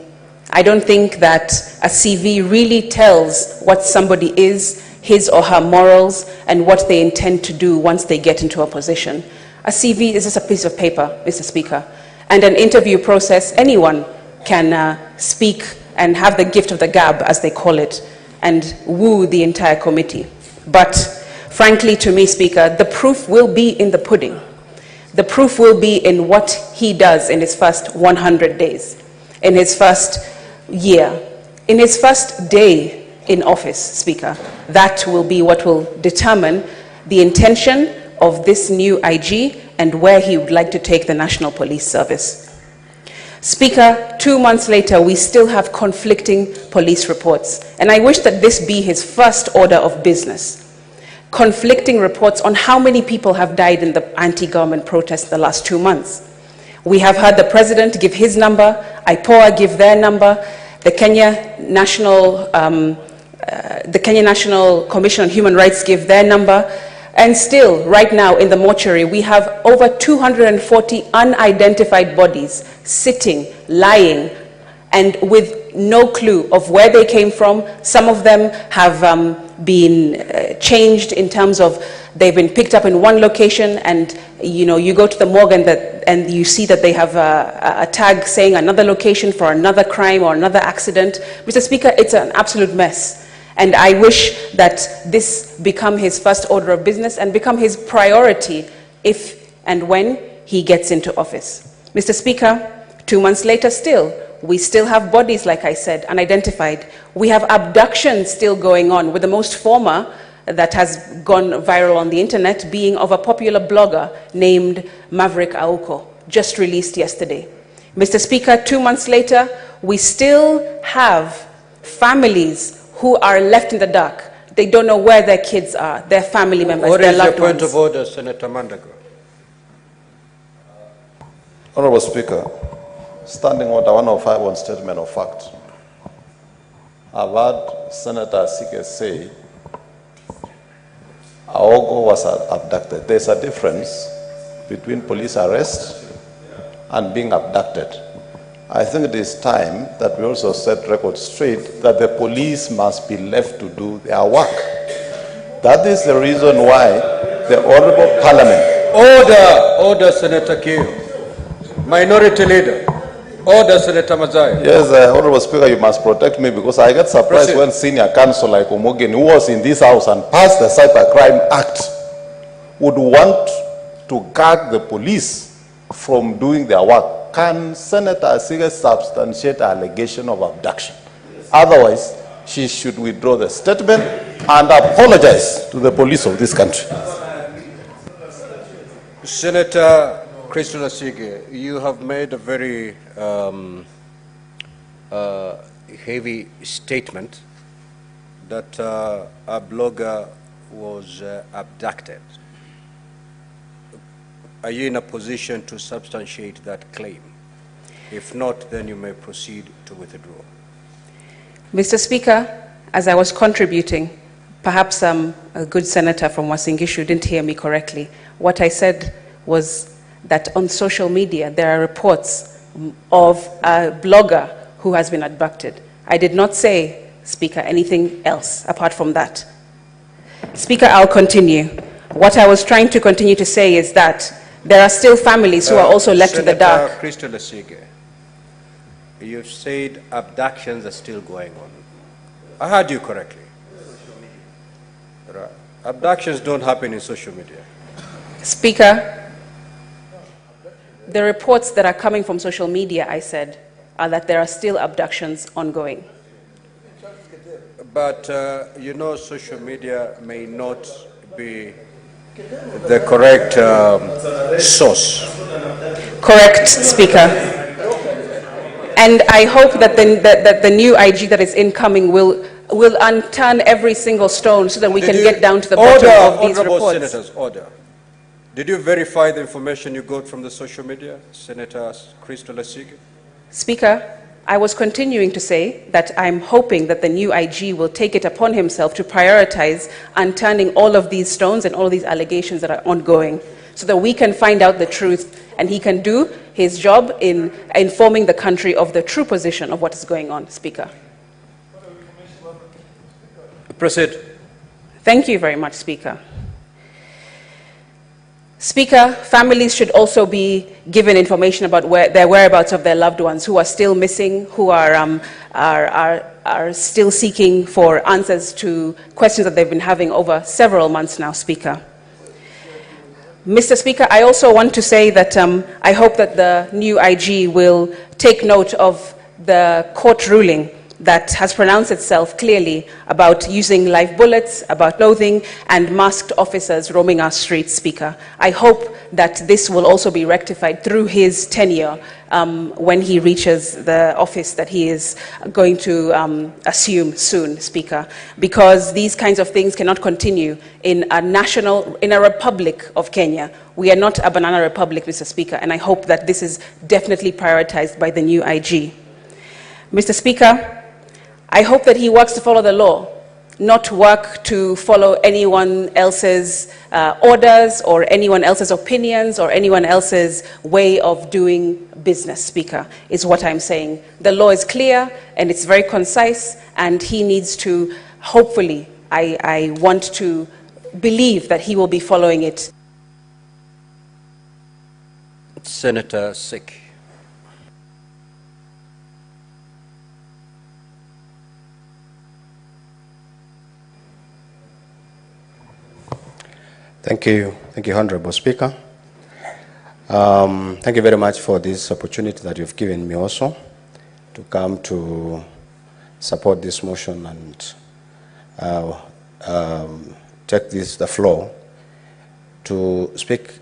[SPEAKER 14] I don't think that a CV really tells what somebody is, his or her morals, and what they intend to do once they get into a position. A CV is just a piece of paper, Mr. Speaker. And an interview process, anyone can speak and have the gift of the gab, as they call it, and woo the entire committee. But frankly, to me, Speaker, the proof will be in the pudding. The proof will be in what he does in his first 100 days, in his first year, in his first day in office, Speaker. That will be what will determine the intention of this new IG and where he would like to take the National Police Service. Speaker, 2 months later, we still have conflicting police reports, and I wish that this be his first order of business. Conflicting reports on how many people have died in the anti-government protests the last 2 months. We have heard the president give his number, IPOA give their number, the Kenya National Commission on Human Rights give their number, and still, right now in the mortuary, we have over 240 unidentified bodies sitting, lying, and with no clue of where they came from. Some of them have been changed in terms of they've been picked up in one location, and you go to the morgue and you see that they have a tag saying another location for another crime or another accident. Mr. Speaker, it's an absolute mess. And I wish that this become his first order of business and become his priority if and when he gets into office. Mr. Speaker, 2 months later still, we still have bodies, like I said, unidentified. We have abductions still going on, with the most former that has gone viral on the internet being of a popular blogger named Maverick Auko, just released yesterday. Mr. Speaker, 2 months later, we still have families who are left in the dark. They don't know where their kids are, their family members,
[SPEAKER 6] what
[SPEAKER 14] their
[SPEAKER 6] is your
[SPEAKER 14] loved
[SPEAKER 6] point
[SPEAKER 14] ones.
[SPEAKER 6] of order, Senator Mandago?
[SPEAKER 11] Honorable Speaker, Standing Order 105 on statement of fact. I've heard Senator Asige say Aogo was abducted. There's a difference between police arrest and being abducted. I think it is time that we also set record straight that the police must be left to do their work. That is the reason why the Honorable Parliament...
[SPEAKER 6] Order, Senator Kiyo. Minority Leader. Order, Senator Mazai.
[SPEAKER 11] Yes, Honorable Speaker, you must protect me, because I get surprised
[SPEAKER 6] Proceed.
[SPEAKER 11] when senior counsel like Omogin, who was in this house and passed the Cybercrime Act, would want to gag the police from doing their work. Can Senator Asige substantiate the allegation of abduction? Otherwise, she should withdraw the statement and apologize to the police of this country.
[SPEAKER 6] Senator Christian Asige, you have made a very heavy statement that a blogger was abducted. Are you in a position to substantiate that claim? If not, then you may proceed to withdraw.
[SPEAKER 14] Mr. Speaker, as I was contributing, perhaps a good senator from Wasingishu didn't hear me correctly. What I said was that on social media there are reports of a blogger who has been abducted. I did not say, Speaker, anything else apart from that. Speaker, I'll continue. What I was trying to continue to say is that there are still families who are also left in the dark.
[SPEAKER 6] Senator Christian Asige, you've said abductions are still going on. I heard you correctly. Right. Abductions don't happen in social media.
[SPEAKER 14] Speaker, the reports that are coming from social media, I said, are that there are still abductions ongoing.
[SPEAKER 6] But, social media may not be the correct source.
[SPEAKER 14] Correct, Speaker. And I hope that the new IG that is incoming will unturn every single stone so that we can get down to the bottom of these
[SPEAKER 6] Honorable
[SPEAKER 14] reports.
[SPEAKER 6] Senators, order. Did you verify the information you got from the social media, Senator Crystal Asige?
[SPEAKER 14] Speaker, I was continuing to say that I'm hoping that the new IG will take it upon himself to prioritize unturning all of these stones and all of these allegations that are ongoing, so that we can find out the truth and he can do his job in informing the country of the true position of what is going on. Speaker.
[SPEAKER 6] Proceed.
[SPEAKER 14] Thank you very much, Speaker. Speaker, families should also be given information about their whereabouts of their loved ones who are still missing, who are still seeking for answers to questions that they've been having over several months now, Speaker. Mr. Speaker, I also want to say that I hope that the new IG will take note of the court ruling that has pronounced itself clearly about using live bullets, about clothing, and masked officers roaming our streets, Speaker. I hope that this will also be rectified through his tenure when he reaches the office that he is going to assume soon, Speaker, because these kinds of things cannot continue in a republic of Kenya. We are not a banana republic, Mr. Speaker, and I hope that this is definitely prioritized by the new IG. Mr. Speaker, I hope that he works to follow the law, not work to follow anyone else's orders or anyone else's opinions or anyone else's way of doing business, Speaker, is what I'm saying. The law is clear and it's very concise, and he needs to, hopefully, I want to believe that he will be following it.
[SPEAKER 6] Senator Sick.
[SPEAKER 15] Thank you, Honorable Speaker. Thank you very much for this opportunity that you've given me also to come to support this motion and take the floor to speak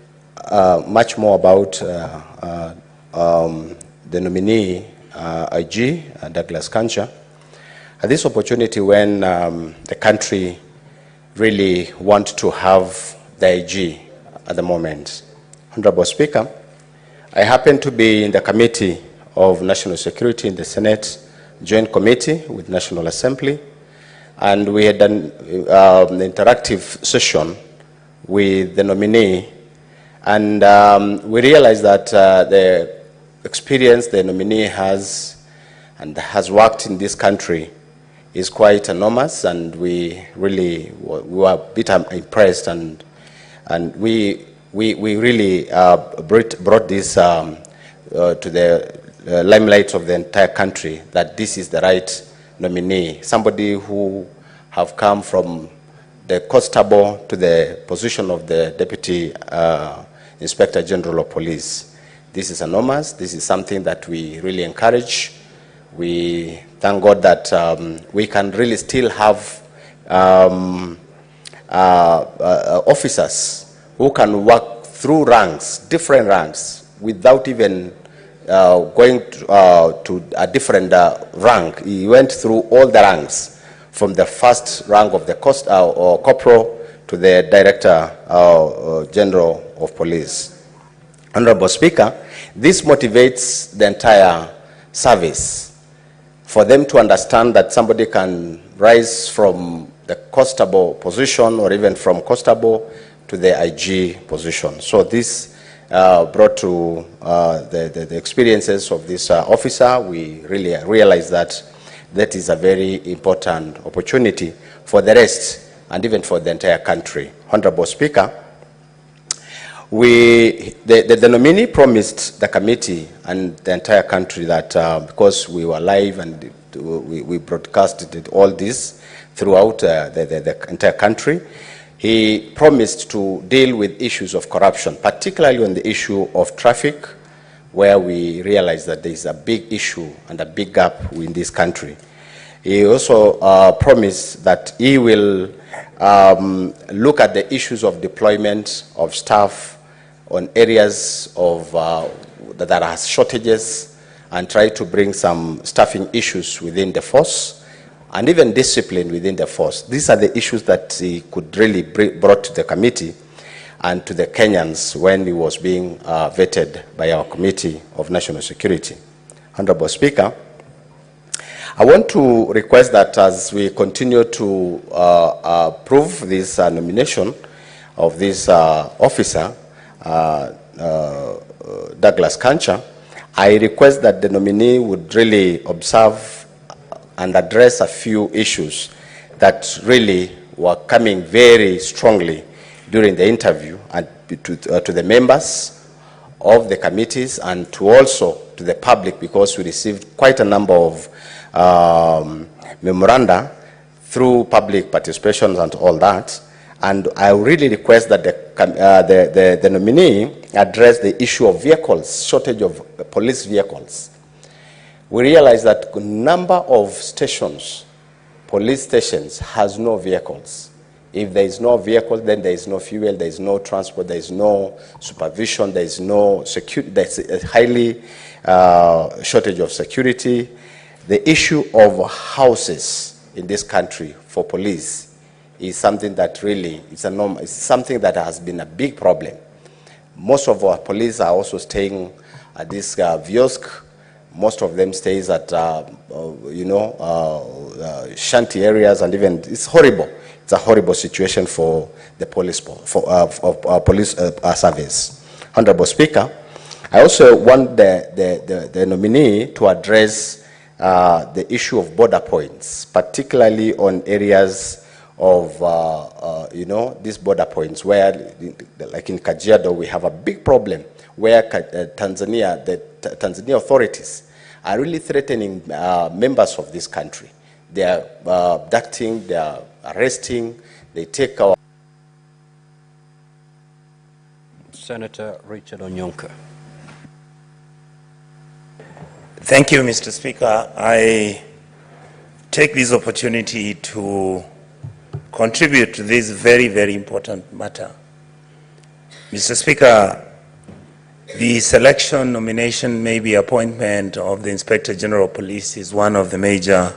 [SPEAKER 15] much more about the nominee IG, Douglas Kanja. At this opportunity when the country really want to have the IG at the moment. Honorable Speaker, I happen to be in the Committee of National Security in the Senate Joint Committee with National Assembly, and we had done an interactive session with the nominee, and we realized that the experience the nominee has and has worked in this country is quite enormous, and we really were a bit impressed, and we really brought this to the limelight of the entire country that this is the right nominee, somebody who have come from the constable to the position of the Deputy Inspector General of Police. This is enormous. This is something that we really encourage. We thank God that we can really still have officers who can work through ranks, different ranks, without even going to a different rank. He went through all the ranks, from the first rank of the corporal to the Director General of Police. Honorable Speaker, this motivates the entire service for them to understand that somebody can rise from the constable position or even from constable to the IG position. So this brought to the experiences of this officer. We really realize that that is a very important opportunity for the rest and even for the entire country. Honorable Speaker, the nominee promised the committee and the entire country that because we were live and we broadcasted all this throughout the entire country, he promised to deal with issues of corruption, particularly on the issue of traffic, where we realize that there is a big issue and a big gap in this country. He also promised that he will look at the issues of deployment of staff on areas of that are shortages and try to bring some staffing issues within the force and even discipline within the force. These are the issues that he could really brought to the committee and to the Kenyans when he was being vetted by our Committee of National Security. Honorable Speaker, I want to request that as we continue to approve this nomination of this officer, Douglas Kanja, I request that the nominee would really observe and address a few issues that really were coming very strongly during the interview, and to the members of the committees and to also to the public, because we received quite a number of memoranda through public participations and all that. And I really request that the nominee address the issue of vehicles, shortage of police vehicles. we realized that a number of stations, police stations, has no vehicles. If there is no vehicle, then there is no fuel, there is no transport, there is no supervision, there is no security, there's a highly shortage of security. The issue of houses in this country for police is something that really, it's something that has been a big problem. Most of our police are also staying at this Viosk. Most of them stays at, shanty areas, and even, it's horrible. It's a horrible situation for the police, police service. Honorable Speaker, I also want the nominee to address the issue of border points, particularly on areas of, these border points where, like in Kajiado, we have a big problem where the Tanzania authorities are really threatening members of this country. They are abducting, they are arresting, they take our...
[SPEAKER 6] Senator Richard Onyonka.
[SPEAKER 16] Thank you, Mr. Speaker. I take this opportunity to contribute to this very, very important matter. Mr. Speaker, the selection, nomination, maybe appointment of the Inspector General of Police is one of the major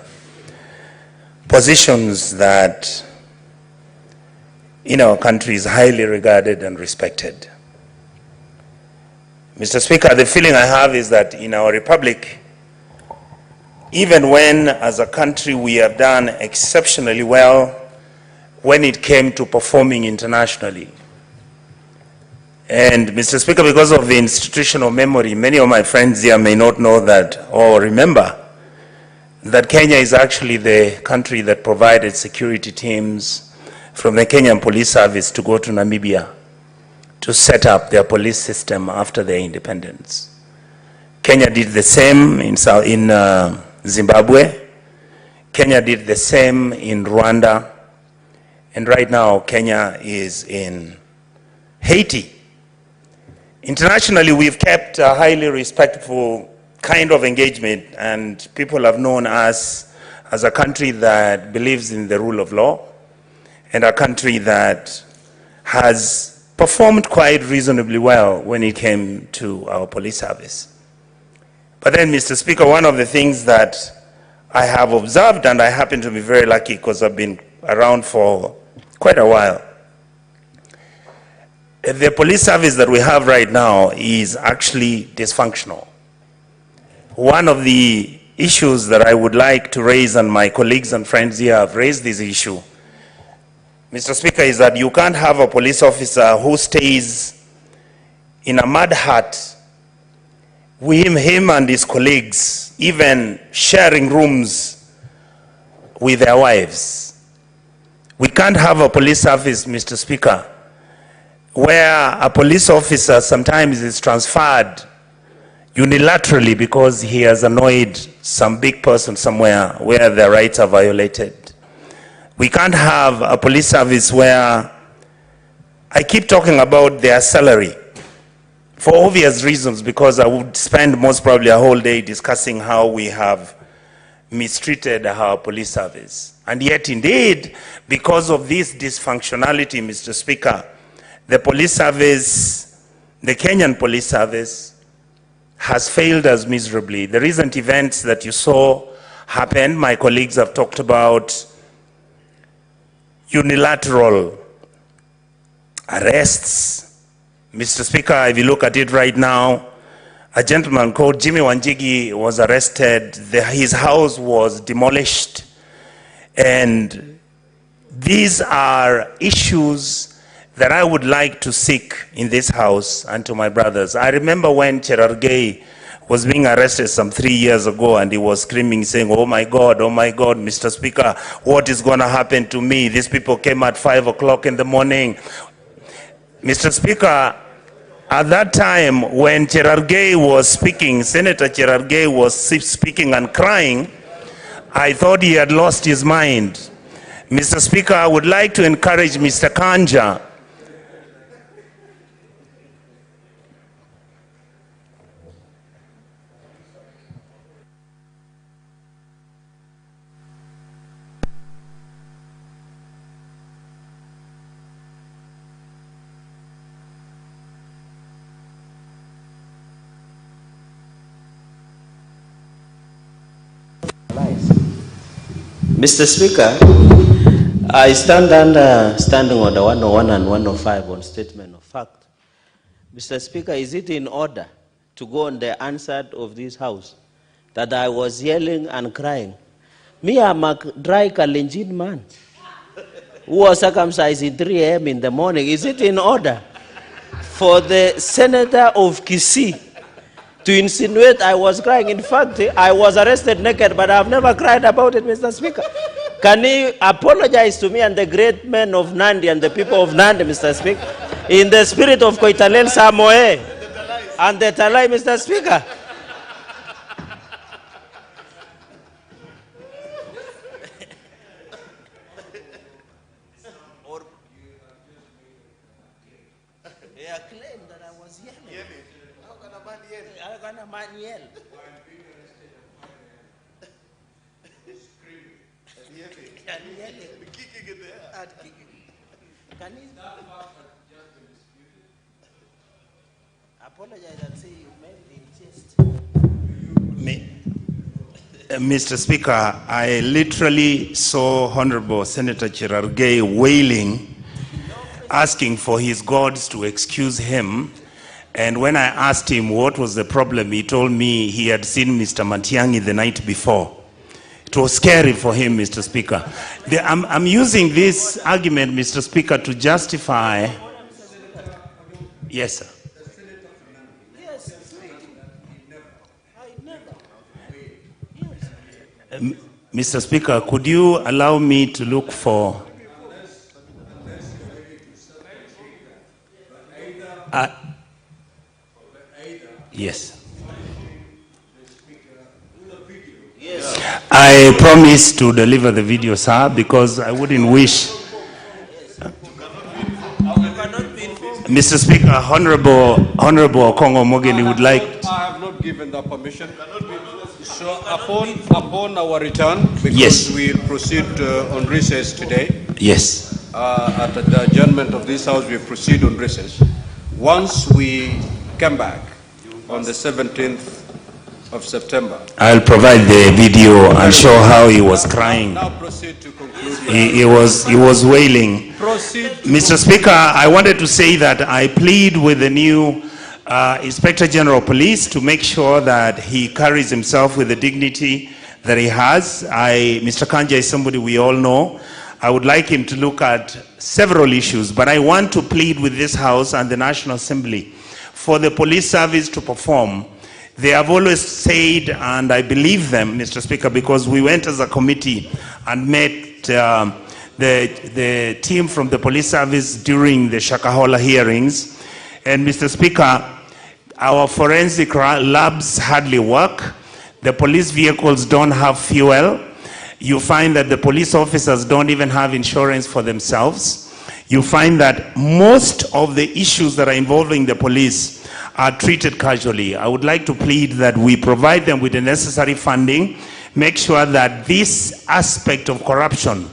[SPEAKER 16] positions that in our country is highly regarded and respected. Mr. Speaker, the feeling I have is that in our republic, even when as a country we have done exceptionally well when it came to performing internationally. And Mr. Speaker, because of the institutional memory, many of my friends here may not know that or remember that Kenya is actually the country that provided security teams from the Kenyan Police Service to go to Namibia to set up their police system after their independence. Kenya did the same in Zimbabwe. Kenya did the same in Rwanda. And right now, Kenya is in Haiti. Internationally, we've kept a highly respectful kind of engagement, and people have known us as a country that believes in the rule of law and a country that has performed quite reasonably well when it came to our police service. But then, Mr. Speaker, one of the things that I have observed, and I happen to be very lucky because I've been around for quite a while, the police service that we have right now is actually dysfunctional. One of the issues that I would like to raise, and my colleagues and friends here have raised this issue, Mr. Speaker, is that you can't have a police officer who stays in a mud hut with him and his colleagues, even sharing rooms with their wives. We can't have a police service, Mr. Speaker, where a police officer sometimes is transferred unilaterally because he has annoyed some big person somewhere where their rights are violated. We can't have a police service where I keep talking about their salary for obvious reasons, because I would spend most probably a whole day discussing how we have mistreated our police service. And yet indeed, because of this dysfunctionality, Mr. Speaker, the police service, the Kenyan police service, has failed us miserably. The recent events that you saw happen, my colleagues have talked about unilateral arrests. Mr. Speaker, if you look at it right now, a gentleman called Jimmy Wanjigi was arrested, his house was demolished, and these are issues that I would like to seek in this house and to my brothers. I remember when Cherargei was being arrested some 3 years ago, and he was screaming, saying, oh my God, Mr. Speaker, what is going to happen to me? These people came at 5 o'clock in the morning. Mr. Speaker, at that time when Cherargei was speaking, Senator Cherargei was speaking and crying, I thought he had lost his mind. Mr. Speaker, I would like to encourage Mr. Kanja
[SPEAKER 17] Mr. Speaker, I stand under Standing Order 101 and 105 on statement of fact. Mr. Speaker, is it in order to go on the answer of this House that I was yelling and crying? Me, I'm a dry Kalenjin man who was circumcised in 3 a.m. in the morning. Is it in order for the senator of Kisii to insinuate I was crying? In fact, I was arrested naked, but I've never cried about it, Mr. Speaker. Can he apologize to me and the great men of Nandi and the people of Nandi, Mr. Speaker, in the spirit of Koitalel Samoe and the Talai, Mr. Speaker?
[SPEAKER 16] Mr. Speaker, I literally saw Honorable Senator Cherargei wailing, asking for his gods to excuse him. And when I asked him what was the problem, he told me he had seen Mr. Matiang'i the night before. It was scary for him, Mr. Speaker. I'm using this argument, Mr. Speaker, to justify... Yes, sir. Mr. Speaker, could you allow me to look for... Yes. I promise to deliver the video, sir, because I wouldn't wish... Mr. Speaker, Honorable Okongo Mogeni would like...
[SPEAKER 6] I have not given that permission. So upon our return, because
[SPEAKER 16] yes,
[SPEAKER 6] we'll proceed on recess today.
[SPEAKER 16] Yes.
[SPEAKER 6] At the adjournment of this House, we proceed on recess. Once we come back on the 17th of September,
[SPEAKER 16] I'll provide the video and show how he was crying.
[SPEAKER 6] Now proceed to conclude.
[SPEAKER 16] He was wailing.
[SPEAKER 6] Proceed.
[SPEAKER 16] Mr. Speaker, I wanted to say that I plead with the new Inspector General of Police to make sure that he carries himself with the dignity that he has. Mr. Kanja is somebody we all know. I would like him to look at several issues, but I want to plead with this House and the National Assembly for the police service to perform. They have always said, and I believe them, Mr. Speaker, because we went as a committee and met the team from the police service during the Shakahola hearings. And Mr. Speaker, our forensic labs hardly work. The police vehicles don't have fuel. You find that the police officers don't even have insurance for themselves. You find that most of the issues that are involving the police are treated casually. I would like to plead that we provide them with the necessary funding, make sure that this aspect of corruption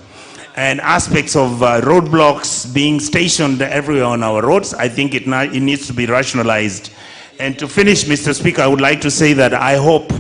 [SPEAKER 16] and aspects of roadblocks being stationed everywhere on our roads, I think it needs to be rationalized. And to finish, Mr. Speaker, I would like to say that I hope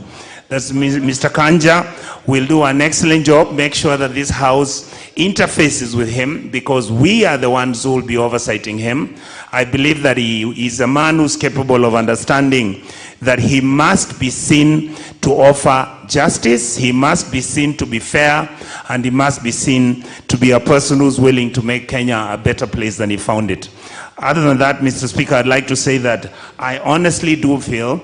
[SPEAKER 16] that Mr. Kanja will do an excellent job, make sure that this House interfaces with him, because we are the ones who will be oversighting him. I believe that he is a man who's capable of understanding that he must be seen to offer justice, he must be seen to be fair, and he must be seen to be a person who's willing to make Kenya a better place than he found it. Other than that, Mr. Speaker, I'd like to say that I honestly do feel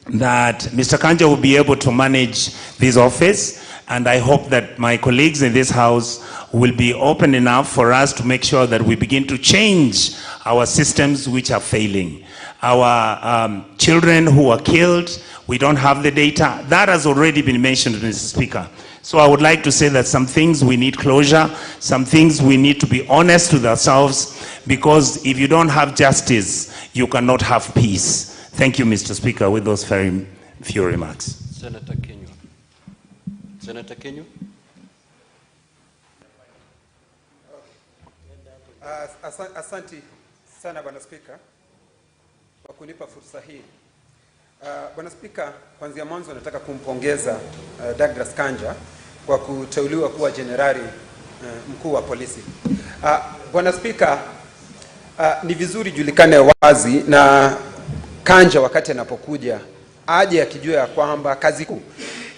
[SPEAKER 16] that Mr. Kanja will be able to manage this office, and I hope that my colleagues in this House will be open enough for us to make sure that we begin to change our systems which are failing. Our children who are killed, we don't have the data. That has already been mentioned, Mr. Speaker. So I would like to say that some things we need closure, some things we need to be honest with ourselves, because if you don't have justice, you cannot have peace. Thank you, Mr. Speaker, with those very few remarks.
[SPEAKER 6] Senator Kenyu. Senator Kenyu.
[SPEAKER 18] Asante sana Bwana Spika kwa kunipa fursa hii. Bwana Spika, kuanzia mwanzo nataka kumpongeza Douglas Kanja kwa kuteuliwa kuwa jenerali mkuu wa polisi. Bwana Spika, ni vizuri julikane wazi na Kanja wakati anapokuja aje akijua ya kwamba kazi kuu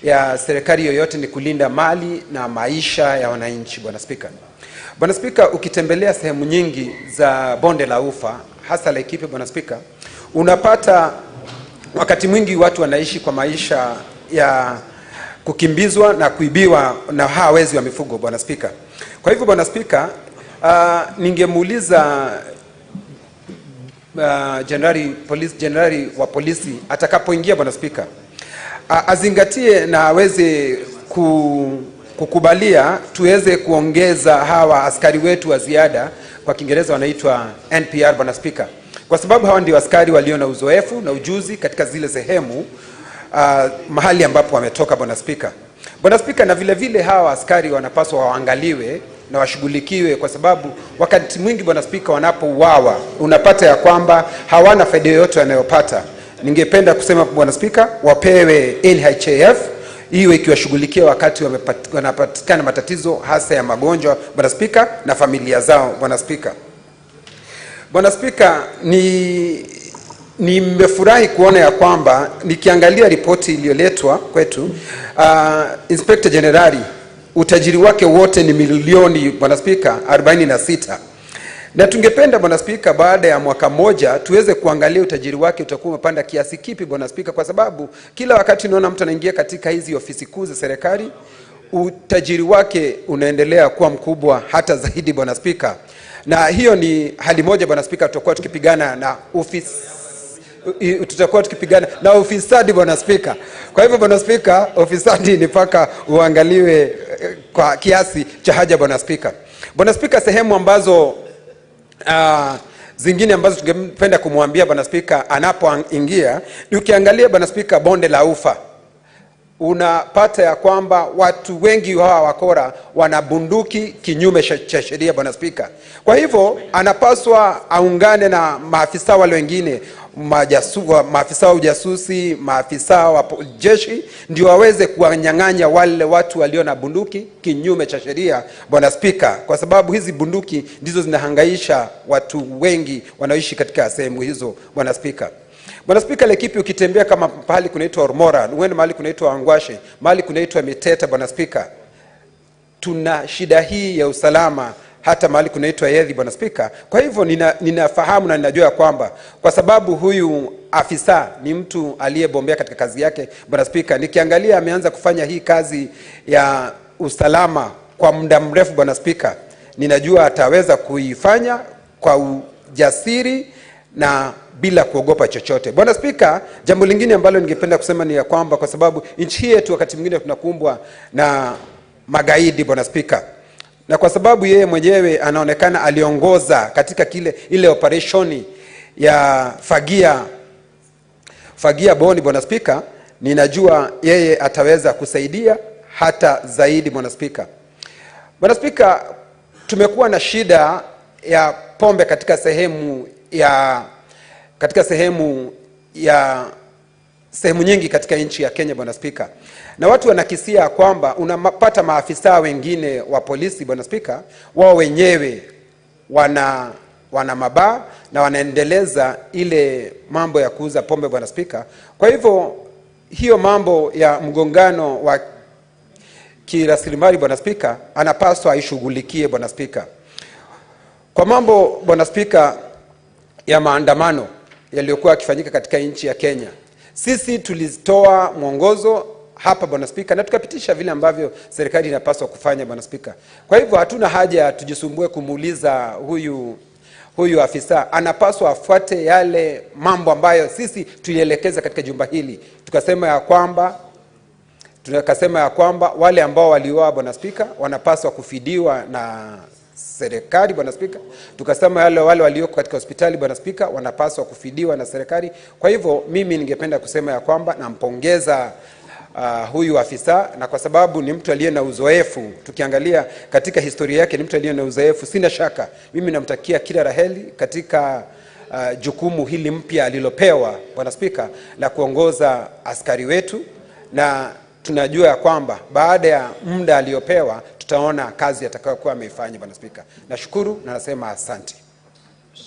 [SPEAKER 18] ya serikali yoyote ni kulinda mali na maisha ya wananchi. Bwana Spika, Bwana Spika, ukitembelea sehemu nyingi za bonde la Ufa hasa Laikipia, Bwana Spika, unapata wakati mwingi watu wanaishi kwa maisha ya kukimbizwa na kuibiwa na hawa wezi wa mifugo. Bwana Spika, kwa hivyo Bwana Spika, ningemuuliza jenerali wa polisi atakapoingia, Bwana Spika, azingatie na aweze kukubalia tuweze kuongeza hawa askari wetu wa ziada, kwa Kiingereza wanaitwa NPR, Bwana Spika, kwa sababu hawa ndio askari walio na uzoefu na ujuzi katika zile sehemu mahali ambapo wametoka. Bwana Spika, Bwana Spika, na vile vile hawa askari wanapaswa waangaliwe na washughulikiwe, kwa sababu wakati mwingi Bwana Spika, wanapouawa unapata ya kwamba hawana faida yoyote wanayopata. Ningependa kusema Bwana Spika, wapewe NHIF iwe ikiwashughulikia wakati wanapatikana matatizo hasa ya magonjwa, Bwana Spika, na familia zao. Bwana Spika, Bwana Spika, nimefurahi kuona ya kwamba nikiangalia ripoti iliyoletwa kwetu, Inspector Generali utajiri wake wote ni milioni, Bwana Spika, 46. Na tungependa Bwana Spika, baada ya mwaka mmoja tuweze kuangalia utajiri wake utakuwa umepanda kiasi kipi, Bwana Spika, kwa sababu kila wakati unaona mtu anaingia katika hizi ofisi kuu za serikali, utajiri wake unaendelea kuwa mkubwa hata zaidi, Bwana Spika. Na hiyo ni hali moja, Bwana Spika, tutakuwa tukipigana na ufisadi, Bwana Spika. Kwa hivyo Bwana Spika, ufisadi ni paka uangaliwe kwa kiasi cha haja, Bwana Spika. Bwana Spika, sehemu ambazo zingine ambazo tungependa kumwambia Bwana Spika anapoingia, ukiangalia Bwana Spika, bonde la Ufa unapata ya kwamba watu wengi hawa wakora wana bunduki kinyume cha sheria, Bwana Spika. Kwa hivyo anapaswa aungane na maafisa wale wengine, maafisa wa ujasusi, maafisa wa jeshi, ndio waweze kuwanyang'anya wale watu walio na bunduki kinyume cha sheria, Bwana Spika, kwa sababu hizi bunduki ndizo zinahangaisha watu wengi wanaoishi katika sehemu hizo, Bwana Spika. Bwana Spika, Laikipia ukitembea kama pahali kunaitwa Ormora, uende mahali kunaitwa Angwashe, mahali kunaitwa Miteta, Bwana Spika, tuna shida hii ya usalama, hata mahali kunaitwa Yedhi, Bwana Spika. Kwa hivyo ninafahamu na ninajua kwamba kwa sababu huyu afisa ni mtu aliyebombea katika kazi yake, Bwana Spika, nikiangalia ameanza kufanya hii kazi ya usalama kwa muda mrefu, Bwana Spika, ninajua ataweza kuifanya kwa ujasiri na bila kuogopa chochote. Bwana Spika, jambo lingine ambalo ningependa kusema ni ya kwamba kwa sababu nchi hii yetu wakati mwingine tunakumbwa na magaidi, Bwana Spika, na kwa sababu yeye mwenyewe anaonekana aliongoza katika ile operationi ya fagia boni, Bwana Spika, ninajua yeye ataweza kusaidia hata zaidi, Bwana Spika. Bwana Spika, tumekuwa na shida ya pombe katika sehemu nyingi katika nchi ya Kenya, Bwana Spika, na watu wanakisia kwamba unapata maafisa wengine wa polisi, Bwana Spika, wao wenyewe wana mabaa na wanaendeleza ile mambo ya kuuza pombe, Bwana Spika. Kwa hivyo hiyo mambo ya mgongano wa kirasilimali, Bwana Spika, anapaswa aishughulikie, Bwana Spika. Kwa mambo, Bwana Spika, ya maandamano yaliyokuwa yakifanyika katika nchi ya Kenya, sisi tulitoa mwongozo hapa, Bwana Spika, na tukapitisha vile ambavyo serikali inapaswa kufanya, Bwana Spika. Kwa hivyo hatuna haja tujisumbue kumuuliza huyu afisa, anapaswa afuate yale mambo ambayo sisi tulielekeza katika jumba hili. Tukasema ya kwamba wale ambao waliuawa, Bwana Spika, wanapaswa kufidiwa na serikali, Bwana Spika. Tukasema wale walioko katika hospitali, Bwana Spika, wanapaswa kufidiwa na serikali. Kwa hivyo mimi ningependa kusema ya kwamba nampongeza huyu afisa, na kwa sababu ni mtu aliye na uzoefu, tukiangalia katika historia yake ni mtu aliye na uzoefu, sina shaka mimi namtakia kila raheli katika jukumu hili mpya alilopewa, Bwana Spika, la kuongoza askari wetu, na tunajua ya kwamba baada ya muda aliyopewa tutaona kazi atakayokuwa ameifanya. Bwana Spika, nashukuru na nasema asante.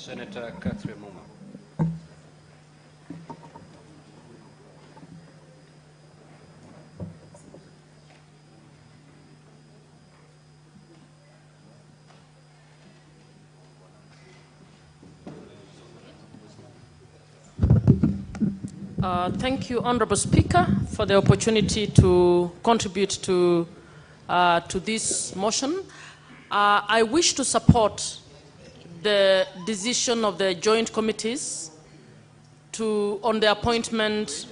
[SPEAKER 6] Senator Catherine Muma.
[SPEAKER 19] Thank you, Honorable Speaker, for the opportunity to contribute to this motion. I wish to support the decision of the joint committees on the appointment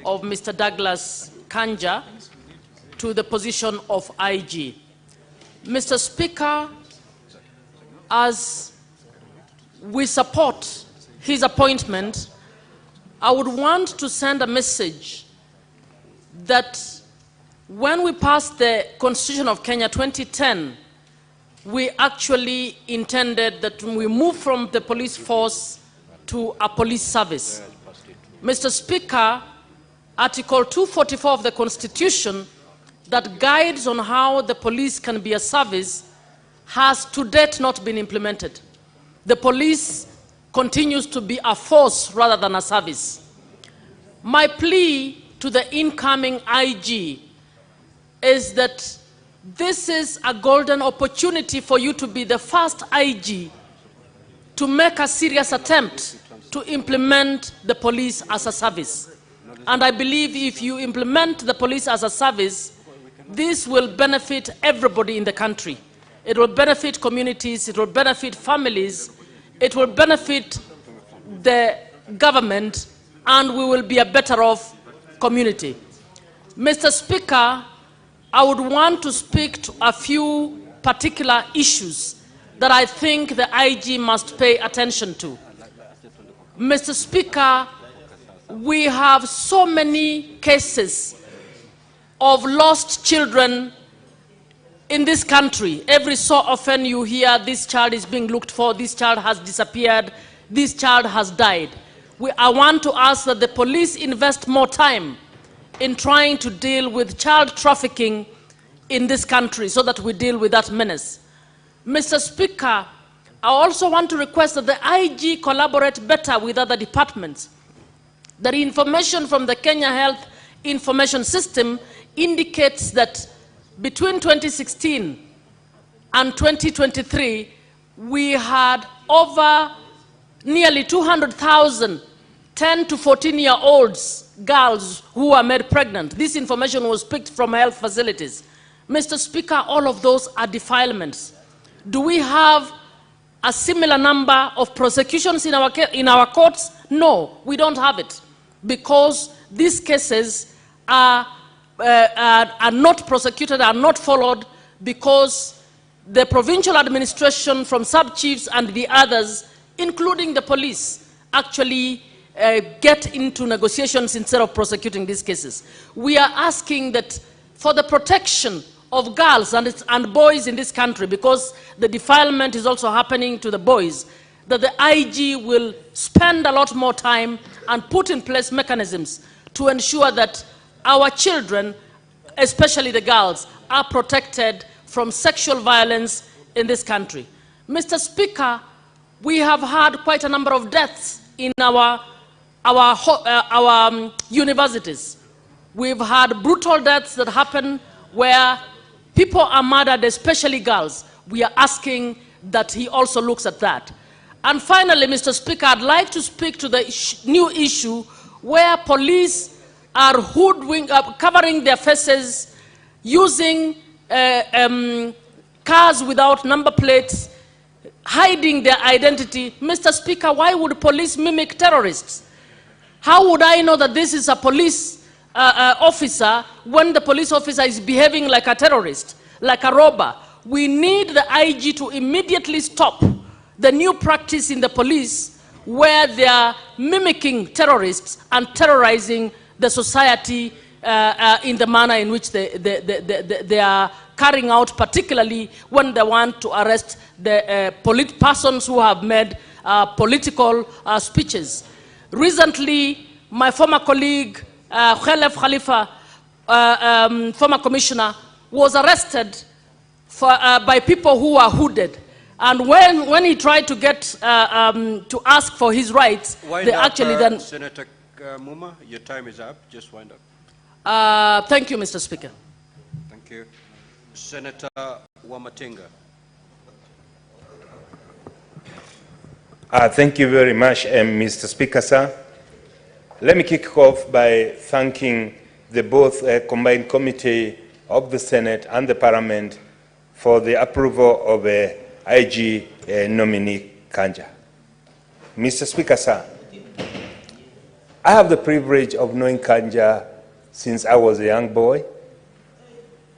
[SPEAKER 19] of Mr. Douglas Kanja to the position of IG. Mr. Speaker, as we support his appointment, I would want to send a message that when we passed the Constitution of Kenya 2010, we actually intended that we move from the police force to a police service. Mr. Speaker, Article 244 of the Constitution that guides on how the police can be a service has to date not been implemented. The police continues to be a force rather than a service. My plea to the incoming IG is that this is a golden opportunity for you to be the first IG to make a serious attempt to implement the police as a service. And I believe if you implement the police as a service, this will benefit everybody in the country. It will benefit communities, it will benefit families, it will benefit the government, and we will be a better off community. Mr. Speaker, I would want to speak to a few particular issues that I think the IG must pay attention to. Mr. Speaker, we have so many cases of lost children in this country. Every so often you hear this child is being looked for, this child has disappeared, this child has died. I want to ask that the police invest more time in trying to deal with child trafficking in this country so that we deal with that menace. Mr. Speaker, I also want to request that the IG collaborate better with other departments. The information from the Kenya Health Information System indicates that between 2016 and 2023, we had over nearly 200,000 10 to 14-year-olds, girls who were made pregnant. This information was picked from health facilities. Mr. Speaker, all of those are defilements. Do we have a similar number of prosecutions in our courts? No, we don't have it, because these cases are not prosecuted, are not followed, because the provincial administration from sub-chiefs and the others, including the police, actually get into negotiations instead of prosecuting these cases. We are asking that for the protection of girls and boys in this country, because the defilement is also happening to the boys, that the IG will spend a lot more time and put in place mechanisms to ensure that our children, especially the girls, are protected from sexual violence in this country. Mr. Speaker, we have had quite a number of deaths in our universities. We've had brutal deaths that happen where people are murdered, especially girls. We are asking that he also looks at that. And finally, Mr. Speaker, I'd like to speak to the new issue where police are covering their faces, using cars without number plates, hiding their identity. Mr. Speaker, why would police mimic terrorists? How would I know that this is a police officer when the police officer is behaving like a terrorist, like a robber? We need the IG to immediately stop the new practice in the police where they are mimicking terrorists and terrorizing the society in the manner in which they are carrying out, particularly when they want to arrest the persons who have made political speeches. Recently, my former colleague, Khalef Khalifa, former commissioner, was arrested for, by people who are hooded. And when he tried to get to ask for his rights, they actually then...
[SPEAKER 6] Senator Muma, your time is up. Just wind up.
[SPEAKER 19] Thank you, Mr. Speaker.
[SPEAKER 6] Thank you. Senator Wamatinga.
[SPEAKER 16] Thank you very much, Mr. Speaker, sir. Let me kick off by thanking the both combined committee of the Senate and the Parliament for the approval of IG nominee Kanja. Mr. Speaker, sir, I have the privilege of knowing Kanja since I was a young boy,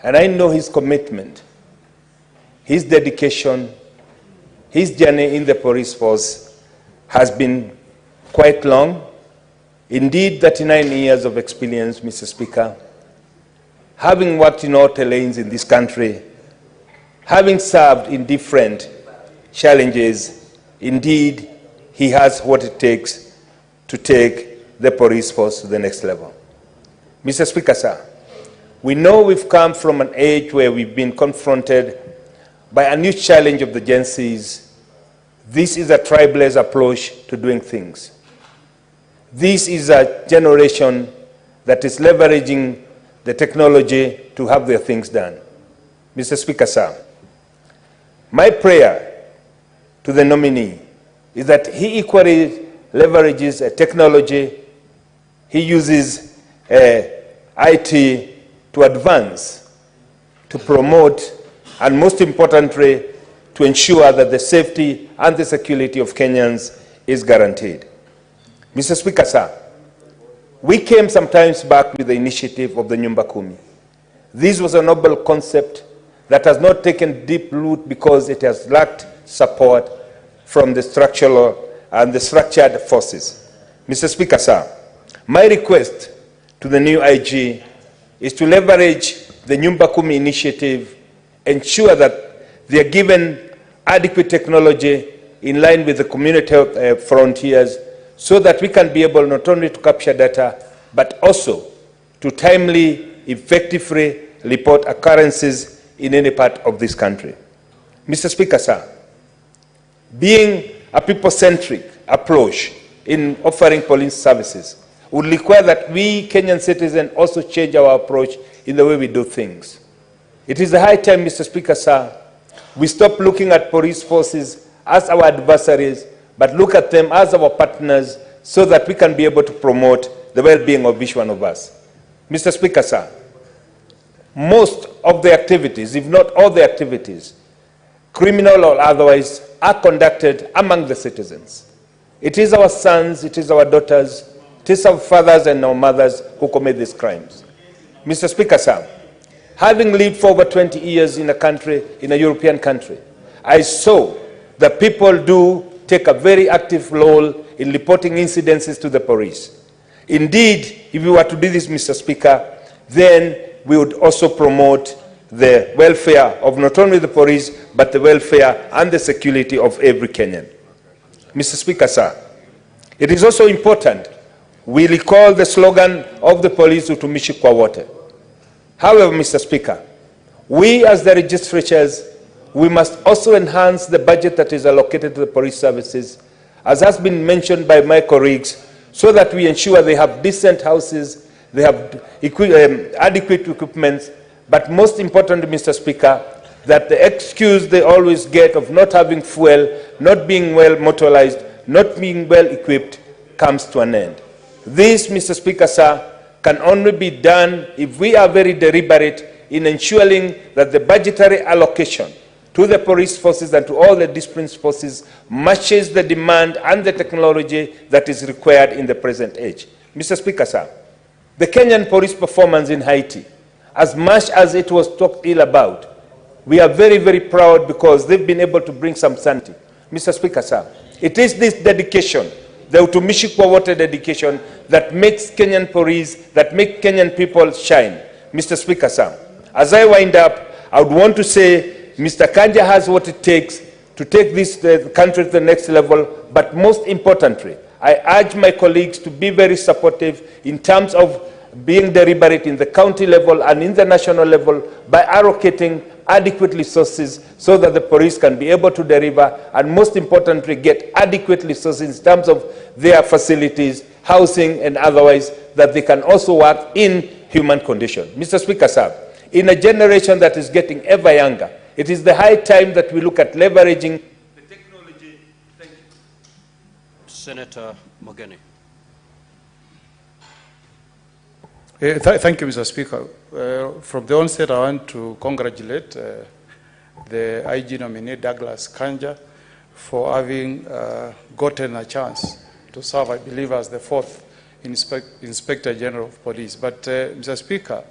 [SPEAKER 16] and I know his commitment, his dedication, his journey in the police force has been quite long. Indeed, 39 years of experience, Mr. Speaker. Having worked in all terrains in this country, having served in different challenges, indeed, he has what it takes to take the police force to the next level. Mr. Speaker, sir, we know we've come from an age where we've been confronted by a new challenge of the Gen Zs. This is a tribalist approach to doing things. This is a generation that is leveraging the technology to have their things done. Mr. Speaker, sir, my prayer to the nominee is that he equally leverages technology, he uses IT to advance, to promote, and most importantly, to ensure that the safety and the security of Kenyans is guaranteed. Mr. Speaker, sir, we came sometimes back with the initiative of the Nyumba Kumi. This was a noble concept that has not taken deep root because it has lacked support from the structural and the structured forces. Mr. Speaker, sir, my request to the new IG is to leverage the Nyumba Kumi initiative, ensure that they are given adequate technology in line with the community frontiers so that we can be able not only to capture data, but also to timely, effectively report occurrences in any part of this country. Mr. Speaker, sir, being a people-centric approach in offering police services would require that we Kenyan citizens also change our approach in the way we do things. It is a high time, Mr. Speaker, sir, we stop looking at police forces as our adversaries, but look at them as our partners so that we can be able to promote the well-being of each one of us. Mr. Speaker, sir, most of the activities, if not all the activities, criminal or otherwise, are conducted among the citizens. It is our sons, it is our daughters, it is our fathers and our mothers who commit these crimes. Mr. Speaker, sir, having lived for over 20 years in a country, in a European country, I saw that people do take a very active role in reporting incidences to the police. Indeed, if we were to do this, Mr. Speaker, then we would also promote the welfare of not only the police, but the welfare and the security of every Kenyan. Mr. Speaker, sir, it is also important we recall the slogan of the police, utumishi kwa wote. However, Mr. Speaker, we as the registratures, we must also enhance the budget that is allocated to the police services, as has been mentioned by my colleagues, so that we ensure they have decent houses, they have adequate equipment, but most importantly, Mr. Speaker, that the excuse they always get of not having fuel, not being well motorized, not being well equipped, comes to an end. This, Mr. Speaker, sir, can only be done if we are very deliberate in ensuring that the budgetary allocation to the police forces and to all the disciplined forces matches the demand and the technology that is required in the present age. Mr. Speaker, sir, the Kenyan police performance in Haiti, as much as it was talked ill about, we are very, very proud because they've been able to bring some sanity. Mr. Speaker, sir, it is this dedication, the utumishi kwa wote dedication, that makes Kenyan police, that makes Kenyan people shine. Mr. Speaker, sir, as I wind up, I would want to say Mr. Kanja has what it takes to take this country to the next level, but most importantly, I urge my colleagues to be very supportive in terms of
[SPEAKER 10] being deliberate in the county level and in the national level by allocating adequate resources so that the police can be able to deliver and, most importantly, get adequate resources in terms of their facilities, housing, and otherwise, that they can also work in human condition. Mr. Speaker, sir, in a generation that is getting ever younger, it is the high time that we look at leveraging the technology. Thank you.
[SPEAKER 6] Senator Mogeni.
[SPEAKER 13] Thank you, Mr. Speaker. From the onset, I want to congratulate the IG nominee, Douglas Kanja, for having gotten a chance to serve, I believe, as the fourth Inspector General of Police. But, Mr. Speaker,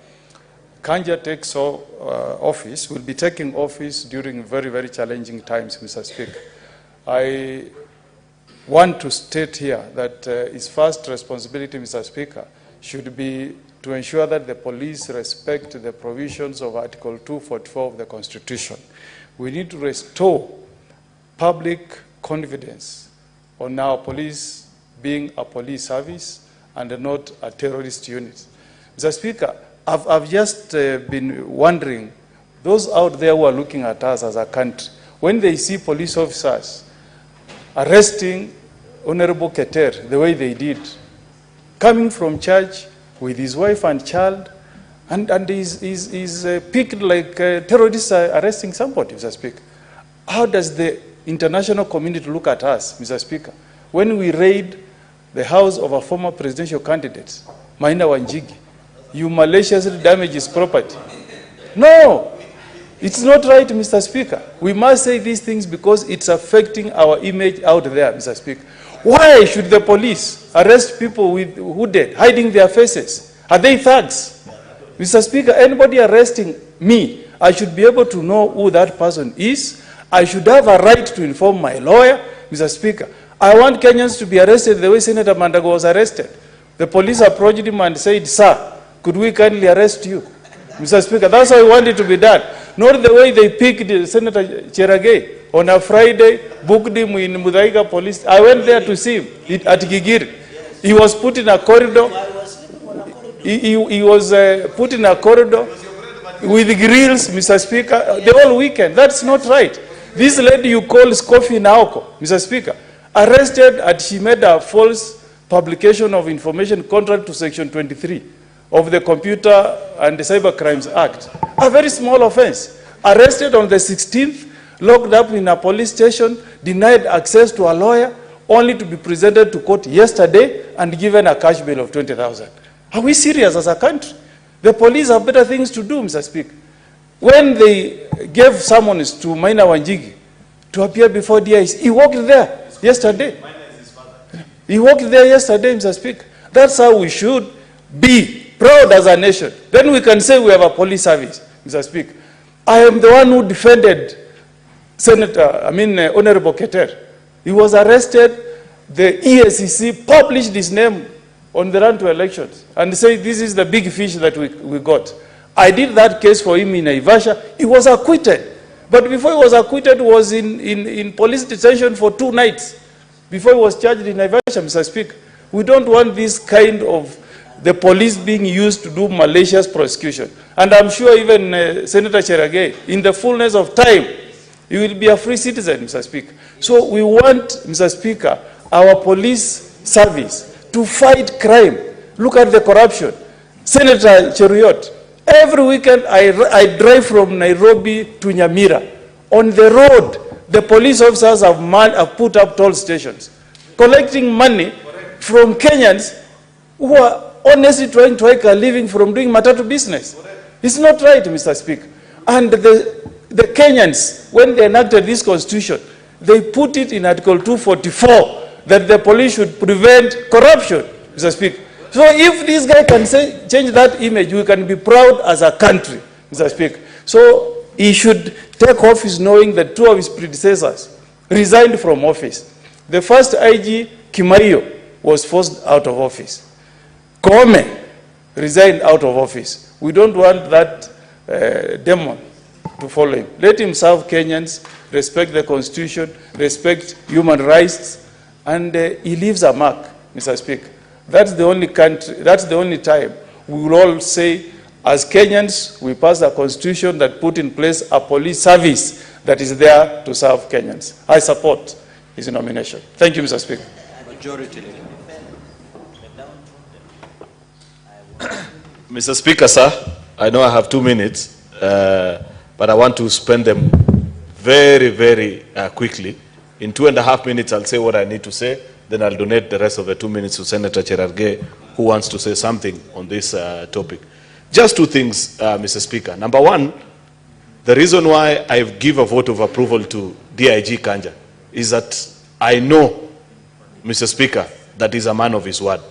[SPEAKER 13] Kanja takes office, will be taking office during very, very challenging times, Mr. Speaker. I want to state here that his first responsibility, Mr. Speaker, should be to ensure that the police respect the provisions of Article 244 of the Constitution. We need to restore public confidence on our police being a police service and not a terrorist unit. Mr. Speaker, I've just been wondering, those out there who are looking at us as a country, when they see police officers arresting Honorable Keter the way they did, coming from church with his wife and child, and he's picked like terrorists are arresting somebody, Mr. Speaker. How does the international community look at us, Mr. Speaker, when we raid the house of a former presidential candidate, Maina Wanjigi? You maliciously damage his property. No, it's not right, Mr. Speaker. We must say these things because it's affecting our image out there, Mr. Speaker. Why should the police arrest people with hooded, hiding their faces? Are they thugs? Mr. Speaker, anybody arresting me, I should be able to know who that person is. I should have a right to inform my lawyer, Mr. Speaker. I want Kenyans to be arrested the way Senator Mandago was arrested. The police approached him and said, "Sir, could we kindly arrest you?" Mr. Speaker, that's how I want it to be done. Not the way they picked Senator Cheragay on a Friday, booked him in Mudhaiga police. I went there to see him at Gigiri. He was put in a corridor. He was put in a corridor with grills, Mr. Speaker, the whole weekend. That's not right. This lady you call Skofi Naoko, Mr. Speaker, arrested and she made a false publication of information contrary to Section 23 of the Computer and the Cyber Crimes Act. A very small offense. Arrested on the 16th, locked up in a police station, denied access to a lawyer, only to be presented to court yesterday and given a cash bail of 20,000. Are we serious as a country? The police have better things to do, Mr. Speaker. When they gave summons to Maina Wanjigi to appear before DIC, he walked there yesterday. He walked there yesterday, Mr. Speaker. That's how we should be proud as a nation. Then we can say we have a police service, Mr. Speaker. I am the one who defended Honorable Keter. He was arrested. The EACC published his name on the run to elections and said this is the big fish that we got. I did that case for him in Naivasha. He was acquitted. But before he was acquitted, he was in police detention for 2 nights before he was charged in Naivasha, Mr. Speaker. We don't want this kind of the police being used to do malicious prosecution. And I'm sure even Senator Cheragay, in the fullness of time, he will be a free citizen, Mr. Speaker. So we want, Mr. Speaker, our police service to fight crime. Look at the corruption. Senator Cheruiyot, every weekend I drive from Nairobi to Nyamira. On the road, the police officers have put up toll stations, collecting money from Kenyans who are honestly trying to make a living from doing matatu business. It's not right, Mr. Speaker. And the Kenyans, when they enacted this constitution, they put it in Article 244 that the police should prevent corruption, Mr. Speaker. So if this guy can change that image, we can be proud as a country, Mr. Speaker. So he should take office knowing that 2 of his predecessors resigned from office. The first IG, Kimaiyo, was forced out of office. Koome resigned out of office. We don't want that demon to follow him. Let him serve Kenyans, respect the Constitution, respect human rights, and he leaves a mark, Mr. Speaker. That's the only country, that's the only time we will all say, as Kenyans, we passed a constitution that put in place a police service that is there to serve Kenyans. I support his nomination. Thank you, Mr. Speaker.
[SPEAKER 18] Majority Leader.
[SPEAKER 11] Mr. Speaker, sir, I know I have 2 minutes, but I want to spend them very, very quickly. In 2.5 minutes, I'll say what I need to say. Then I'll donate the rest of the 2 minutes to Senator Cherargei, who wants to say something on this topic. Just 2 things, Mr. Speaker. Number 1, the reason why I give a vote of approval to DIG Kanja is that I know, Mr. Speaker, that he's a man of his word.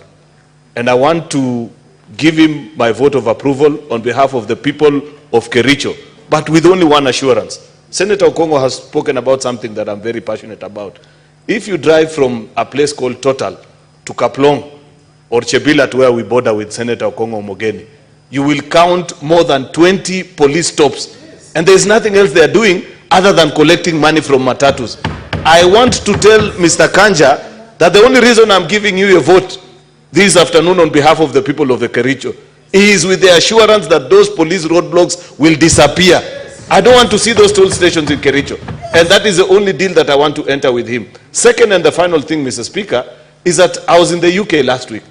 [SPEAKER 11] And I want to give him my vote of approval on behalf of the people of Kericho, but with only one assurance. Senator Okongo has spoken about something that I'm very passionate about. If you drive from a place called Total to Kaplong or Chebila, to where we border with Senator Okongo Mogeni, you will count more than 20 police stops. And there's nothing else they're doing other than collecting money from matatus. I want to tell Mr. Kanja that the only reason I'm giving you a vote this afternoon on behalf of the people of the Kericho is with the assurance that those police roadblocks will disappear. I don't want to see those toll stations in Kericho. And that is the only deal that I want to enter with him. Second and the final thing, Mr. Speaker, is that I was in the UK last week.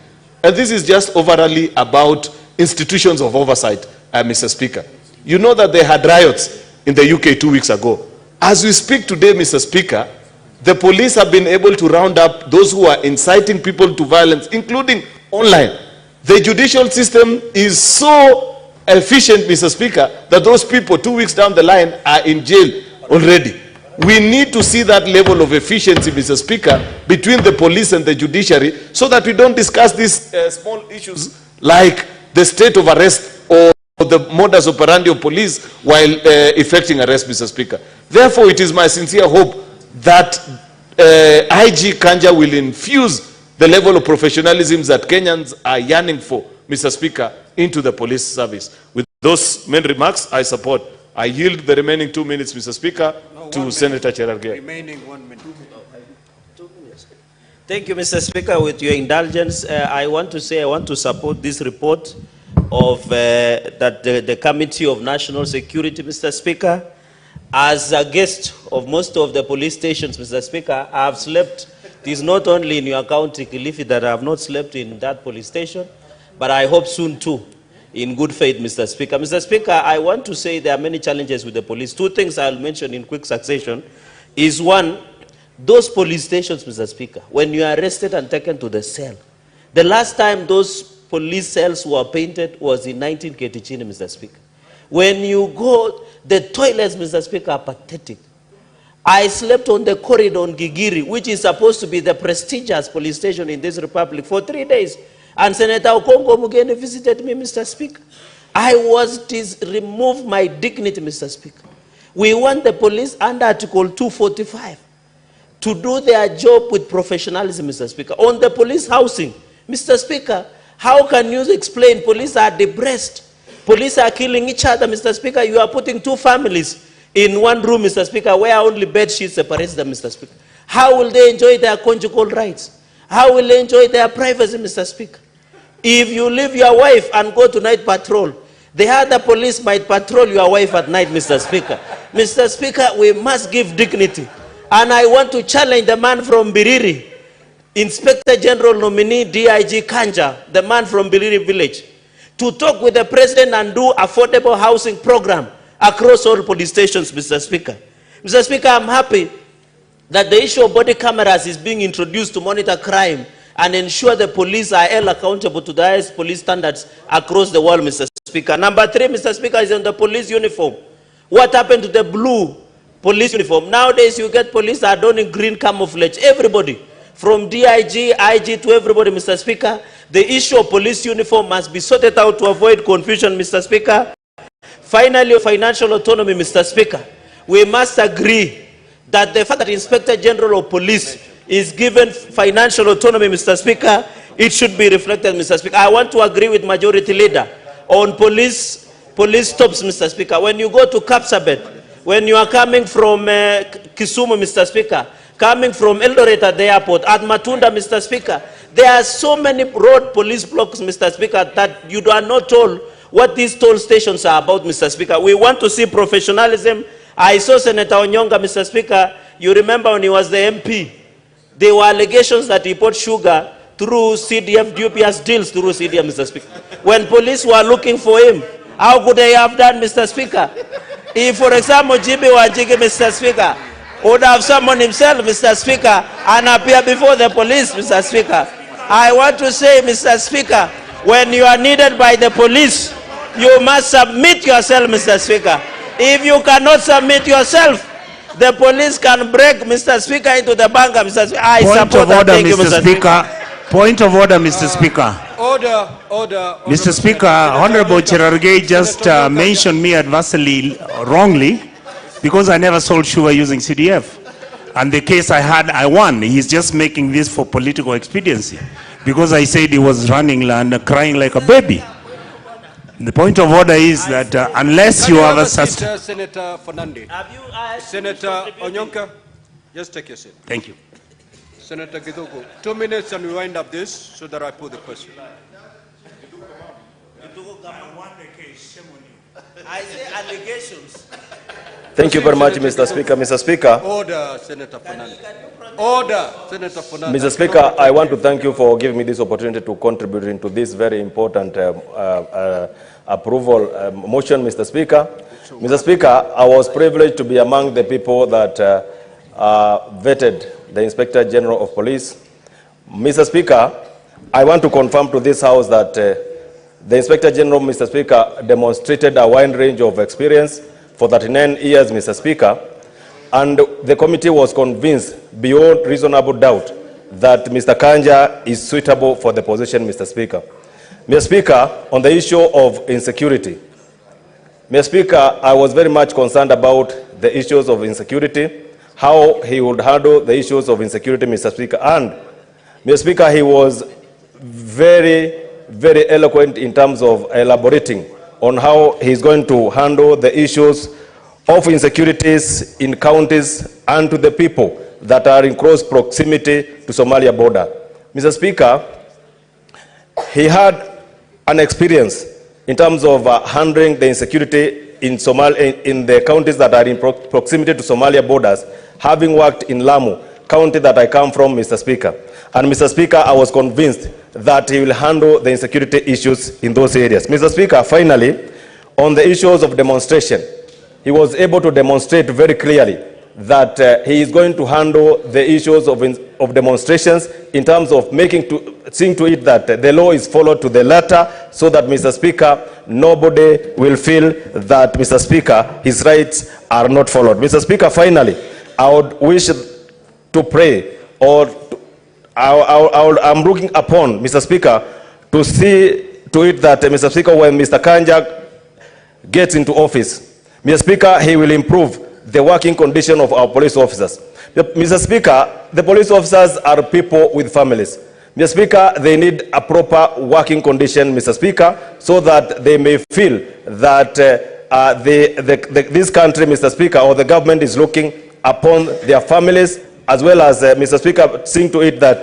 [SPEAKER 11] And this is just overall about institutions of oversight, Mr. Speaker. You know that they had riots in the UK 2 weeks ago. As we speak today, Mr. Speaker, the police have been able to round up those who are inciting people to violence, including online. The judicial system is so efficient, Mr. Speaker, that those people 2 weeks down the line are in jail already. We need to see that level of efficiency, Mr. Speaker, between the police and the judiciary, so that we don't discuss these small issues like the state of arrest or the modus operandi of police while effecting arrest, Mr. Speaker. Therefore, it is my sincere hope that IG Kanja will infuse the level of professionalism that Kenyans are yearning for, Mr. Speaker, into the police service. With those main remarks, I support. I yield the remaining 2 minutes, Mr. Speaker, to Senator Cherargei.
[SPEAKER 18] Remaining 1 minute.
[SPEAKER 17] Thank you, Mr. Speaker. With your indulgence, I want to support this report of that the Committee of National Security, Mr. Speaker. As a guest of most of the police stations, Mr. Speaker, I have slept. It is not only in your county, Kilifi, that I have not slept in that police station, but I hope soon too, in good faith, Mr. Speaker. Mr. Speaker, I want to say there are many challenges with the police. 2 things I'll mention in quick succession is 1, those police stations, Mr. Speaker, when you are arrested and taken to the cell, the last time those police cells were painted was in 1980, Mr. Speaker. When you go, the toilets, Mr. Speaker, are pathetic. I slept on the corridor on Gigiri, which is supposed to be the prestigious police station in this republic, for 3 days. And Senator Okongo Mugeni visited me, Mr. Speaker. I was removed my dignity, Mr. Speaker. We want the police under Article 245 to do their job with professionalism, Mr. Speaker. On the police housing, Mr. Speaker, how can you explain police are depressed? Police are killing each other, Mr. Speaker. You are putting 2 families in one room, Mr. Speaker, where only bed sheets separates them, Mr. Speaker. How will they enjoy their conjugal rights? How will they enjoy their privacy, Mr. Speaker? If you leave your wife and go to night patrol, the other police might patrol your wife at night, Mr. Speaker. Mr. Speaker, we must give dignity. And I want to challenge the man from Biriri, Inspector General nominee DIG Kanja, the man from Biriri village, to talk with the president and do affordable housing program across all police stations, Mr. Speaker. Mr. Speaker, I'm happy that the issue of body cameras is being introduced to monitor crime and ensure the police are held accountable to the highest police standards across the world, Mr. Speaker. Number 3, Mr. Speaker, is on the police uniform. What happened to the blue police uniform? Nowadays, you get police are donning green camouflage. Everybody, from DIG, IG to everybody, Mr. Speaker. The issue of police uniform must be sorted out to avoid confusion, Mr. Speaker. Finally, financial autonomy, Mr. Speaker. We must agree that the fact that Inspector General of Police is given financial autonomy, Mr. Speaker, it should be reflected, Mr. Speaker. I want to agree with Majority Leader on police stops, Mr. Speaker. When you go to Kapsabet, when you are coming from Kisumu, Mr. Speaker, coming from Eldoret at the airport, at Matunda, Mr. Speaker, There are so many road police blocks, Mr. Speaker, that you are not told what these toll stations are about, Mr. Speaker. We want to see professionalism. I saw Senator Onyonga, Mr. Speaker. You remember when he was the MP, there were allegations that he bought sugar through CDF, DPS deals through CDF, Mr. Speaker. When police were looking for him, how could they have done, Mr. Speaker? If, for example, GB Wanjigi, Mr. Speaker, would have summoned himself, Mr. Speaker, and appear before the police, Mr. Speaker. I want to say, Mr. Speaker, when you are needed by the police, you must submit yourself, Mr. Speaker. If you cannot submit yourself, the police can break, Mr. Speaker, into the bunker, Mr. Speaker. I support that. Thank you, Mr. Speaker.
[SPEAKER 16] Point of order, Mr. Speaker.
[SPEAKER 6] Order.
[SPEAKER 16] Mr. Speaker, Honorable Cherargei just mentioned me adversely wrongly because I never sold sugar using CDF. And the case I had, I won. He's just making this for political expediency because I said he was running and crying like a baby. The point of order is that unless you have a...
[SPEAKER 6] Senator Fernandez. Senator Onyonka, just take your seat.
[SPEAKER 16] Thank you.
[SPEAKER 6] Senator Gidogo, 2 minutes and we wind up this so that I put the question.
[SPEAKER 17] I say allegations.
[SPEAKER 20] Thank you very much, Mr. Speaker. Mr. Speaker.
[SPEAKER 6] Order, Senator Fernandez. Order, Senator Fernandez.
[SPEAKER 20] Mr. Speaker, I want to thank you for giving me this opportunity to contribute into this very important approval motion, Mr. Speaker. Mr. Speaker, I was privileged to be among the people that vetted the Inspector General of Police. Mr. Speaker, I want to confirm to this House that the Inspector General, Mr. Speaker, demonstrated a wide range of experience for 39 years, Mr. Speaker, and the committee was convinced beyond reasonable doubt that Mr. Kanja is suitable for the position, Mr. Speaker. Mr. Speaker, on the issue of insecurity, Mr. Speaker, I was very much concerned about the issues of insecurity, how he would handle the issues of insecurity, Mr. Speaker. And, Mr. Speaker, he was very, very eloquent in terms of elaborating on how he's going to handle the issues of insecurities in counties and to the people that are in close proximity to Somalia border. Mr. Speaker, he had an experience in terms of handling the insecurity in the counties that are in proximity to Somalia borders, having worked in Lamu, county that I come from, Mr. Speaker. And Mr. Speaker, I was convinced that he will handle the insecurity issues in those areas. Mr. Speaker, finally, on the issues of demonstration, he was able to demonstrate very clearly that he is going to handle the issues of demonstrations in terms of seeing to it that the law is followed to the letter, so that, Mr. Speaker, nobody will feel that, Mr. Speaker, his rights are not followed. Mr. Speaker, finally, I would wish to pray, or I'm looking upon, Mr. Speaker, to see to it that, Mr. Speaker, when Mr. Kanja gets into office, Mr. Speaker, he will improve the working condition of our police officers. Mr. Speaker, the police officers are people with families. Mr. Speaker, they need a proper working condition, Mr. Speaker, so that they may feel that this country, Mr. Speaker, or the government is looking upon their families, as well as, Mr. Speaker, seeing to it that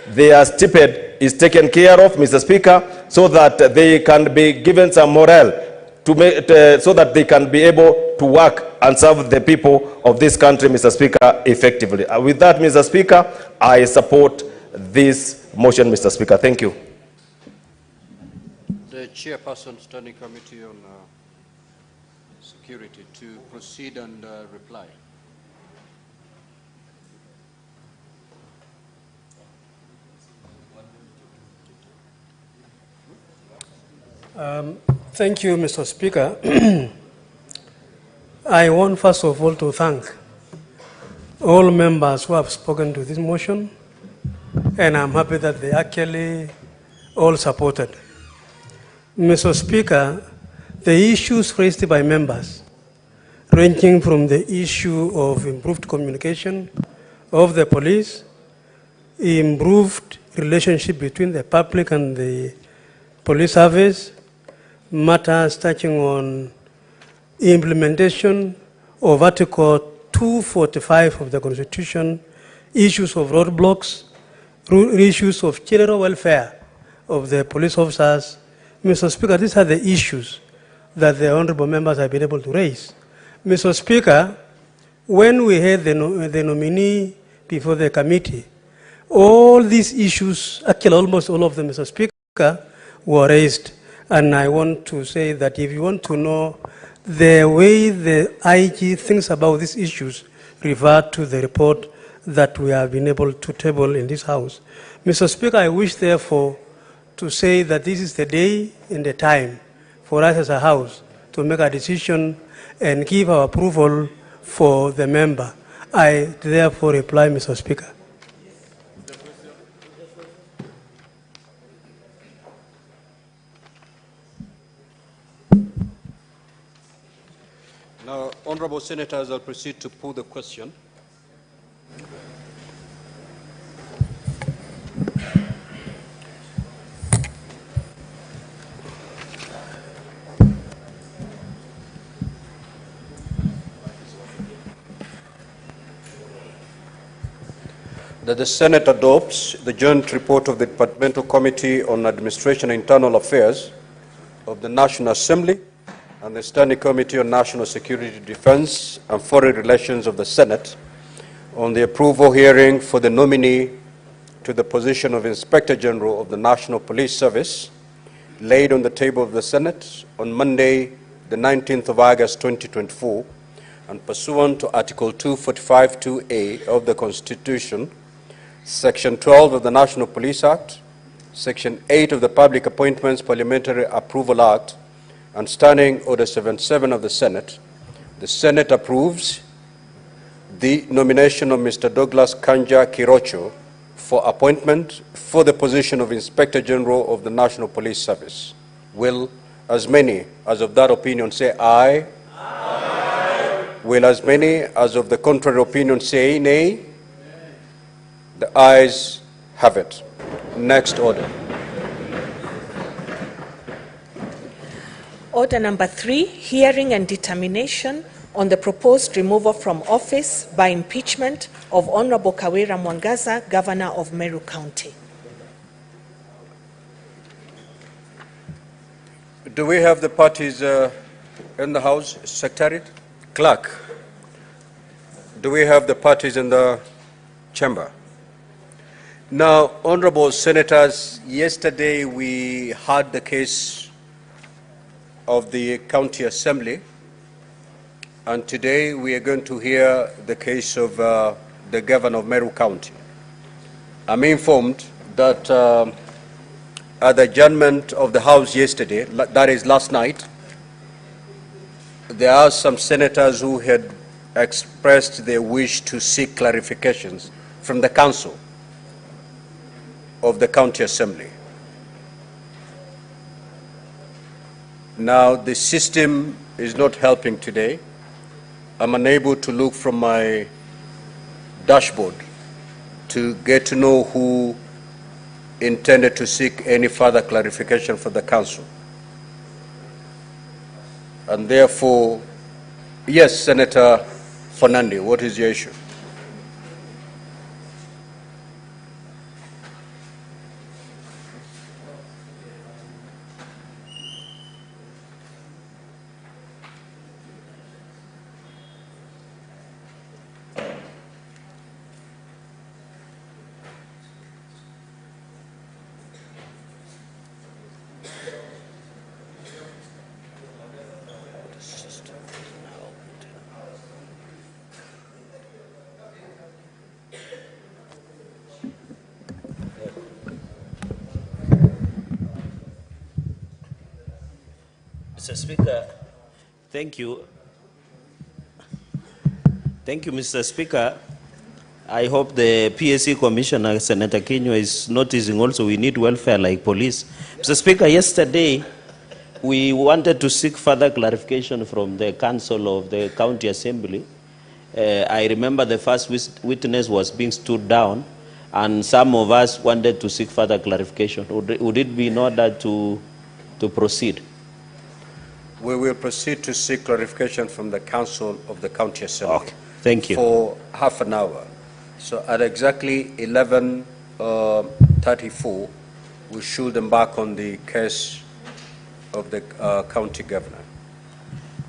[SPEAKER 20] their stipend is taken care of, Mr. Speaker, so that they can be given some morale so that they can be able to work and serve the people of this country, Mr. Speaker, effectively. With that, Mr. Speaker, I support this motion, Mr. Speaker. Thank you.
[SPEAKER 6] The Chairperson, Standing Committee on Security, to proceed and reply.
[SPEAKER 9] Thank you, Mr. Speaker. I want first of all to thank all members who have spoken to this motion, and I'm happy that they actually all supported. Mr. Speaker, the issues raised by members, ranging from the issue of improved communication of the police, improved relationship between the public and the police service, matters touching on implementation of Article 245 of the Constitution, issues of roadblocks, issues of general welfare of the police officers. Mr. Speaker, these are the issues that the honorable members have been able to raise. Mr. Speaker, when we had the nominee before the committee, all these issues, actually almost all of them, Mr. Speaker, were raised. And I want to say that if you want to know the way the IG thinks about these issues, refer to the report that we have been able to table in this House. Mr. Speaker, I wish therefore to say that this is the day and the time for us as a House to make a decision and give our approval for the member. I therefore reply, Mr. Speaker.
[SPEAKER 6] Now, honorable senators, I'll proceed to put the question. That the Senate adopts the joint report of the Departmental Committee on Administration and Internal Affairs of the National Assembly and the Standing Committee on National Security, Defense and Foreign Relations of the Senate on the approval hearing for the nominee to the position of Inspector General of the National Police Service, laid on the table of the Senate on Monday, the 19th of August 2024, and pursuant to Article 245(2)(a) of the Constitution, Section 12 of the National Police Act, Section 8 of the Public Appointments Parliamentary Approval Act, and Standing Order 77 of the Senate approves the nomination of Mr. Douglas Kanja Kirocho for appointment for the position of Inspector General of the National Police Service. Will as many as of that opinion say aye? Aye. Will as many as of the contrary opinion say nay? The ayes have it. Next order.
[SPEAKER 8] Order number 3, hearing and determination on the proposed removal from office by impeachment of Honorable Kawira Mwangaza'S, Governor of Meru County.
[SPEAKER 6] Do we have the parties in the House? Secretariat? Clerk? Do we have the parties in the chamber? Now, honorable senators, yesterday we had the case of the County Assembly, and today we are going to hear the case of the Governor of Meru County. I'm informed that at the adjournment of the House yesterday, that is last night, there are some senators who had expressed their wish to seek clarifications from the Council of the County Assembly. Now, the system is not helping today. I'm unable to look from my dashboard to get to know who intended to seek any further clarification for the Council. And therefore, yes, Senator Fernandi, what is your issue?
[SPEAKER 17] Mr. Speaker, thank you. Thank you, Mr. Speaker. I hope the PSC Commissioner, Senator Kenya, is noticing also we need welfare like police. Mr. Speaker, yesterday we wanted to seek further clarification from the Council of the County Assembly. I remember the first witness was being stood down, and some of us wanted to seek further clarification. Would it be in order to proceed?
[SPEAKER 6] We will proceed to seek clarification from the Council of the County Assembly.
[SPEAKER 17] Okay. Thank you.
[SPEAKER 6] For half an hour. So at exactly 11 34, we should embark on the case of the county governor.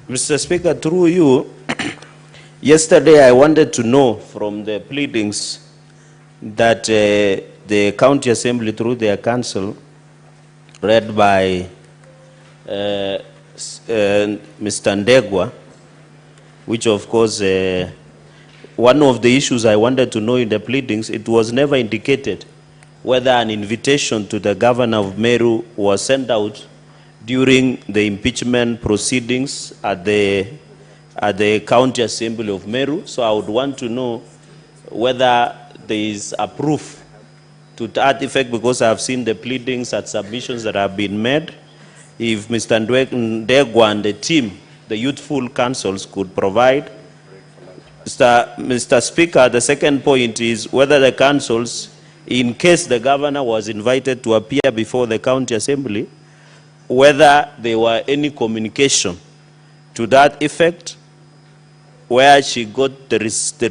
[SPEAKER 17] Mr. Speaker, through you, yesterday I wanted to know from the pleadings that the county assembly through their council, read by Mr. Ndegwa, which of course, one of the issues I wanted to know in the pleadings, it was never indicated whether an invitation to the governor of Meru was sent out during the impeachment proceedings at the county assembly of Meru. So I would want to know whether there is a proof to that effect, because I have seen the pleadings and submissions that have been made. If Mr. Ndegwa and the team, the youthful councils, could provide. Mr. Speaker, the second point is whether the councils, in case the governor was invited to appear before the county assembly, whether there were any communication to that effect, where she got the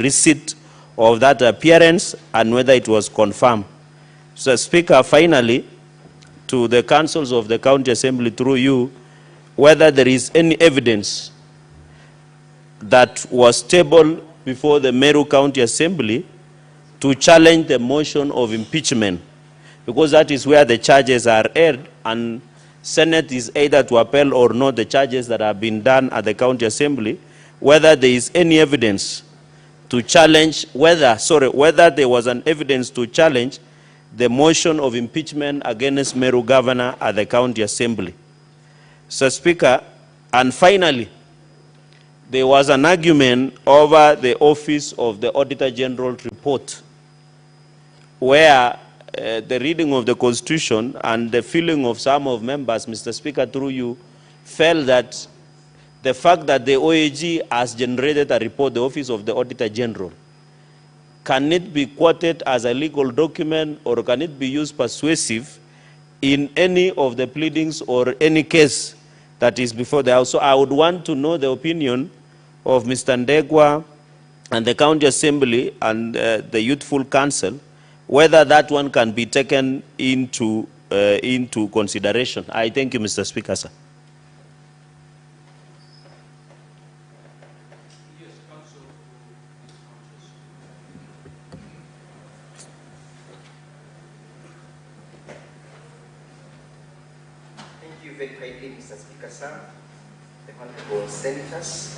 [SPEAKER 17] receipt of that appearance, and whether it was confirmed. So, Speaker, finally, to the councils of the county assembly through you, whether there is any evidence that was tabled before the Meru County Assembly to challenge the motion of impeachment, because that is where the charges are aired, and Senate is either to appel or not the charges that have been done at the county assembly, whether there is any evidence to challenge, whether there was an evidence to challenge the motion of impeachment against Meru governor at the county assembly. So, Speaker, and finally, there was an argument over the office of the Auditor General report, where the reading of the Constitution and the feeling of some of members, Mr. Speaker, through you, felt that the fact that the OAG has generated a report, the Office of the Auditor General, can it be quoted as a legal document, or can it be used persuasive in any of the pleadings or any case that is before the House? So I would want to know the opinion of Mr. Ndegwa and the County Assembly and the Youthful Council, whether that one can be taken into consideration. I thank you, Mr. Speaker, sir.
[SPEAKER 1] Thank you very kindly, Mr. Speaker, sir. The honorable senators.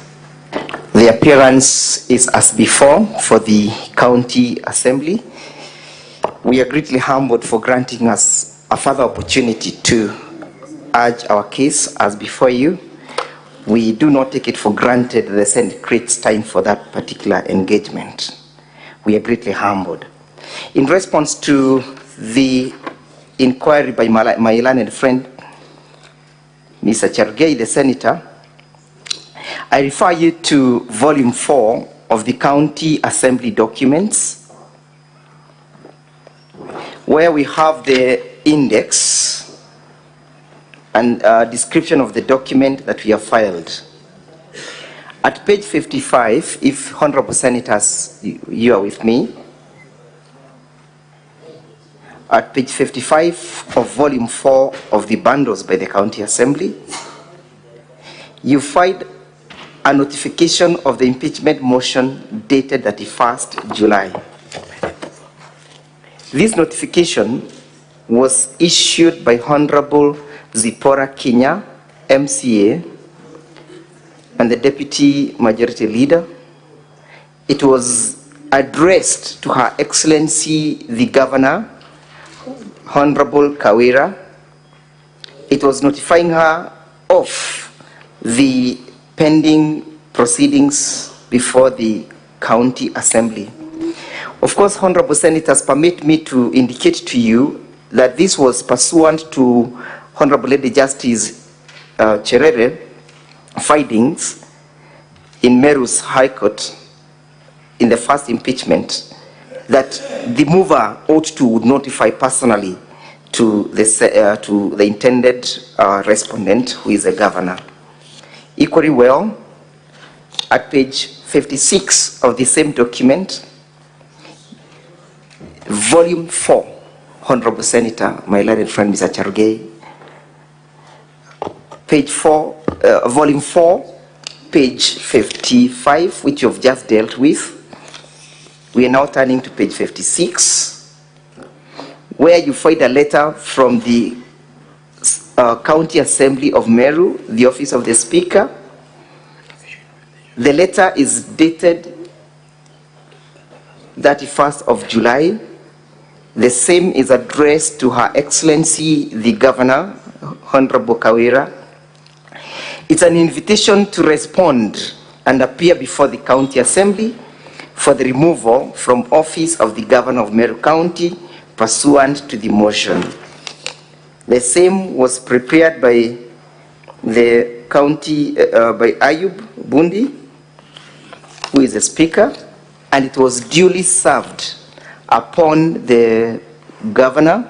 [SPEAKER 1] The appearance is as before for the County Assembly. We are greatly humbled for granting us a further opportunity to urge our case as before you. We do not take it for granted that the Senate creates time for that particular engagement. We are greatly humbled. In response to the inquiry by my learned friend, Mr. Chergei, the Senator, I refer you to Volume 4 of the County Assembly documents, where we have the index and description of the document that we have filed. At page 55, if Honorable Senators, you are with me, at page 55 of Volume 4 of the bundles by the County Assembly, you find a notification of the impeachment motion dated 31st July. This notification was issued by Honorable Zipporah Kenya, MCA, and the Deputy Majority Leader. It was addressed to Her Excellency the Governor, Honorable Kawira. It was notifying her of the pending proceedings before the County Assembly. Of course, Honorable Senators, permit me to indicate to you that this was pursuant to Honorable Lady Justice Cherere findings in Meru's High Court in the first impeachment, that the mover ought to notify personally to the intended respondent, who is the governor. Equally well, at page 56 of the same document,
[SPEAKER 21] Volume 4, Honorable Senator, my learned friend Mr. Charugei, page 4, volume 4, page 55, which you've just dealt with. We are now turning to page 56, where you find a letter from the County Assembly of Meru, the office of the Speaker. The letter is dated 31st of July. The same is addressed to Her Excellency the Governor, Honorable Kawira. It's an invitation to respond and appear before the County Assembly for the removal from office of the Governor of Meru County pursuant to the motion. The same was prepared by the county, by Ayub Bundi, who is the Speaker, and it was duly served upon the Governor,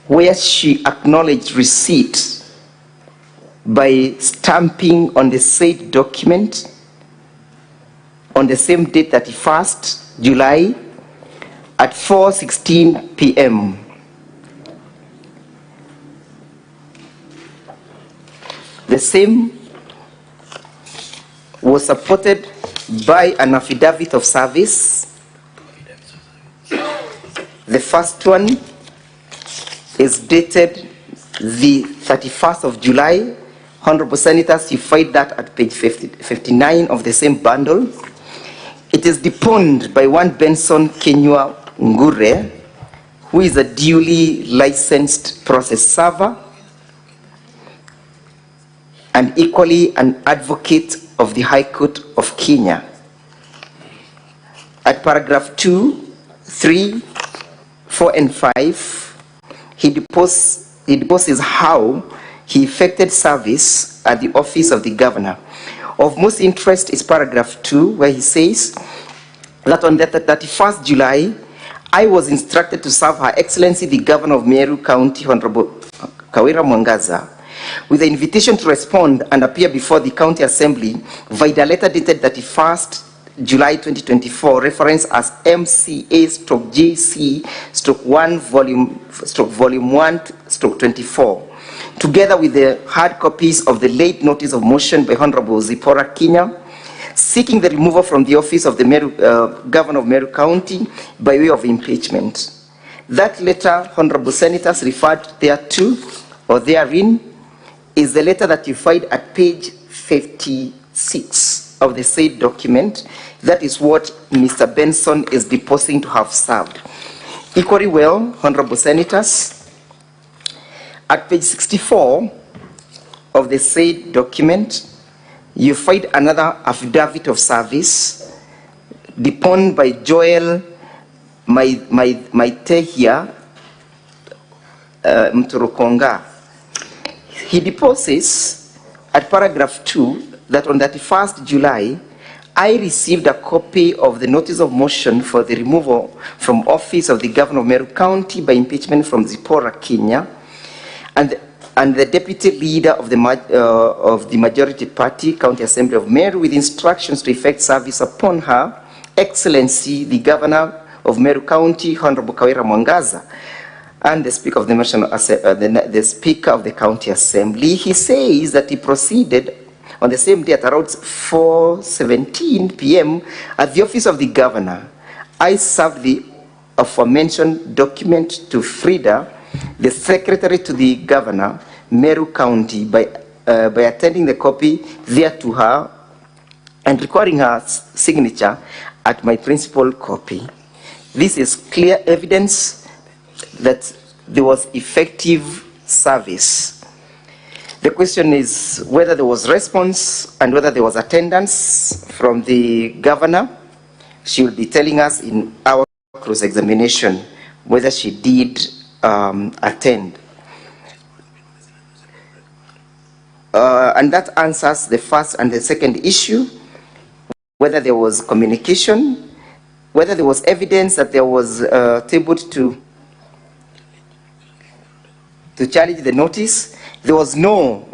[SPEAKER 21] where she acknowledged receipt by stamping on the said document on the same date, 31st July, at 4:16 p.m. The same was supported by an affidavit of service. The first one is dated the 31st of July. Honorable Senators, you find that at page 59 of the same bundle. It is deponed by one Benson Kenywa Ngure, who is a duly licensed process server and equally an advocate of the High Court of Kenya. At paragraph 2, 3, 4, and 5, he deposes how he effected service at the office of the Governor. Of most interest is paragraph 2, where he says that on the 31st July, I was instructed to serve Her Excellency the Governor of Meru County, Honorable Kawira Mwangaza'S, with the invitation to respond and appear before the County Assembly via letter dated 31st July 2024, reference as MCA/GC/1 volume 1/24, together with the hard copies of the late notice of motion by Honorable Zipporah Kenya, seeking the removal from the office of the Governor of Meru County by way of impeachment. That letter, Honorable Senators, referred thereto or therein is the letter that you find at page 56 of the said document. That is what Mr. Benson is deposing to have served. Equally well, Honorable Senators, at page 64 of the said document, you find another affidavit of service deponed by Joel Maitehia Mturukonga. He deposes at paragraph 2 that on 31st July, I received a copy of the notice of motion for the removal from office of the Governor of Meru County by impeachment from Zipporah Kenya, and the deputy leader of the majority party, County Assembly of Meru, with instructions to effect service upon Her Excellency the Governor of Meru County, Honorable Kawira Mwangaza'S, and the Speaker of the Speaker of the County Assembly. He says that he proceeded on the same day at around 4:17 p.m. at the office of the Governor. I served the aforementioned document to Frida, the Secretary to the Governor, Meru County, by attending the copy there to her and recording her signature at my principal copy. This is clear evidence that there was effective service. The question is whether there was response and whether there was attendance from the Governor. She will be telling us in our cross-examination whether she did attend. And that answers the first and the second issue, whether there was communication, whether there was evidence that there was tabled to challenge the notice. There was no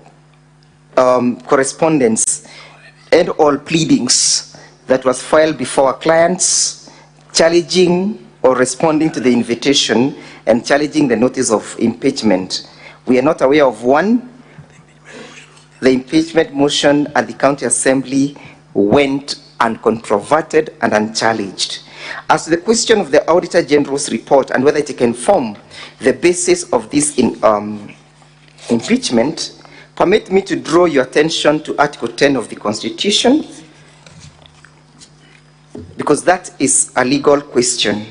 [SPEAKER 21] correspondence and all pleadings that was filed before our clients challenging or responding to the invitation and challenging the notice of impeachment. We are not aware of one. The impeachment motion at the County Assembly went uncontroverted and unchallenged. As to the question of the Auditor General's report and whether it can form the basis of this impeachment, permit me to draw your attention to Article 10 of the Constitution, because that is a legal question.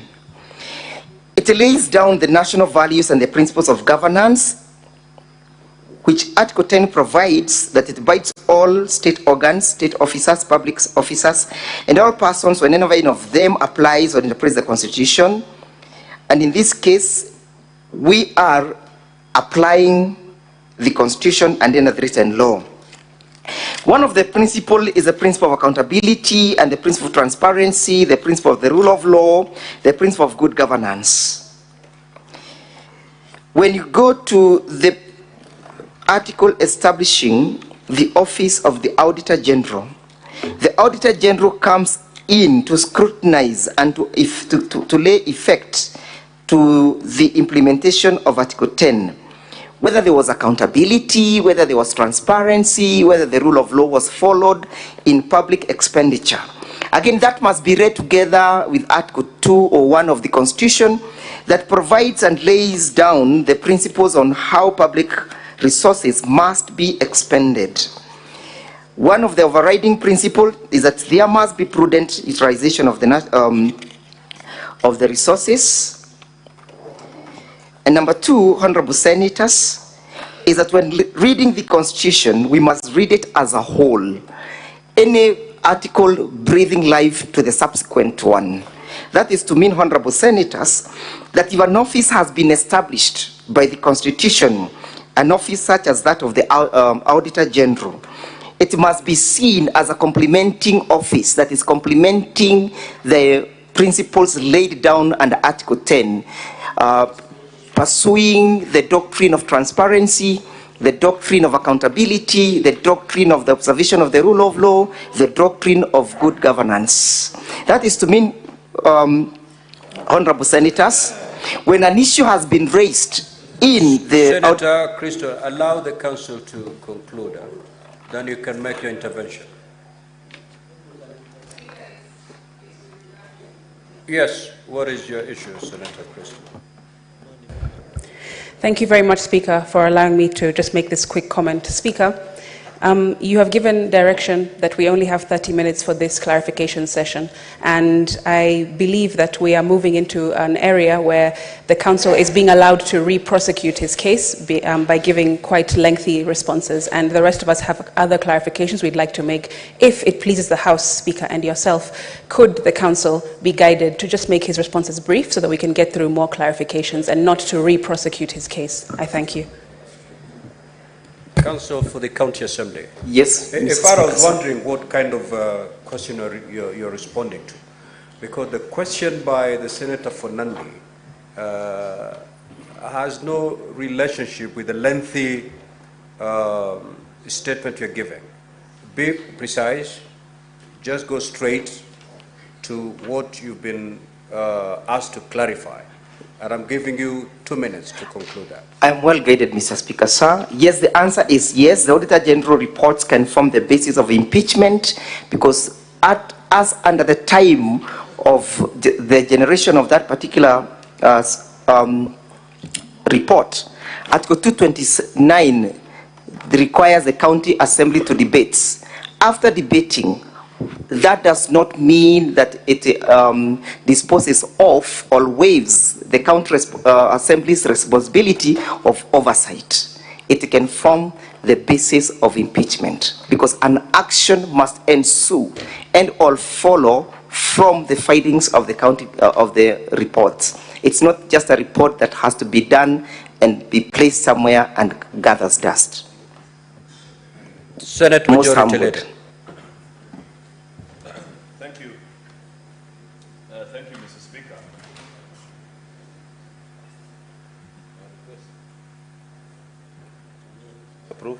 [SPEAKER 21] It lays down the national values and the principles of governance, which Article 10 provides that it binds all state organs, state officers, public officers, and all persons whenever any of them applies or interprets the Constitution. And in this case, we are applying the Constitution and then the written law. One of the principles is the principle of accountability and the principle of transparency, the principle of the rule of law, the principle of good governance. When you go to the article establishing the office of the Auditor General, the Auditor General comes in to scrutinize and to lay effect to the implementation of Article 10. Whether there was accountability, whether there was transparency, whether the rule of law was followed in public expenditure. Again, that must be read together with Article 2 or 1 of the Constitution that provides and lays down the principles on how public resources must be expended. One of the overriding principles is that there must be prudent utilization of the resources. And number 2, Honorable Senators, is that when reading the Constitution, we must read it as a whole. Any article breathing life to the subsequent one. That is to mean, Honorable Senators, that if an office has been established by the Constitution, an office such as that of the Auditor General, it must be seen as a complementing office that is complementing the principles laid down under Article 10, pursuing the doctrine of transparency, the doctrine of accountability, the doctrine of the observation of the rule of law, the doctrine of good governance. That is to mean, Honorable Senators, when an issue has been raised in the...
[SPEAKER 6] Senator Christo, allow the Council to conclude, then you can make your intervention. Yes, what is your issue, Senator Christo?
[SPEAKER 14] Thank you very much, Speaker, for allowing me to just make this quick comment. Speaker, you have given direction that we only have 30 minutes for this clarification session, and I believe that we are moving into an area where the Council is being allowed to re-prosecute his case by giving quite lengthy responses, and the rest of us have other clarifications we'd like to make. If it pleases the House, Speaker, and yourself, could the Council be guided to just make his responses brief so that we can get through more clarifications and not to re-prosecute his case? I thank you.
[SPEAKER 6] Council for the County Assembly.
[SPEAKER 21] Yes.
[SPEAKER 6] If I was wondering what kind of question you're responding to, because the question by the Senator for Nandi has no relationship with the lengthy statement you're giving. Be precise, just go straight to what you've been asked to clarify. And I'm giving you 2 minutes to conclude that.
[SPEAKER 21] I'm well guided, Mr. Speaker, sir. Yes, the answer is yes. The Auditor General reports can form the basis of impeachment because as under the time of the generation of that particular report, Article 229 requires the County Assembly to debate. After debating, that does not mean that it disposes of or waives the County Assembly's responsibility of oversight. It can form the basis of impeachment because an action must ensue and all follow from the findings of the county of the reports. It's not just a report that has to be done and be placed somewhere and gathers dust.
[SPEAKER 6] Senate Majority Leader.
[SPEAKER 11] Thank you, Mr. Speaker. Approve.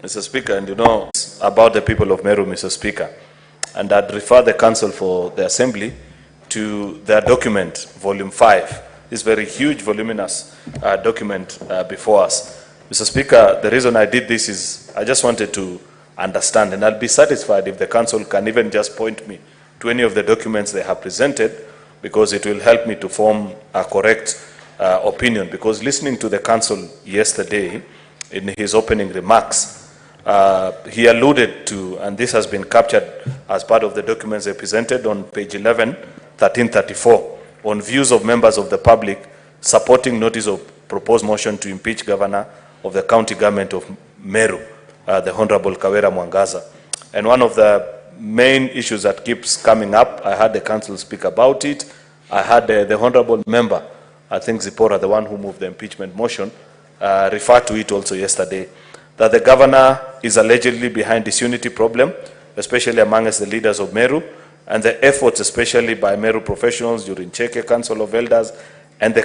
[SPEAKER 11] Mr. Speaker, and you know about the people of Meru, Mr. Speaker. and I'd refer the council for the assembly to their document, volume 5, this very huge, voluminous document before us. Mr. Speaker, the reason I did this is I just wanted to understand, and I'll be satisfied if the council can even just point me to any of the documents they have presented, because it will help me to form a correct opinion. Because listening to the council yesterday in his opening remarks, he alluded to, and this has been captured as part of the documents they presented on page 11, 1334, on views of members of the public supporting notice of proposed motion to impeach governor of the county government of Meru, the Honorable Kawira Mwangaza'S. And one of the main issues that keeps coming up, I had the council speak about it. I had the Honorable member, I think Zipporah, the one who moved the impeachment motion, refer to it also yesterday, that the governor is allegedly behind disunity problem, especially amongst the leaders of Meru, and the efforts especially by Meru professionals during Cheke Council of Elders and the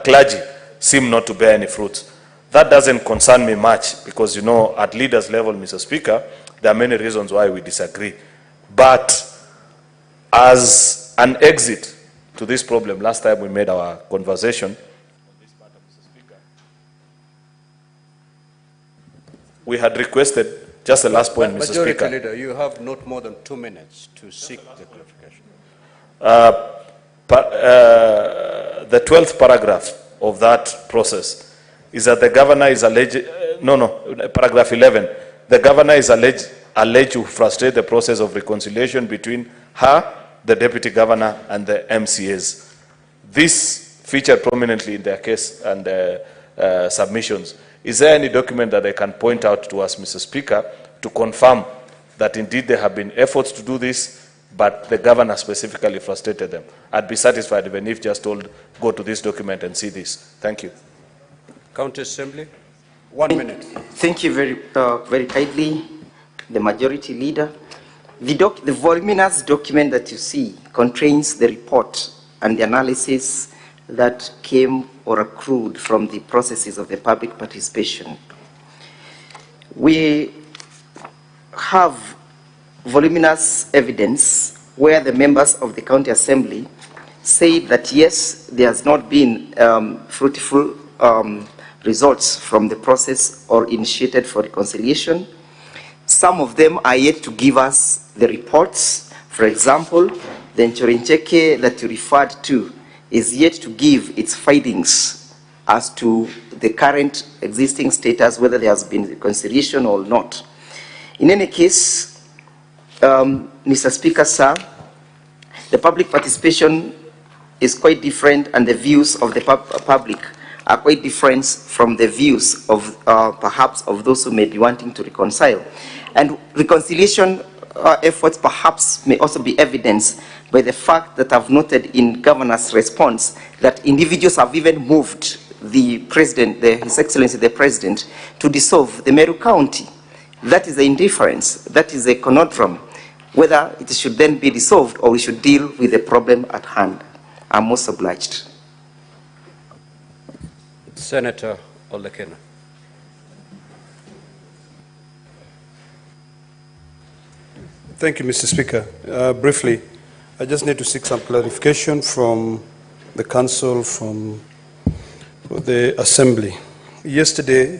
[SPEAKER 11] clergy seem not to bear any fruits. That doesn't concern me much because, you know, at leaders level, Mr. Speaker, there are many reasons why we disagree. But as an exit to this problem, last time we made our conversation, we had requested, just the last point, Mr.
[SPEAKER 6] Majority
[SPEAKER 11] Speaker.
[SPEAKER 6] Leader, you have not more than 2 minutes to seek the clarification.
[SPEAKER 11] The 12th paragraph of that process is that the governor is alleged, paragraph 11, the governor is alleged to frustrate the process of reconciliation between her, the deputy governor, and the MCAs. This featured prominently in their case and submissions. Is there any document that they can point out to us, Mr. Speaker, to confirm that indeed there have been efforts to do this, but the governor specifically frustrated them? I'd be satisfied even if just told, go to this document and see this. Thank you.
[SPEAKER 6] County Assembly, 1 minute.
[SPEAKER 21] Thank you very kindly, the Majority Leader. The voluminous document that you see contains the report and the analysis that came or accrued from the processes of the public participation. We have voluminous evidence where the members of the County Assembly say that yes, there has not been fruitful results from the process or initiated for reconciliation. Some of them are yet to give us the reports. For example, the Nchorincheke that you referred to is yet to give its findings as to the current existing status, whether there has been reconciliation or not. In any case, Mr. Speaker, sir, the public participation is quite different and the views of the public are quite different from the views of perhaps of those who may be wanting to reconcile. And reconciliation efforts perhaps may also be evidenced by the fact that I've noted in Governor's response that individuals have even moved the President, His Excellency the President, to dissolve the Meru County. That is the indifference, that is a conundrum, whether it should then be dissolved or we should deal with the problem at hand. I'm most obliged.
[SPEAKER 6] Senator Olekena.
[SPEAKER 9] Thank you, Mr. Speaker. Briefly, I just need to seek some clarification from the Council, from the Assembly. Yesterday,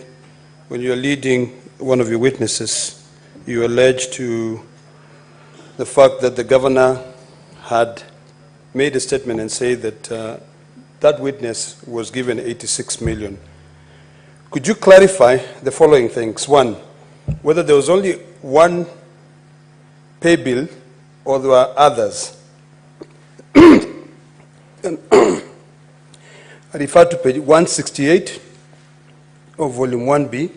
[SPEAKER 9] when you were leading one of your witnesses, you alleged to the fact that the Governor had made a statement and said that that witness was given 86 million. Could you clarify the following things? One, whether there was only one pay bill or there were others. And I refer to page 168 of volume 1B.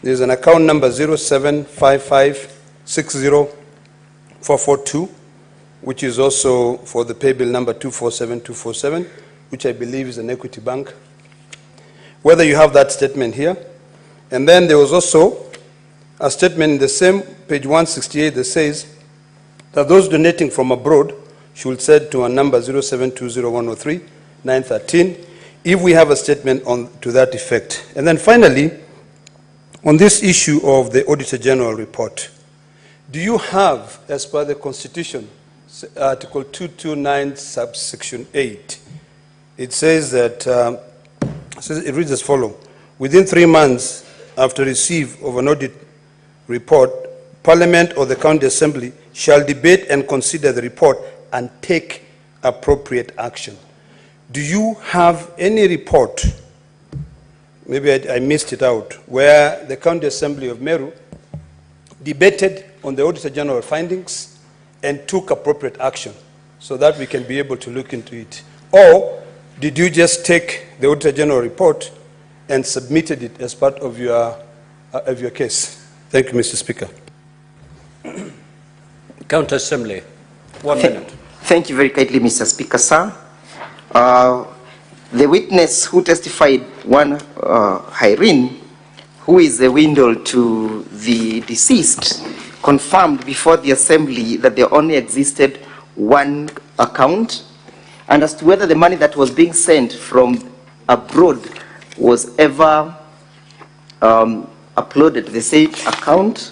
[SPEAKER 9] There's an account number 0755604442, which is also for the pay bill number 247247, which I believe is an Equity Bank. Whether you have that statement here. And then there was also a statement in the same page 168 that says that those donating from abroad should send to a number 0720103913 if we have a statement to that effect. And then finally, on this issue of the Auditor General report, Do you have, as per the Constitution, Article 229, subsection 8, it says that, it reads as follows: within 3 months after receipt of an audit report, Parliament or the County Assembly shall debate and consider the report and take appropriate action. Do you have any report, maybe I missed it out, where the County Assembly of Meru debated on the Auditor General findings and took appropriate action so that we can be able to look into it? Or did you just take the Auditor General report and submitted it as part of your case? Thank you, Mr. Speaker.
[SPEAKER 18] County Assembly, 1 minute.
[SPEAKER 21] Thank you very kindly, Mr. Speaker, sir. The witness who testified, one Irene, who is the window to the deceased, confirmed before the Assembly that there only existed one account, and as to whether the money that was being sent from abroad was ever uploaded to the same account.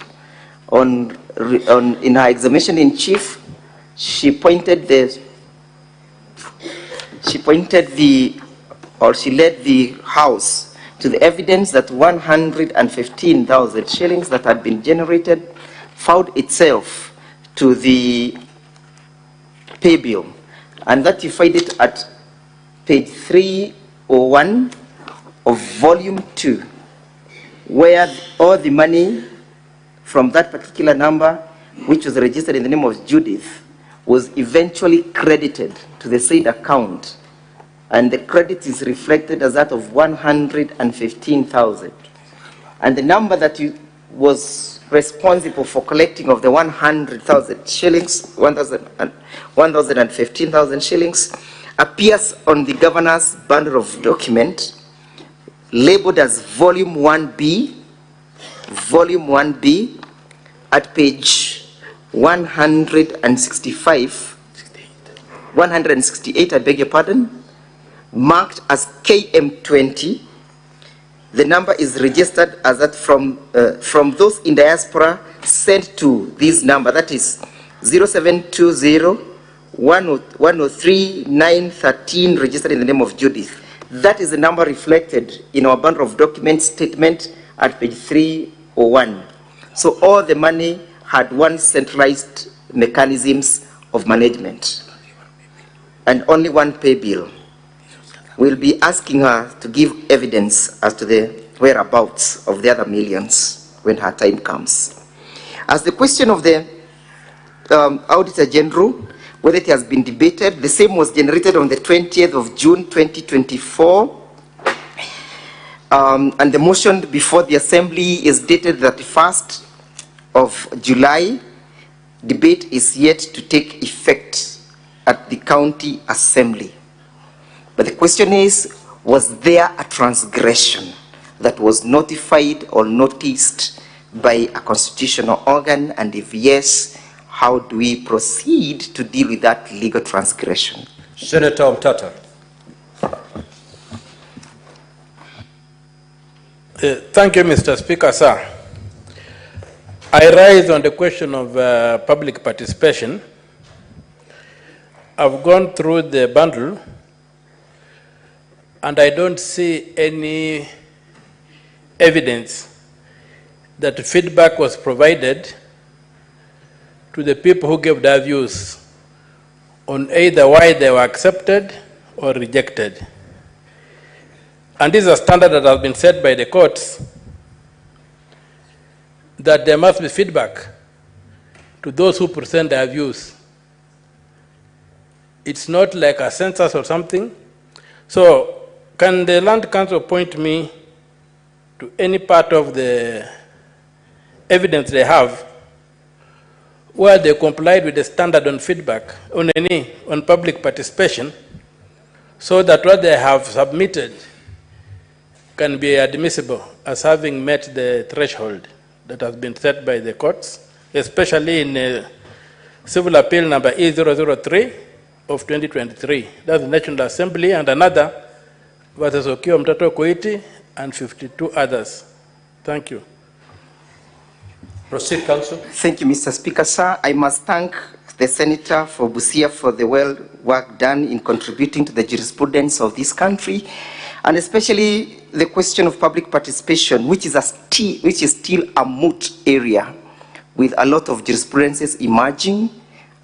[SPEAKER 21] In her examination in chief, she led the House to the evidence that 115,000 shillings that had been generated found itself to the pay bill, and that you find it at page 301 of volume 2, where all the money from that particular number, which was registered in the name of Judith, was eventually credited to the said account, and the credit is reflected as that of 115,000. And the number that was responsible for collecting of the 100,000 shillings, 1,015,000 shillings, appears on the governor's bundle of document labeled as Volume 1B, at page 168, I beg your pardon, marked as KM20. The number is registered as that from those in diaspora sent to this number, that is 0720-103-913, registered in the name of Judith. That is the number reflected in our bundle of documents statement at page 301. So all the money had one centralized mechanisms of management and only one pay bill. We'll be asking her to give evidence as to the whereabouts of the other millions when her time comes. As the question of the Auditor General, whether it has been debated, the same was generated on the 20th of June 2024. And the motion before the Assembly is dated the 31st of July. Debate is yet to take effect at the County Assembly. But the question is, was there a transgression that was notified or noticed by a constitutional organ? And if yes, how do we proceed to deal with that legal transgression?
[SPEAKER 18] Senator Mtata.
[SPEAKER 3] Thank you, Mr. Speaker, sir. I rise on the question of public participation. I've gone through the bundle and I don't see any evidence that feedback was provided to the people who gave their views on either why they were accepted or rejected. And this is a standard that has been set by the courts, that there must be feedback to those who present their views. It's not like a census or something. So can the Land Council point me to any part of the evidence they have where they complied with the standard on feedback, on public participation, so that what they have submitted can be admissible as having met the threshold that has been set by the courts, especially in Civil Appeal number E003 of 2023. That's the National Assembly, and another versus Okio Mtato Koiti and 52 others. Thank you.
[SPEAKER 18] Proceed, Counsel.
[SPEAKER 21] Thank you, Mr. Speaker. Sir, I must thank the Senator for Busia for the well work done in contributing to the jurisprudence of this country, and especially the question of public participation, which is still a moot area, with a lot of jurisprudences emerging,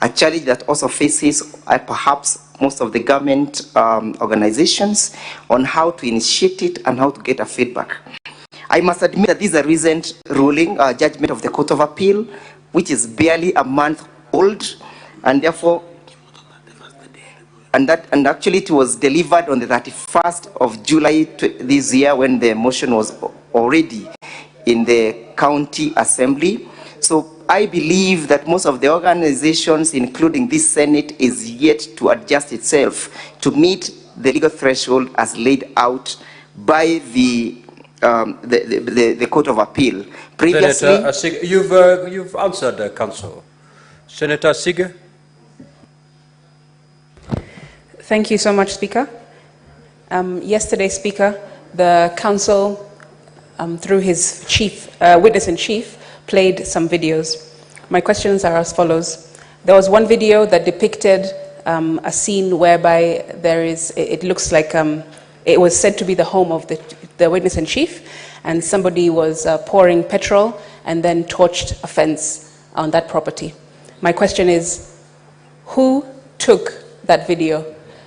[SPEAKER 21] a challenge that also faces perhaps most of the government organizations on how to initiate it and how to get a feedback. I must admit that this is a recent ruling, judgment of the Court of Appeal, which is barely a month old, and therefore, and actually it was delivered on the 31st of July this year, when the motion was already in the county assembly. So I believe that most of the organizations, including this Senate, is yet to adjust itself to meet the legal threshold as laid out by the Court of Appeal. Previously,
[SPEAKER 18] Senator, you've answered the Counsel. Senator Sige.
[SPEAKER 14] Thank you so much, Speaker. Yesterday, Speaker, the Counsel, through his witness-in-chief, played some videos. My questions are as follows. There was one video that depicted a scene whereby it looks like it was said to be the home of the witness-in-chief, and somebody was pouring petrol and then torched a fence on that property. My question is, who took that video?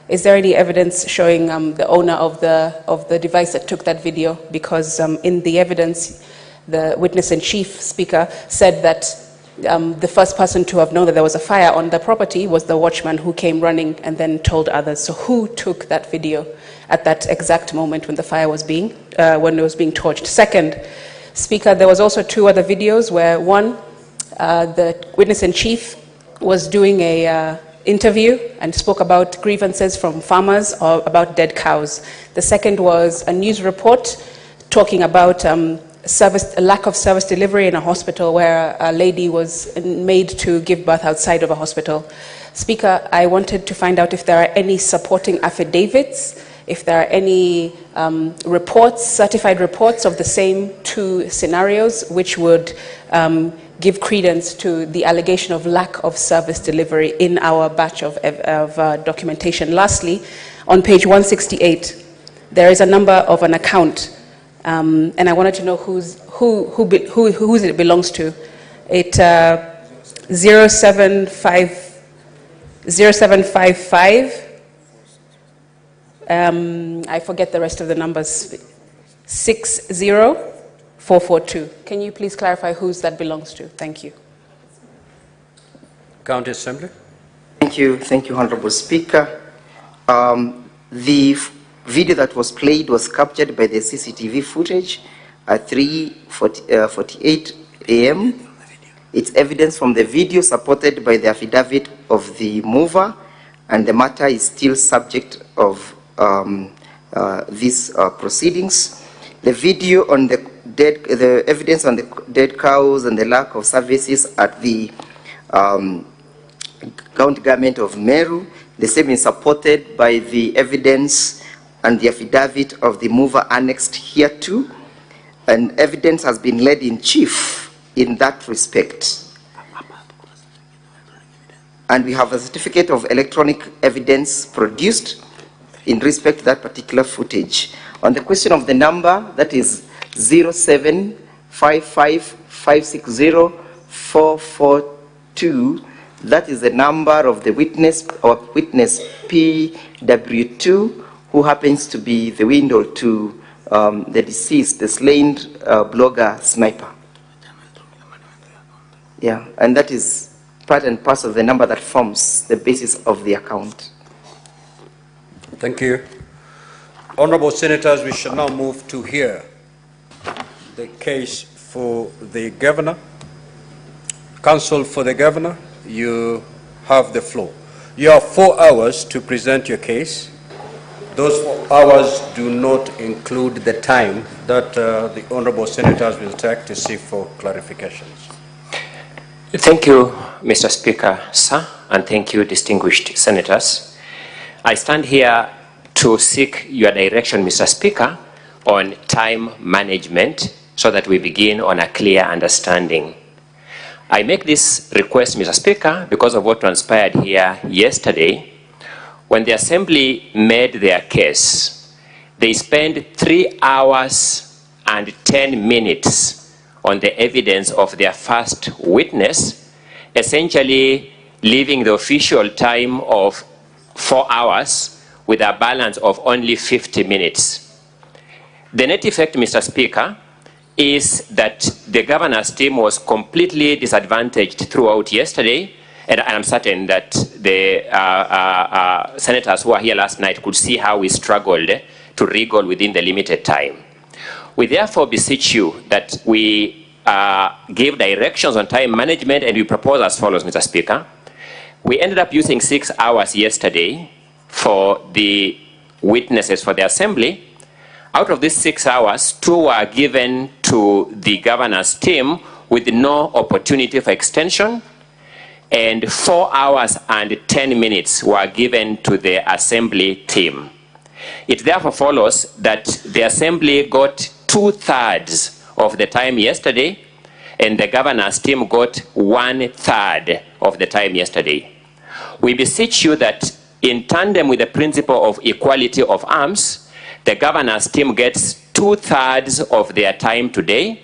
[SPEAKER 14] Is there any evidence showing the owner of the device that took that video? Because in the evidence, the witness-in-chief, Speaker, said that the first person to have known that there was a fire on the property was the watchman who came running and then told others. So who took that video at that exact moment when the fire was when it was being torched? Second, Speaker, there was also two other videos where one, the witness-in-chief was doing a interview and spoke about grievances from farmers or about dead cows. The second was a news report talking about a lack of service delivery in a hospital where a lady was made to give birth outside of a hospital. Speaker, I wanted to find out if there are any supporting affidavits, if there are any reports, certified reports of the same two scenarios, which would give credence to the allegation of lack of service delivery in our batch of documentation. Lastly, on page 168, there is a number of an account, and I wanted to know who it belongs to. It 0755. I forget the rest of the numbers. 60442. Can you please clarify whose that belongs to? Thank you.
[SPEAKER 18] County Assembly.
[SPEAKER 21] Thank you, Honorable Speaker. The video that was played was captured by the CCTV footage at 3:48 a.m. It's evidence from the video supported by the affidavit of the mover, and the matter is still subject of these proceedings. The video on the evidence on the dead cows and the lack of services at the county government of Meru, the same is supported by the evidence and the affidavit of the mover annexed here too, and evidence has been laid in chief in that respect. And we have a certificate of electronic evidence produced in respect to that particular footage. On the question of the number, that is 0755560442, that is the number of the witness, or witness PW2, who happens to be the window to the deceased, the slain blogger Sniper. Yeah, and that is part and parcel of the number that forms the basis of the account.
[SPEAKER 18] Thank you. Honorable Senators, we shall now move to hear the case for the Governor. Counsel for the Governor, you have the floor. You have 4 hours to present your case. Those 4 hours do not include the time that the Honorable Senators will take to seek for clarifications.
[SPEAKER 4] Thank you, Mr. Speaker, sir, and thank you, distinguished Senators. I stand here to seek your direction, Mr. Speaker, on time management so that we begin on a clear understanding. I make this request, Mr. Speaker, because of what transpired here yesterday. When the Assembly made their case, they spent 3 hours and 10 minutes on the evidence of their first witness, essentially leaving the official time of 4 hours with a balance of only 50 minutes. The net effect, Mr. Speaker, is that the governor's team was completely disadvantaged throughout yesterday, and I'm certain that the senators who were here last night could see how we struggled to wriggle within the limited time. We therefore beseech you that we give directions on time management, and we propose as follows, Mr. Speaker. We ended up using 6 hours yesterday for the witnesses for the Assembly. Out of these 6 hours, 2 were given to the governor's team with no opportunity for extension, and 4 hours and 10 minutes were given to the Assembly team. It therefore follows that the Assembly got 2/3 of the time yesterday, and the governor's team got 1/3 of the time yesterday. We beseech you that in tandem with the principle of equality of arms, the governor's team gets 2/3 of their time today,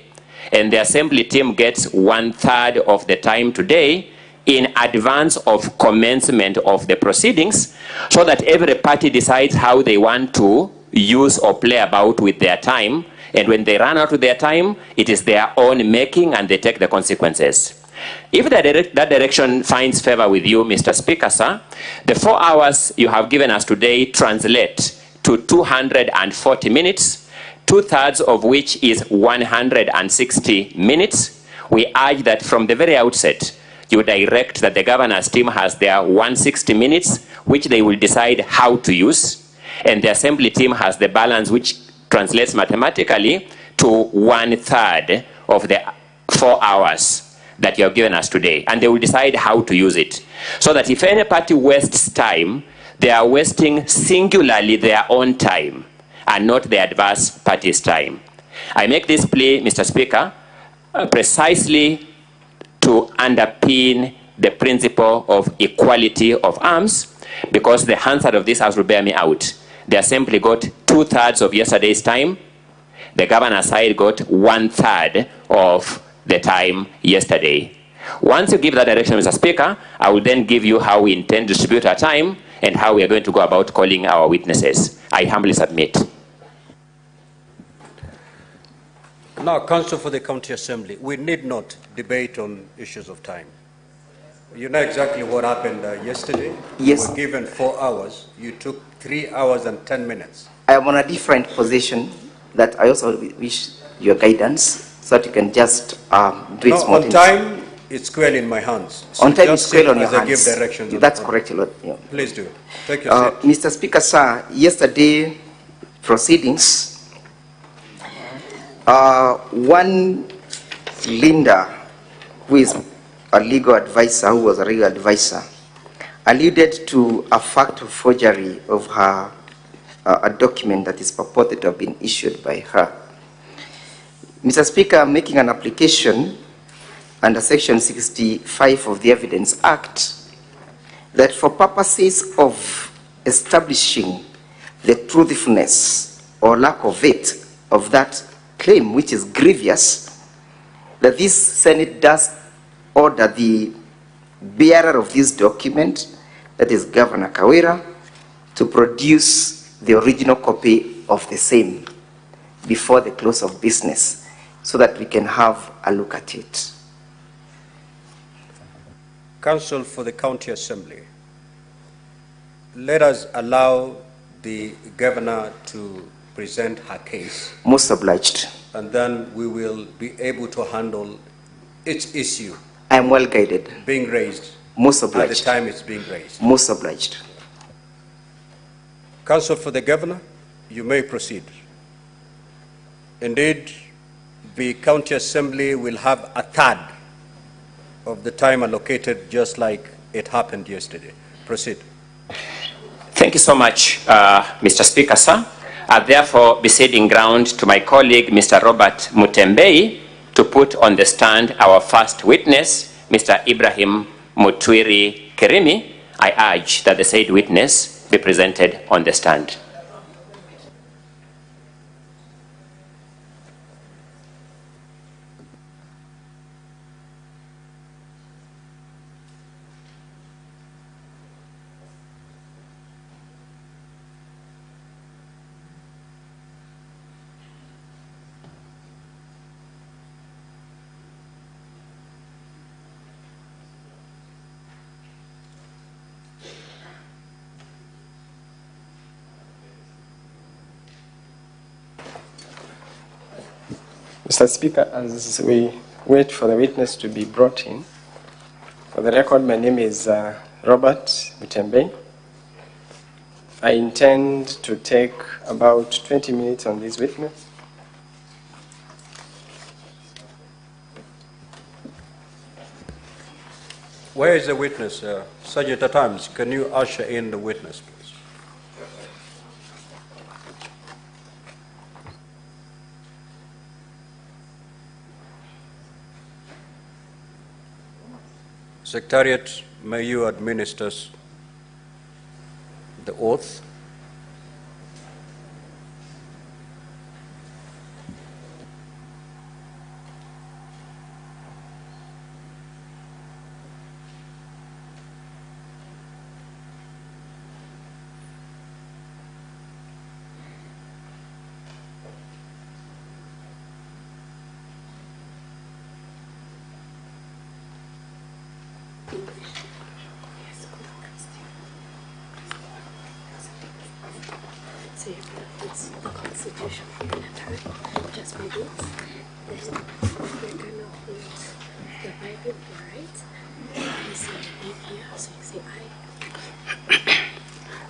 [SPEAKER 4] and the Assembly team gets 1/3 of the time today in advance of commencement of the proceedings, so that every party decides how they want to use or play about with their time, and when they run out of their time, it is their own making and they take the consequences. If that direction finds favor with you, Mr. Speaker, sir, the 4 hours you have given us today translate to 240 minutes, 2/3 of which is 160 minutes. We urge that from the very outset, you direct that the governor's team has their 160 minutes, which they will decide how to use, and the Assembly team has the balance, which translates mathematically to 1/3 of the 4 hours that you have given us today, and they will decide how to use it. So that if any party wastes time, they are wasting singularly their own time and not the adverse party's time. I make this plea, Mr. Speaker, precisely to underpin the principle of equality of arms, because the Hansard of this House will bear me out. The Assembly got 2/3 of yesterday's time. The governor's side got 1/3 of the time yesterday. Once you give that direction, Mr. Speaker, I will then give you how we intend to distribute our time and how we are going to go about calling our witnesses. I humbly submit.
[SPEAKER 6] Now, Council for the County Assembly, we need not debate on issues of time. You know exactly what happened yesterday.
[SPEAKER 21] Yes.
[SPEAKER 6] You were given 4 hours. You took 3 hours and 10 minutes.
[SPEAKER 21] I am on a different position that I also wish your guidance so that you can just do it
[SPEAKER 6] No,
[SPEAKER 21] small
[SPEAKER 6] on time, it's squarely in my hands. So
[SPEAKER 21] on time,
[SPEAKER 6] just
[SPEAKER 21] it's squarely on your
[SPEAKER 6] as I
[SPEAKER 21] hands.
[SPEAKER 6] give directions.
[SPEAKER 21] That's correct, Lord. Yeah.
[SPEAKER 6] Please do. Take your seat.
[SPEAKER 21] Mr. Speaker, sir, yesterday proceedings, one Linda, who is a legal advisor, who was a legal advisor, alluded to a fact of forgery of her, a document that is purported to have been issued by her. Mr. Speaker, making an application under Section 65 of the Evidence Act, that for purposes of establishing the truthfulness or lack of it of that claim, which is grievous, that this Senate does order the bearer of this document, that is Governor Kawira, to produce the original copy of the same before the close of business, so that we can have a look at it.
[SPEAKER 6] Council for the County Assembly, let us allow the governor to present her case.
[SPEAKER 21] Most obliged.
[SPEAKER 6] And then we will be able to handle each issue.
[SPEAKER 21] I am well guided.
[SPEAKER 6] Being raised.
[SPEAKER 21] Most obliged.
[SPEAKER 6] At the time it's being raised.
[SPEAKER 21] Most obliged.
[SPEAKER 6] Council for the governor, you may proceed. Indeed, the County Assembly will have a third of the time allocated, just like it happened yesterday. Proceed.
[SPEAKER 4] Thank you so much, Mr. Speaker, sir. I therefore be ceding ground to my colleague, Mr. Robert Mutembei, to put on the stand our first witness, Mr. Ibrahim Mutwiri Kerimi, I urge that the said witness be presented on the stand.
[SPEAKER 7] Mr. Speaker, as we wait for the witness to be brought in, for the record, my name is Robert Mutembei. I intend to take about 20 minutes on this witness.
[SPEAKER 6] Where is the witness? Sergeant at Arms, can you usher in the witness, please? Secretariat, may you administer the oath?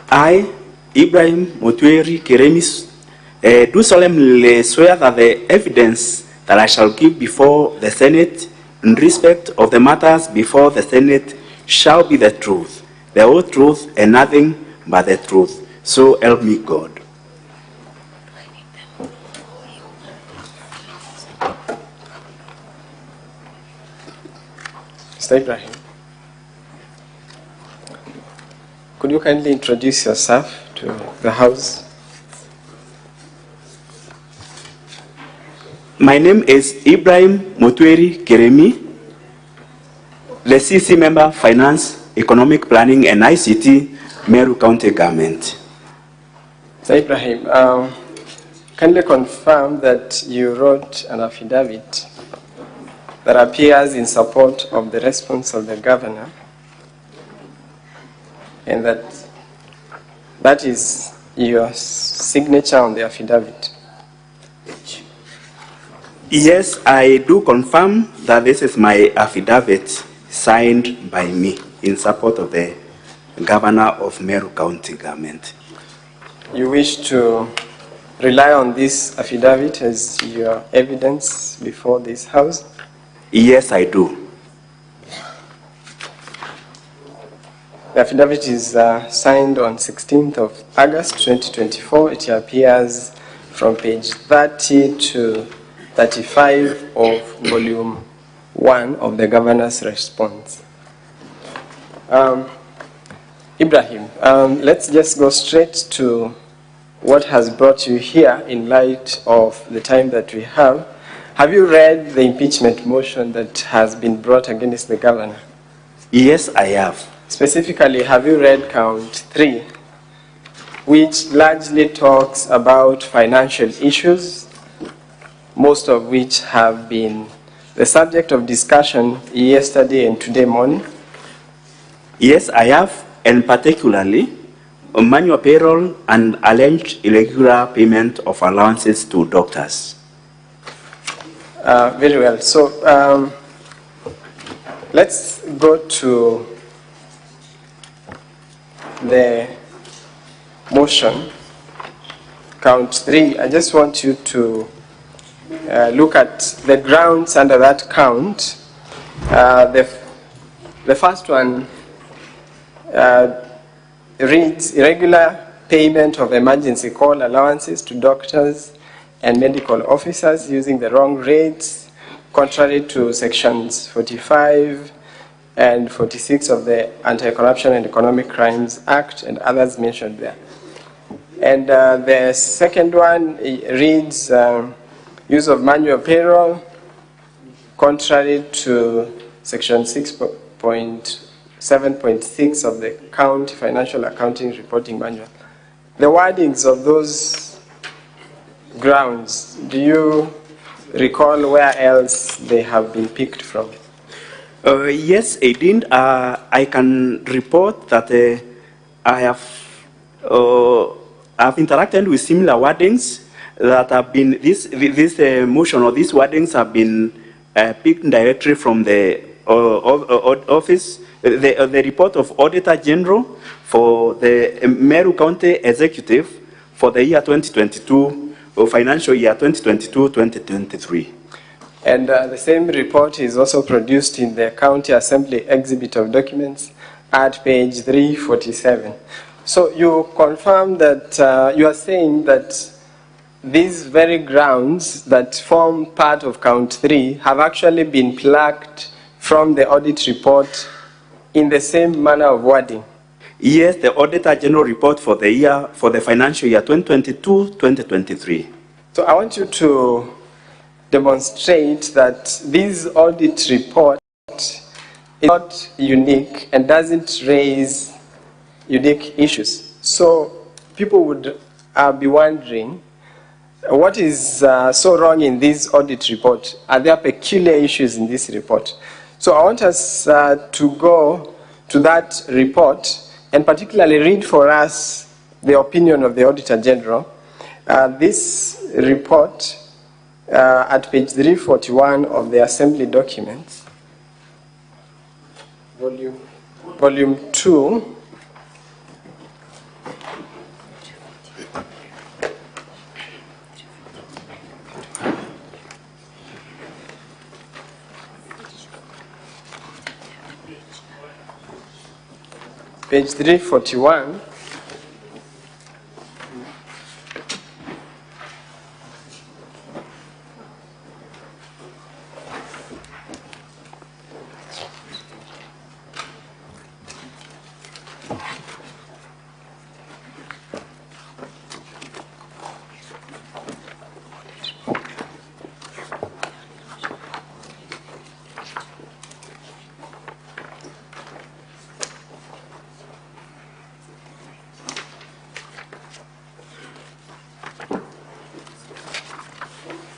[SPEAKER 22] I, Ibrahim Mutwiri Keremis, do solemnly swear that the evidence that I shall give before the Senate in respect of the matters before the Senate shall be the truth, the whole truth, and nothing but the truth. So help me God.
[SPEAKER 7] Mr. Ibrahim, could you kindly introduce yourself to the House?
[SPEAKER 22] My name is Ibrahim Mutwiri Keremi, the CC member, Finance, Economic Planning and ICT, Meru County Government.
[SPEAKER 7] Mr. Ibrahim, kindly confirm that you wrote an affidavit that appears in support of the response of the governor, and that is your signature on the affidavit.
[SPEAKER 22] Yes, I do confirm that this is my affidavit signed by me in support of the governor of Meru County Government.
[SPEAKER 7] You wish to rely on this affidavit as your evidence before this House?
[SPEAKER 22] Yes, I do.
[SPEAKER 7] The affidavit is signed on 16th of August 2024. It appears from page 30 to 35 of volume 1 of the governor's response. Ibrahim, let's just go straight to what has brought you here in light of the time that we have. Have you read the impeachment motion that has been brought against the governor?
[SPEAKER 22] Yes, I have.
[SPEAKER 7] Specifically, have you read count 3, which largely talks about financial issues, most of which have been the subject of discussion yesterday and today morning?
[SPEAKER 22] Yes, I have, and particularly on manual payroll and alleged irregular payment of allowances to doctors.
[SPEAKER 7] Very well. So let's go to the motion, count 3. I just want you to look at the grounds under that count. The first one reads irregular payment of emergency call allowances to doctors and medical officers using the wrong rates, contrary to sections 45, and 46 of the Anti-Corruption and Economic Crimes Act and others mentioned there. And the second one reads use of manual payroll contrary to section 6.7.6 of the County Financial Accounting Reporting Manual. The wordings of those grounds, do you recall where else they have been picked from?
[SPEAKER 22] Yes, Aideen, I can report that I have I've interacted with similar wordings that have been, this motion or these wordings have been picked directly from the office, the report of Auditor General for the Meru County Executive for the year 2022, or financial year 2022-2023.
[SPEAKER 7] And the same report is also produced in the County Assembly Exhibit of Documents at page 347. So you confirm that you are saying that these very grounds that form part of count 3 have actually been plucked from the audit report in the same manner of wording?
[SPEAKER 22] Yes, the Auditor General report for the year, for the financial year 2022-2023.
[SPEAKER 7] So I want you to demonstrate that this audit report is not unique and doesn't raise unique issues. So people would be wondering, what is so wrong in this audit report? Are there peculiar issues in this report? So I want us to go to that report and particularly read for us the opinion of the Auditor General. This report at page 341 of the Assembly documents, volume 2, page 341.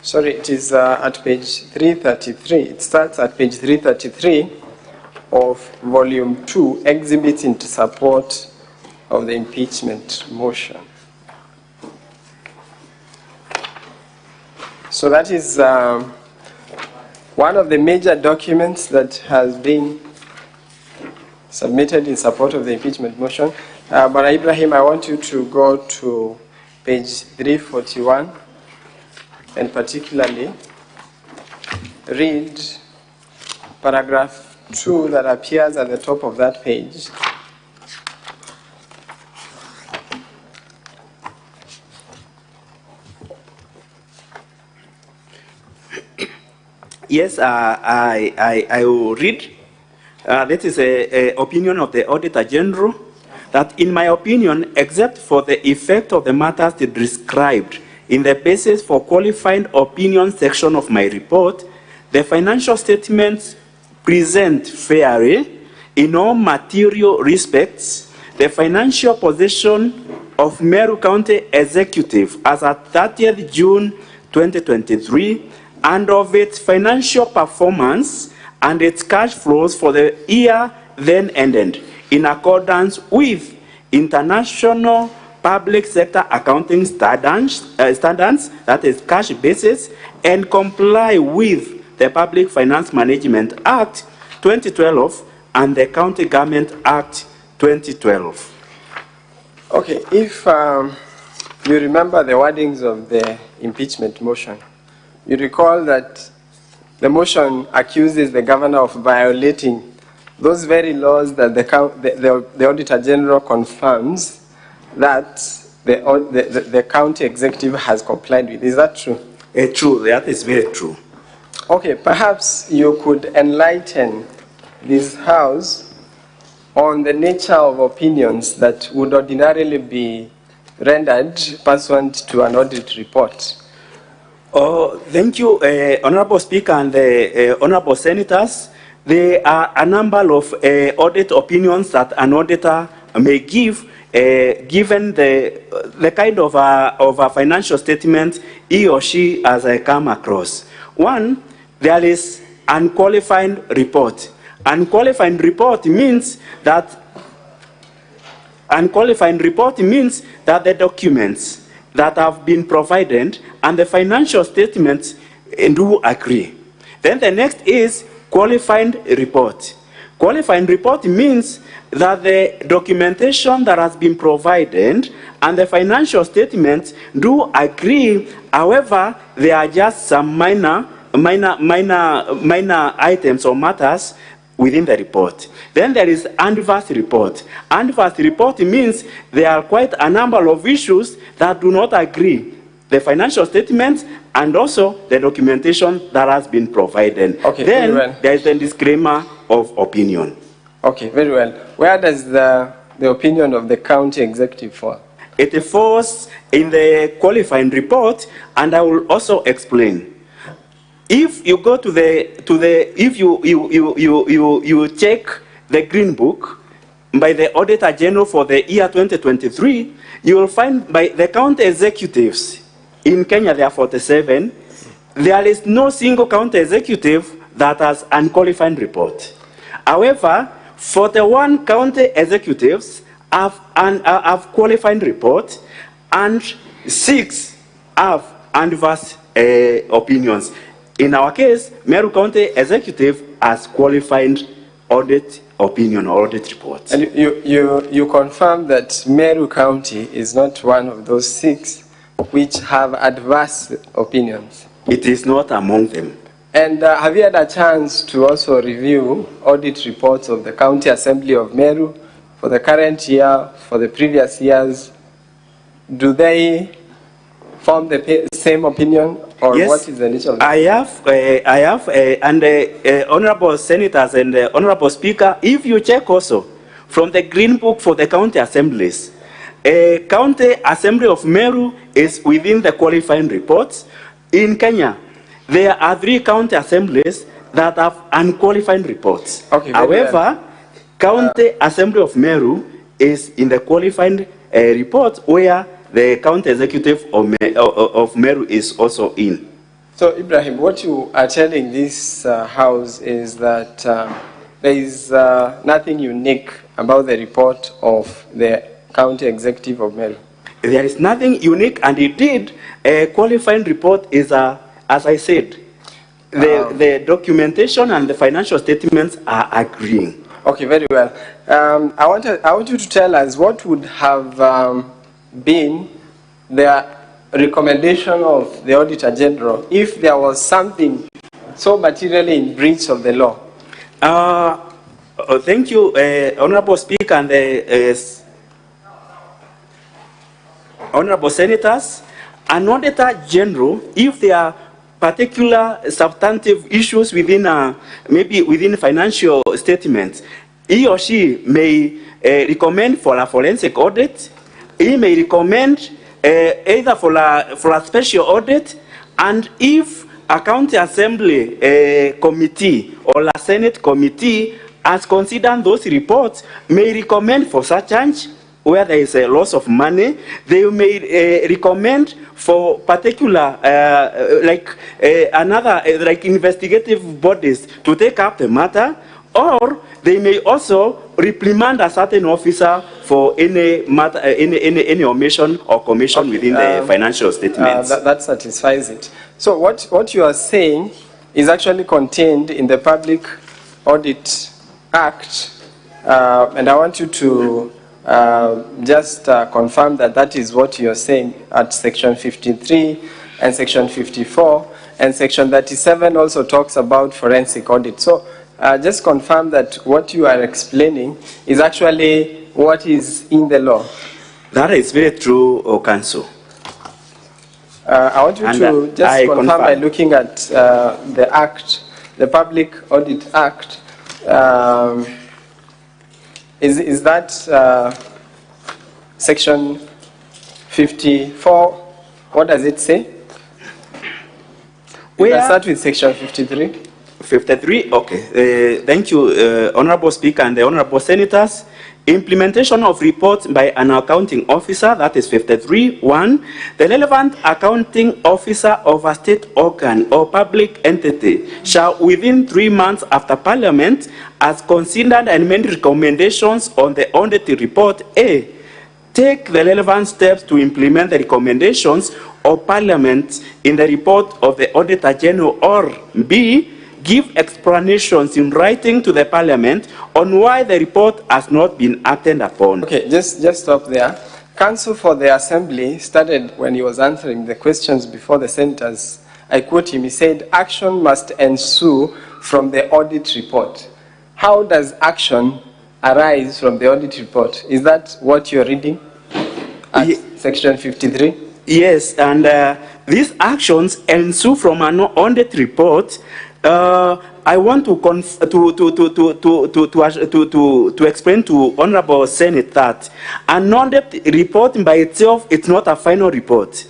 [SPEAKER 7] Sorry, it is at page 333. It starts at page 333 of volume 2, exhibits into support of the impeachment motion. So that is one of the major documents that has been submitted in support of the impeachment motion. But Ibrahim, I want you to go to page 341 and particularly read paragraph 2 that appears at the top of that page.
[SPEAKER 22] Yes, I will read. This is an opinion of the Auditor General that, in my opinion, except for the effect of the matters described in the basis for qualified opinion section of my report, the financial statements present fairly, in all material respects, the financial position of Meru County Executive as at 30th June 2023, and of its financial performance and its cash flows for the year then ended, in accordance with international public sector accounting standards, that is cash basis, and comply with the Public Finance Management Act 2012 and the County Government Act 2012.
[SPEAKER 7] Okay, if you remember the wordings of the impeachment motion, you recall that the motion accuses the governor of violating those very laws that the Auditor General confirms that the county executive has complied with. Is that true?
[SPEAKER 22] True, that is very true.
[SPEAKER 7] Okay, perhaps you could enlighten this House on the nature of opinions that would ordinarily be rendered pursuant to an audit report.
[SPEAKER 22] Oh, thank you, Honorable Speaker and the Honorable Senators. There are a number of audit opinions that an auditor may give, given the kind of a financial statement he or she has come across. One, there is unqualified report. Unqualified report means that the documents that have been provided and the financial statements do agree. Then the next is qualified report. Qualified report means that the documentation that has been provided and the financial statements do agree. However, there are just some minor items or matters within the report. Then there is adverse report. Adverse report means there are quite a number of issues that do not agree. The financial statements and also the documentation that has been provided.
[SPEAKER 7] Okay,
[SPEAKER 22] then
[SPEAKER 7] very well.
[SPEAKER 22] there is a disclaimer of opinion.
[SPEAKER 7] Okay, very well. Where does the opinion of the county executive fall?
[SPEAKER 22] It falls in the qualifying report, and I will also explain. If you go to if you check the Green Book by the Auditor General for the year 2023, you will find by the county executives in Kenya, there are 47. There is no single county executive that has unqualified report. However, 41 county executives have qualified report, and 6 have adverse opinions. In our case, Meru County Executive has qualified audit opinion or audit report.
[SPEAKER 7] And you confirm that Meru County is not one of those 6 which have adverse opinions?
[SPEAKER 22] It is not among them.
[SPEAKER 7] And have you had a chance to also review audit reports of the County Assembly of Meru for the current year, for the previous years? Do they form the same opinion, or
[SPEAKER 22] yes,
[SPEAKER 7] what is the nature of
[SPEAKER 22] I have, and Honorable Senators and Honorable Speaker, if you check also from the Green Book for the county assemblies, County Assembly of Meru is within the qualifying reports. In Kenya, there are 3 county assemblies that have unqualified reports.
[SPEAKER 7] Okay,
[SPEAKER 22] however, County Assembly of Meru is in the qualifying report where the county executive of Meru is also in.
[SPEAKER 7] So, Ibrahim, what you are telling this House is that there is nothing unique about the report of the county executive of Meru.
[SPEAKER 22] There is nothing unique, and indeed, a qualifying report is, as I said, the documentation and the financial statements are agreeing.
[SPEAKER 7] Okay, very well. I want you to tell us what would have been the recommendation of the Auditor General if there was something so materially in breach of the law.
[SPEAKER 22] Thank you, Honorable Speaker and the Honorable Senators. An Auditor General, if there are particular substantive issues within maybe within financial statements, he or she may recommend for a forensic audit. He may recommend either for a special audit, and if a county assembly committee or a Senate committee has considered those reports, may recommend for such change where there is a loss of money. They may recommend for particular like investigative bodies to take up the matter, or they may also reprimand a certain officer for any matter, any omission or commission within the financial statements.
[SPEAKER 7] That satisfies it. So what you are saying is actually contained in the Public Audit Act, and I want you to just confirm that that is what you are saying at Section 53 and Section 54, and Section 37 also talks about forensic audit. So just confirm that what you are explaining is actually what is in the law.
[SPEAKER 22] That is very true, Council.
[SPEAKER 7] I want you to just confirm by looking at the Act, the Public Audit Act, Is that section 54? What does it say? We can start with section 53.
[SPEAKER 22] 53, okay. Thank you, Honorable Speaker and the Honorable Senators. Implementation of reports by an accounting officer, that is 53. 1, the relevant accounting officer of a state organ or public entity shall, within 3 months after Parliament, has considered and made recommendations on the audit report, A, take the relevant steps to implement the recommendations of Parliament in the report of the Auditor General, or B, give explanations in writing to the Parliament on why the report has not been acted upon.
[SPEAKER 7] Okay, just stop there. Counsel for the Assembly started when he was answering the questions before the senators. I quote him, he said, action must ensue from the audit report. How does action arise from the audit report? Is that what you're reading at section 53?
[SPEAKER 22] Yes, and these actions ensue from an audit report. I want to explain to Honorable Senate that an audit report by itself, it's not a final report.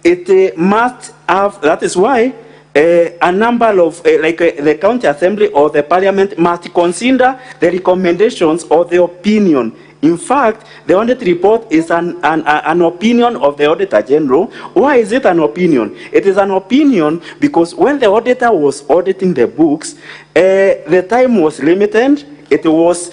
[SPEAKER 22] It must have, that is why a number of, the County Assembly or the Parliament must consider the recommendations or the opinion. In fact, the audit report is an opinion of the Auditor General. Why is it an opinion? It is an opinion because when the auditor was auditing the books, the time was limited. It was,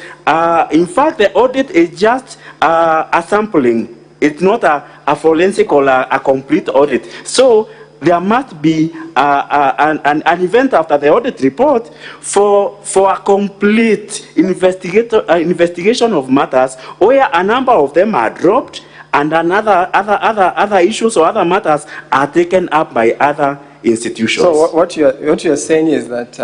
[SPEAKER 22] in fact, the audit is just a sampling. It's not a forensic or a complete audit. So there must be an event after the audit report for a complete investigation of matters where a number of them are dropped and other issues or other matters are taken up by other institutions.
[SPEAKER 7] So what you're saying is that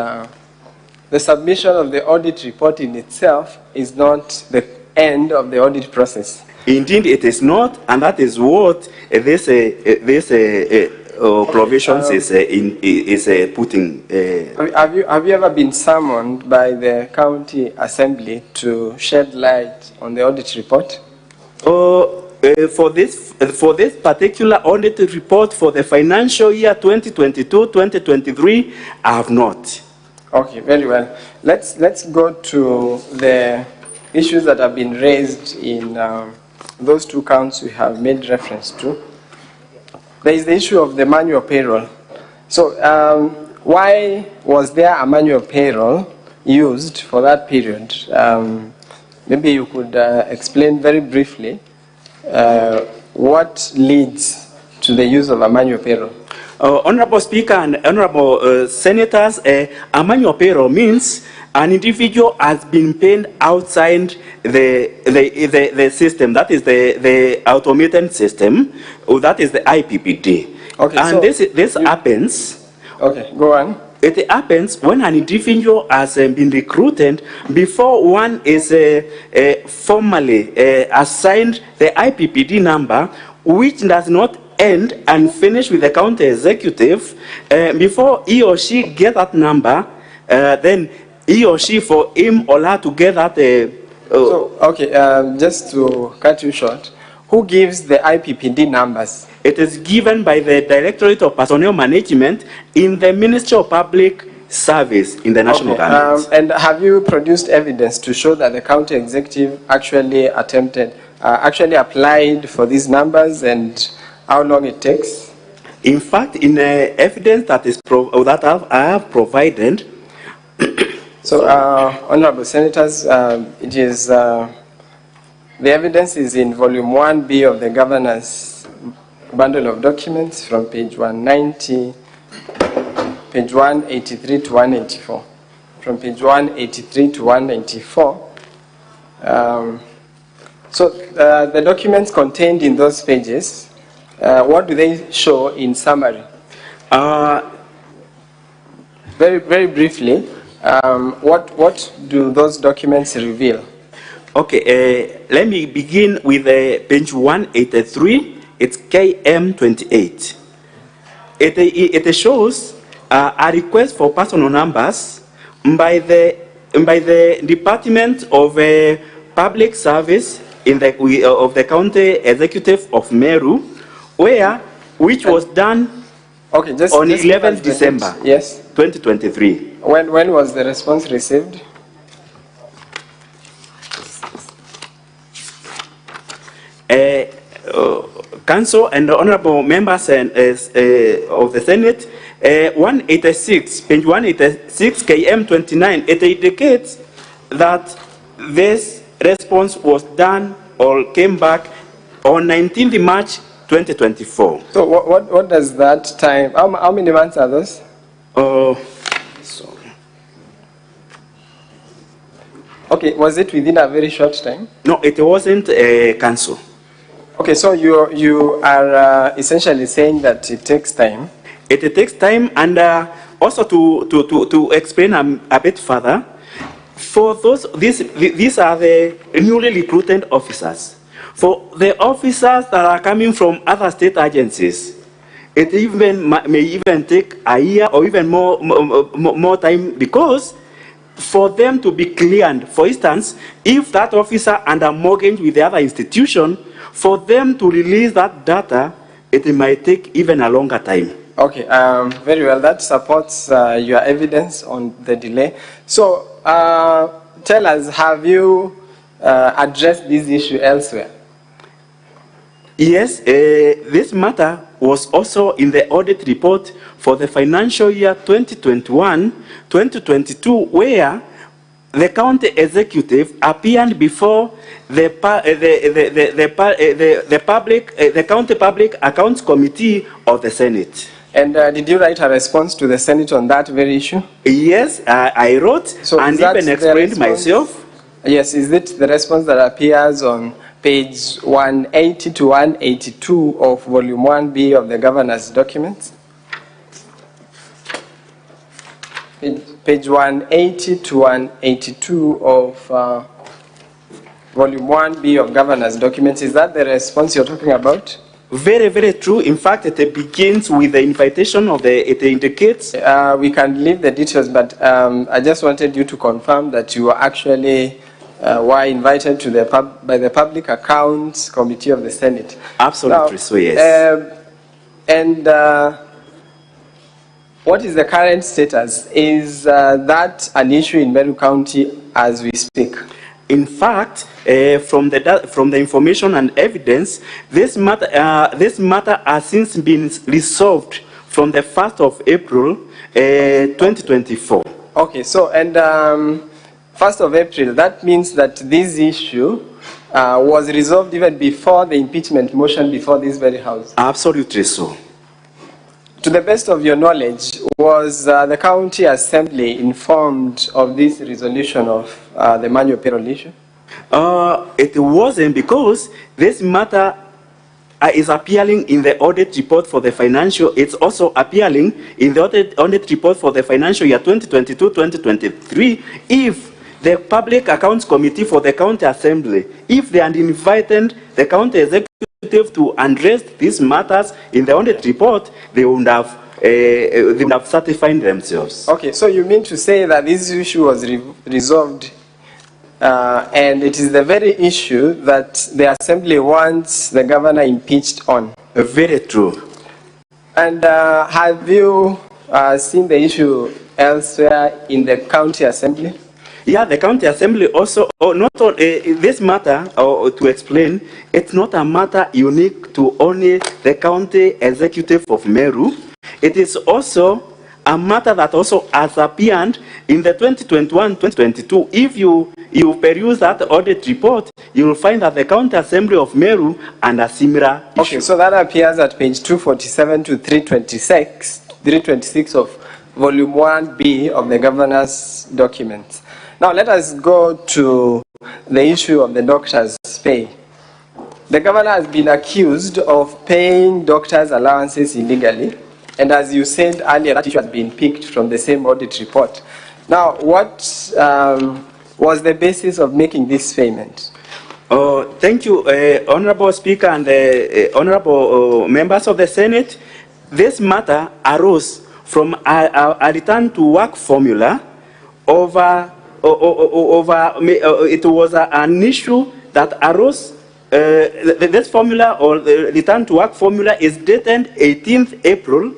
[SPEAKER 7] the submission of the audit report in itself is not the end of the audit process.
[SPEAKER 22] Indeed, it is not, and that is what this provisions is putting.
[SPEAKER 7] Have you ever been summoned by the County Assembly to shed light on the audit report?
[SPEAKER 22] For this particular audit report for the financial year 2022-2023, I have not.
[SPEAKER 7] Okay, very well. Let's go to the issues that have been raised in those two counts we have made reference to. There is the issue of the manual payroll. So why was there a manual payroll used for that period? Maybe you could explain very briefly what leads to the use of a manual payroll.
[SPEAKER 22] Honorable Speaker and Honorable Senators, a manual payroll means an individual has been paid outside the system, that is the automated system, or that is the IPPD. Okay, and so this happens.
[SPEAKER 7] Okay, go on.
[SPEAKER 22] It happens when an individual has been recruited before one is formally assigned the IPPD number, which does not end and finish with the county executive. Before he or she get that number, then he or she, for him or her to get that.
[SPEAKER 7] Just to cut you short, who gives the IPPD numbers?
[SPEAKER 22] It is given by the Directorate of Personnel Management in the Ministry of Public Service in the national government.
[SPEAKER 7] And have you produced evidence to show that the county executive actually actually applied for these numbers and how long it takes?
[SPEAKER 22] In fact, in the evidence that I have provided.
[SPEAKER 7] So, Honorable Senators, it is the evidence is in volume 1B of the Governor's bundle of documents from page 190, page 183 to 184. From page 183 to 194. So, the documents contained in those pages, what do they show in summary? Very briefly. What do those documents reveal?
[SPEAKER 22] Okay, let me begin with page 183. It's KM28. It shows a request for personal numbers by the by the Department of Public Service of the County Executive of Meru, which was done on 11th December 2023.
[SPEAKER 7] When was the response received?
[SPEAKER 22] Council and the honorable members of the Senate, 186, page 186, KM 29, it indicates that this response was done or came back on 19th March 2024.
[SPEAKER 7] So what does that time, how many months are those? Okay, was it within a very short time?
[SPEAKER 22] No, it wasn't a council.
[SPEAKER 7] Okay, so you are essentially saying that it takes time.
[SPEAKER 22] It takes time, and also to explain a bit further, for those, these are the newly recruited officers. For the officers that are coming from other state agencies, it may even take a year or even more time, because for them to be cleared, for instance, if that officer under mortgage with the other institution, for them to release that data, it might take even a longer time.
[SPEAKER 7] Okay, very well. That supports your evidence on the delay. So, tell us, have you addressed this issue elsewhere?
[SPEAKER 22] Yes, this matter was also in the audit report for the financial year 2021-2022, where the county executive appeared before the county public accounts committee of the Senate.
[SPEAKER 7] And did you write a response to the Senate on that very issue?
[SPEAKER 22] Yes, I wrote, so and even explained myself.
[SPEAKER 7] Yes, is it the response that appears on page 180 to 182 of volume 1B of the governor's documents? Page 180 to 182 of volume 1B of governor's documents. Is that the response you're talking about?
[SPEAKER 22] Very, very true. In fact, it begins with the invitation of it indicates.
[SPEAKER 7] We can leave the details, but I just wanted you to confirm that you were actually were invited to by the Public Accounts Committee of the Senate.
[SPEAKER 22] Absolutely,
[SPEAKER 7] now,
[SPEAKER 22] so yes.
[SPEAKER 7] What is the current status? Is that an issue in Meru County as we speak?
[SPEAKER 22] In fact, from the information and evidence, this matter has since been resolved from the 1st of April 2024.
[SPEAKER 7] Okay, so and 1st of April, that means that this issue was resolved even before the impeachment motion before this very house?
[SPEAKER 22] Absolutely so.
[SPEAKER 7] To the best of your knowledge, was the county assembly informed of this resolution of the manual payroll issue?
[SPEAKER 22] It wasn't, because this matter is appearing in the audit report for the financial. It's also appearing in the audit report for the financial year 2022-2023. If the Public Accounts Committee for the County Assembly, if they had invited the county executive to address these matters in the audit report, they would have certified themselves.
[SPEAKER 7] Okay, so you mean to say that this issue was resolved, and it is the very issue that the Assembly wants the governor impeached on?
[SPEAKER 22] Very true.
[SPEAKER 7] And have you seen the issue elsewhere in the County Assembly?
[SPEAKER 22] Yeah, the County Assembly also, not on this matter, to explain, it's not a matter unique to only the County Executive of Meru. It is also a matter that also has appeared in the 2021-2022. If you peruse that audit report, you will find that the County Assembly of Meru and a similar issue.
[SPEAKER 7] Okay, so that appears at page 247 to 326 of volume 1B of the governor's documents. Now let us go to the issue of the doctor's pay. The governor has been accused of paying doctors' allowances illegally, and as you said earlier, that issue has been picked from the same audit report. Now, what was the basis of making this payment?
[SPEAKER 22] Thank you, Honorable Speaker and honorable members of the Senate. This matter arose from a return to work formula over it was an issue that arose. This formula, or the return to work formula, is dated 18th April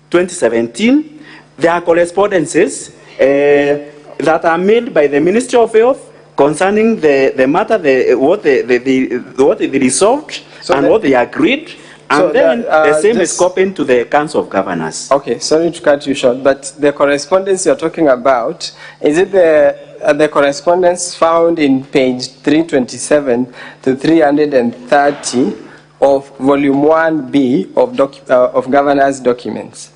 [SPEAKER 22] 2017. There are correspondences that are made by the Ministry of Health concerning the matter, what they resolved, so and what they agreed. And so then the same is copied to the Council of Governors.
[SPEAKER 7] Okay, sorry to cut you short, but the correspondence you're talking about, is it the correspondence found in page 327 to 330 of volume 1B of Governor's documents?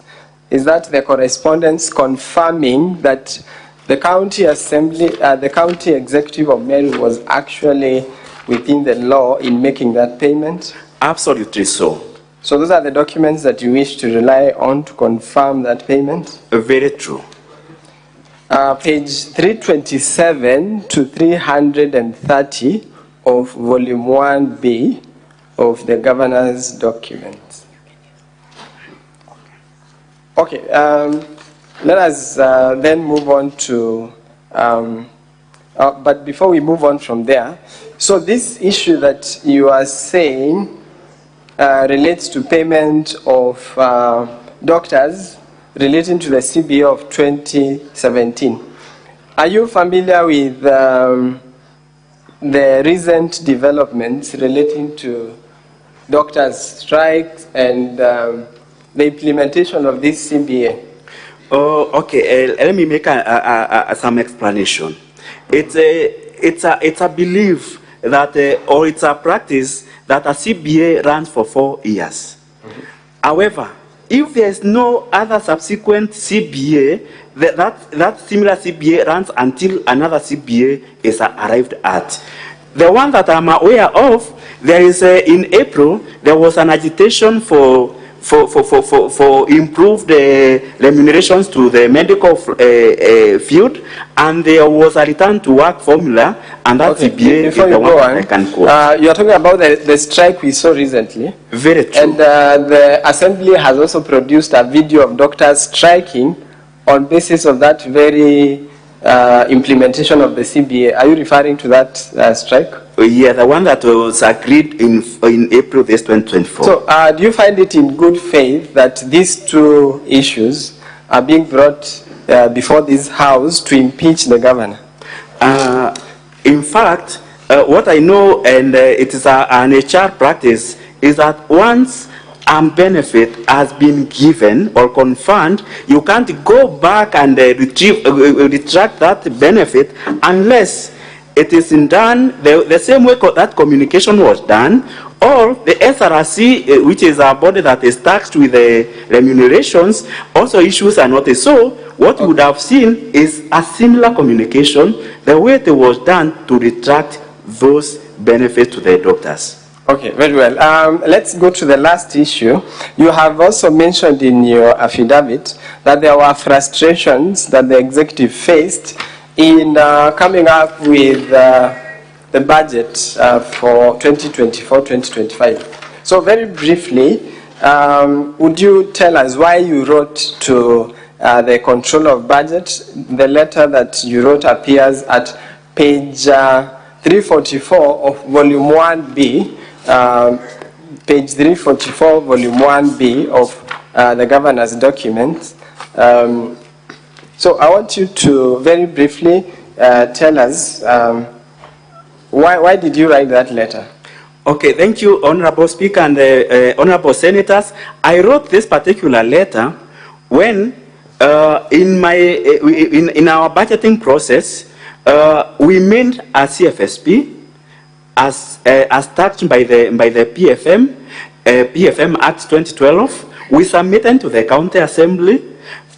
[SPEAKER 7] Is that the correspondence confirming that the county assembly, the county executive of Meru was actually within the law in making that payment?
[SPEAKER 22] Absolutely so.
[SPEAKER 7] So those are the documents that you wish to rely on to confirm that payment?
[SPEAKER 22] Very true.
[SPEAKER 7] Page 327 to 330 of volume 1B of the governor's documents. Okay, let us then move on to, but before we move on from there, so this issue that you are saying relates to payment of doctors relating to the CBA of 2017. Are you familiar with the recent developments relating to doctors' strikes and the implementation of this CBA?
[SPEAKER 22] Oh, okay. Let me make some explanation. It's a belief that, or it's a practice that a CBA runs for 4 years. Mm-hmm. However, if there is no other subsequent CBA, that similar CBA runs until another CBA is arrived at. The one that I'm aware of, there is in April, there was an agitation for improved remunerations to the medical field, and there was a return to work formula, and that CBA is the one that I can quote.
[SPEAKER 7] You are talking about the strike we saw recently.
[SPEAKER 22] Very true.
[SPEAKER 7] And the Assembly has also produced a video of doctors striking on basis of that very implementation of the CBA. Are you referring to that strike?
[SPEAKER 22] Yeah, the one that was agreed in April this 2024.
[SPEAKER 7] So, do you find it in good faith that these two issues are being brought before this House to impeach the governor?
[SPEAKER 22] In fact, what I know, and it is an HR practice, is that once a benefit has been given or confirmed, you can't go back and retract that benefit unless it is done the same way that communication was done, or the SRC, which is a body that is taxed with the remunerations, also issues a notice. So what you would have seen is a similar communication, the way it was done to retract those benefits to the doctors.
[SPEAKER 7] Okay, very well. Let's go to the last issue. You have also mentioned in your affidavit that there were frustrations that the executive faced in coming up with the budget for 2024-2025. So very briefly, would you tell us why you wrote to the Controller of Budget? The letter that you wrote appears at page 344 of volume 1B, page 344, volume 1B of the governor's documents. So I want you to very briefly tell us why did you write that letter?
[SPEAKER 22] Okay, thank you, Honorable Speaker and Honorable Senators. I wrote this particular letter when in our budgeting process, we made a CFSP as taxed by the PFM Act 2012. We submitted to the County Assembly,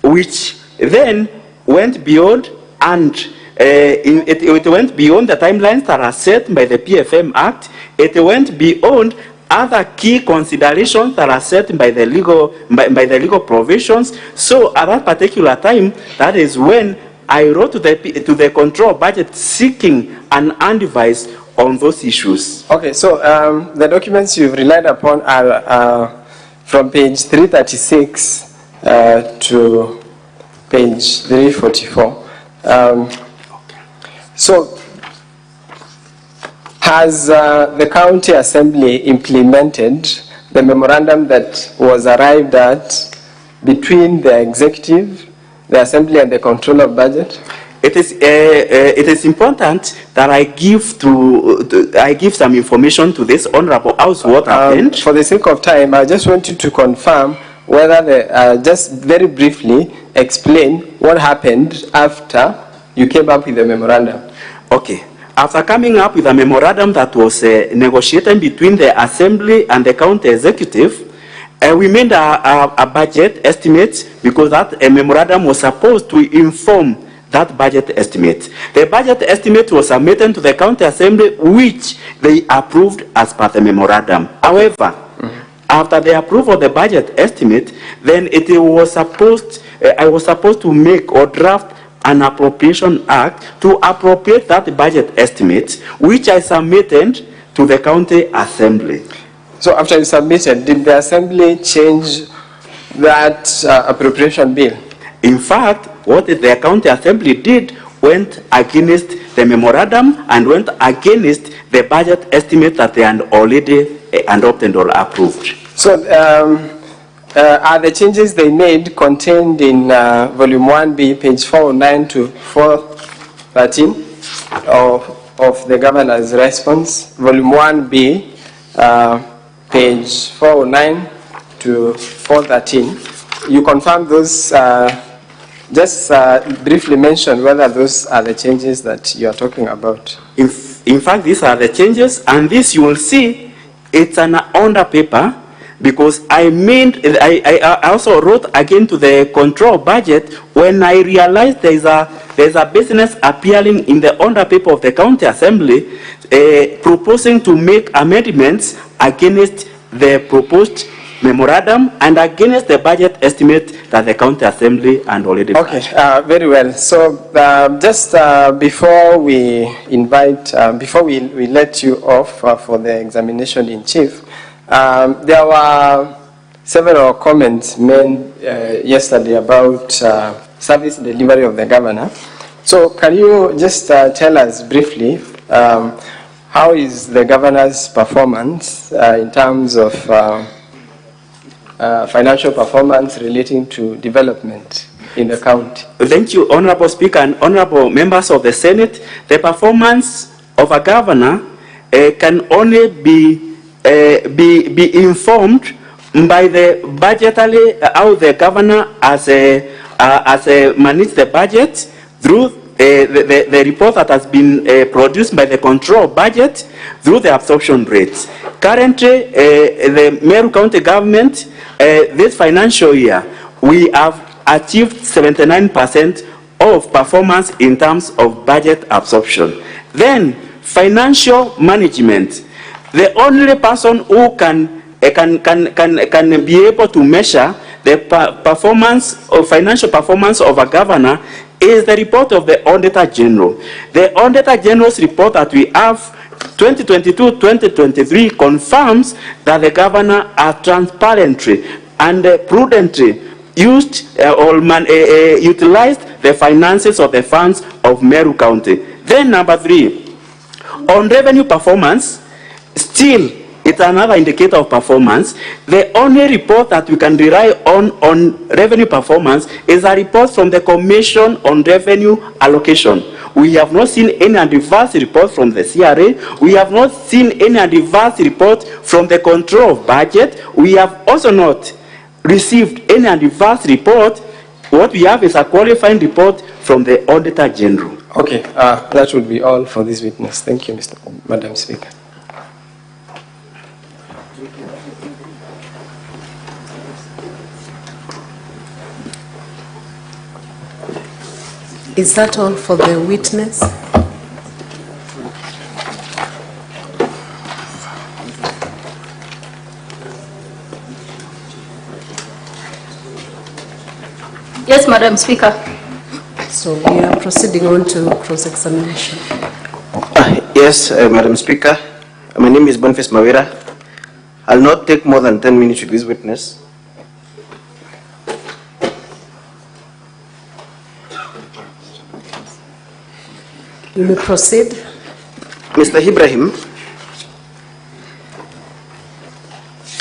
[SPEAKER 22] which then went beyond, and it went beyond the timelines that are set by the PFM Act. It went beyond other key considerations that are set by the legal provisions. So at that particular time, that is when I wrote to the Control of Budget seeking an advice on those issues.
[SPEAKER 7] Okay, so the documents you've relied upon are from page 336 to page 344. So, has the county assembly implemented the memorandum that was arrived at between the executive, the assembly, and the control of budget?
[SPEAKER 22] It is important that I give some information to this honorable house what happened.
[SPEAKER 7] For the sake of time, I just want you to confirm whether just very briefly explain what happened after you came up with the memorandum.
[SPEAKER 22] Okay. After coming up with a memorandum that was negotiated between the assembly and the county executive, we made a budget estimate because that memorandum was supposed to inform that budget estimate. The budget estimate was submitted to the county assembly, which they approved as per the memorandum. However, after the approval of the budget estimate, then it was supposed, I was supposed to make or draft an appropriation act to appropriate that budget estimate, which I submitted to the county assembly.
[SPEAKER 7] So after you submitted, did the assembly change that appropriation bill?
[SPEAKER 22] In fact, what the county assembly did went against the memorandum and went against the budget estimate that they had already adopted or approved.
[SPEAKER 7] So are the changes they made contained in volume 1B, page 409 to 413 of the governor's response? Volume 1B, page 409 to 413. You confirm those, just briefly mention whether those are the changes that you are talking about.
[SPEAKER 22] In fact, these are the changes, and this you will see, it's an under paper, because I also wrote again to the control budget when I realized there's a business appearing in the under paper of the county assembly proposing to make amendments against the proposed memorandum and against the budget estimate that the county assembly had already
[SPEAKER 7] passed. Okay, very well. So just before we invite, before we let you off for the examination in chief, there were several comments made yesterday about service delivery of the governor. So can you just tell us briefly how is the governor's performance in terms of financial performance relating to development in the county?
[SPEAKER 22] Thank you, Honorable Speaker and Honorable members of the Senate. The performance of a governor can only be informed by the budgetary, how the governor has managed the budget through the report that has been produced by the control budget through the absorption rates. Currently, the Meru County government, this financial year, we have achieved 79% of performance in terms of budget absorption. Then, financial management. The only person who can be able to measure the performance or financial performance of a governor is the report of the Auditor General. The Auditor General's report that we have 2022-2023 confirms that the governor has transparently and prudently used utilized the finances of the funds of Meru County. Then number 3, on revenue performance, still, it's another indicator of performance. The only report that we can rely on revenue performance is a report from the Commission on Revenue Allocation. We have not seen any adverse report from the CRA. We have not seen any adverse report from the control of budget. We have also not received any adverse report. What we have is a qualifying report from the Auditor General.
[SPEAKER 7] Okay, that would be all for this witness. Thank you, Madam Speaker.
[SPEAKER 2] Is that all for the witness?
[SPEAKER 5] Yes, Madam Speaker.
[SPEAKER 2] So we are proceeding on to cross-examination.
[SPEAKER 1] Yes, Madam Speaker. My name is Boniface Kawira. I'll not take more than 10 minutes with this witness.
[SPEAKER 2] You may proceed.
[SPEAKER 1] Mr. Ibrahim,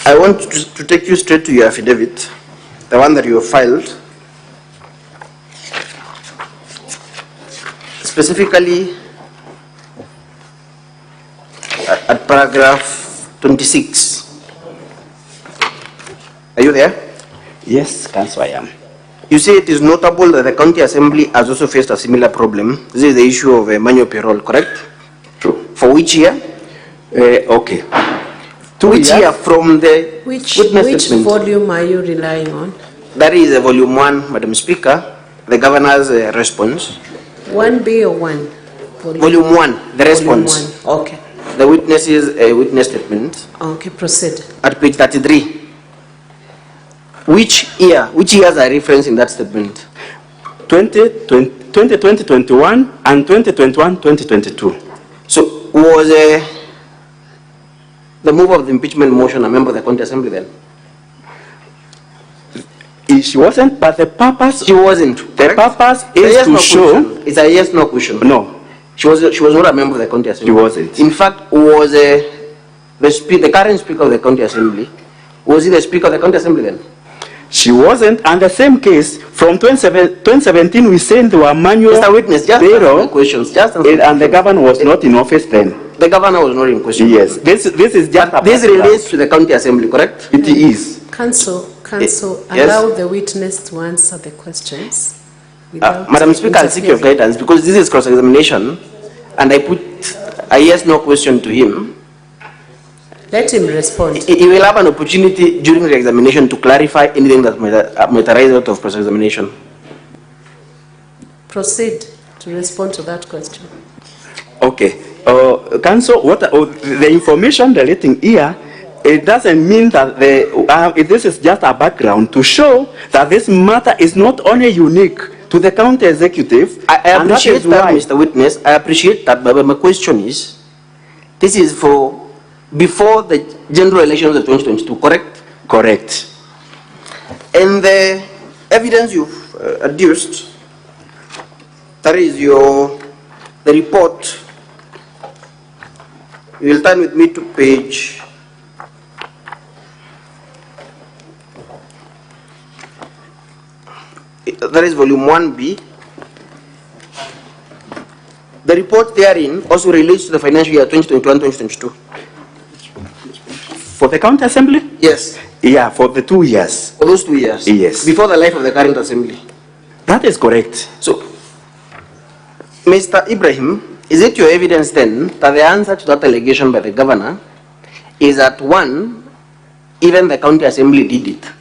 [SPEAKER 1] I want to take you straight to your affidavit, the one that you have filed. Specifically, at paragraph 26. Are you there?
[SPEAKER 22] Yes, Councillor, I am.
[SPEAKER 1] You say it is notable that the County Assembly has also faced a similar problem. This is the issue of manual payroll, correct?
[SPEAKER 22] True.
[SPEAKER 1] For which year?
[SPEAKER 22] Okay.
[SPEAKER 1] Which year from the
[SPEAKER 2] Which
[SPEAKER 1] witness statement?
[SPEAKER 2] volume are you relying on?
[SPEAKER 1] That is volume 1, Madam Speaker, the governor's response.
[SPEAKER 2] 1B or 1?
[SPEAKER 1] Volume 1, the response.
[SPEAKER 2] Volume 1. Okay.
[SPEAKER 1] The witness's witness statement.
[SPEAKER 2] Okay, proceed.
[SPEAKER 1] At page 33. Which years are referenced in that statement?
[SPEAKER 22] 2020-21 and 2021-2022.
[SPEAKER 1] So was the move of the impeachment motion a member of the County Assembly then?
[SPEAKER 22] She wasn't, but the purpose...
[SPEAKER 1] She wasn't.
[SPEAKER 22] The purpose is to show...
[SPEAKER 1] It's a yes, no question.
[SPEAKER 22] No.
[SPEAKER 1] She was not a member of the County Assembly.
[SPEAKER 22] She wasn't.
[SPEAKER 1] In fact, was the current Speaker of the County Assembly, was he the Speaker of the County Assembly then?
[SPEAKER 22] She wasn't, and the same case, from 2017 we sent to a manual...
[SPEAKER 1] Mr. Witness, just answer my questions.
[SPEAKER 22] And the governor was not in office then.
[SPEAKER 1] The governor was not in question.
[SPEAKER 22] Yes. This is just...
[SPEAKER 1] This relates to the County Assembly, correct?
[SPEAKER 22] It is.
[SPEAKER 2] Council,
[SPEAKER 1] Yes.
[SPEAKER 2] allow the witness to answer the questions.
[SPEAKER 1] Madam Speaker, I'll seek your guidance because this is cross-examination and I put a yes-no question to him.
[SPEAKER 2] Let him respond.
[SPEAKER 1] He will have an opportunity during the examination to clarify anything that might arise out of cross-examination.
[SPEAKER 2] Proceed to respond to that question.
[SPEAKER 22] Okay. Council, the information relating here, it doesn't mean that this is just a background to show that this matter is not only unique to the county executive.
[SPEAKER 1] I appreciate that, Mr. Witness. I appreciate that, but my question is, this is for before the general elections of 2022, correct?
[SPEAKER 22] Correct.
[SPEAKER 1] And the evidence you've adduced, that is the report. You will turn with me to page 1B. The report therein also relates to the financial year 2021-2022.
[SPEAKER 22] For the county assembly?
[SPEAKER 1] Yes.
[SPEAKER 22] Yeah, for the 2 years.
[SPEAKER 1] For those 2 years?
[SPEAKER 22] Yes.
[SPEAKER 1] Before the life of the current assembly?
[SPEAKER 22] That is correct.
[SPEAKER 1] So, Mr. Ibrahim, is it your evidence then that the answer to that allegation by the governor is that one, even the county assembly did it?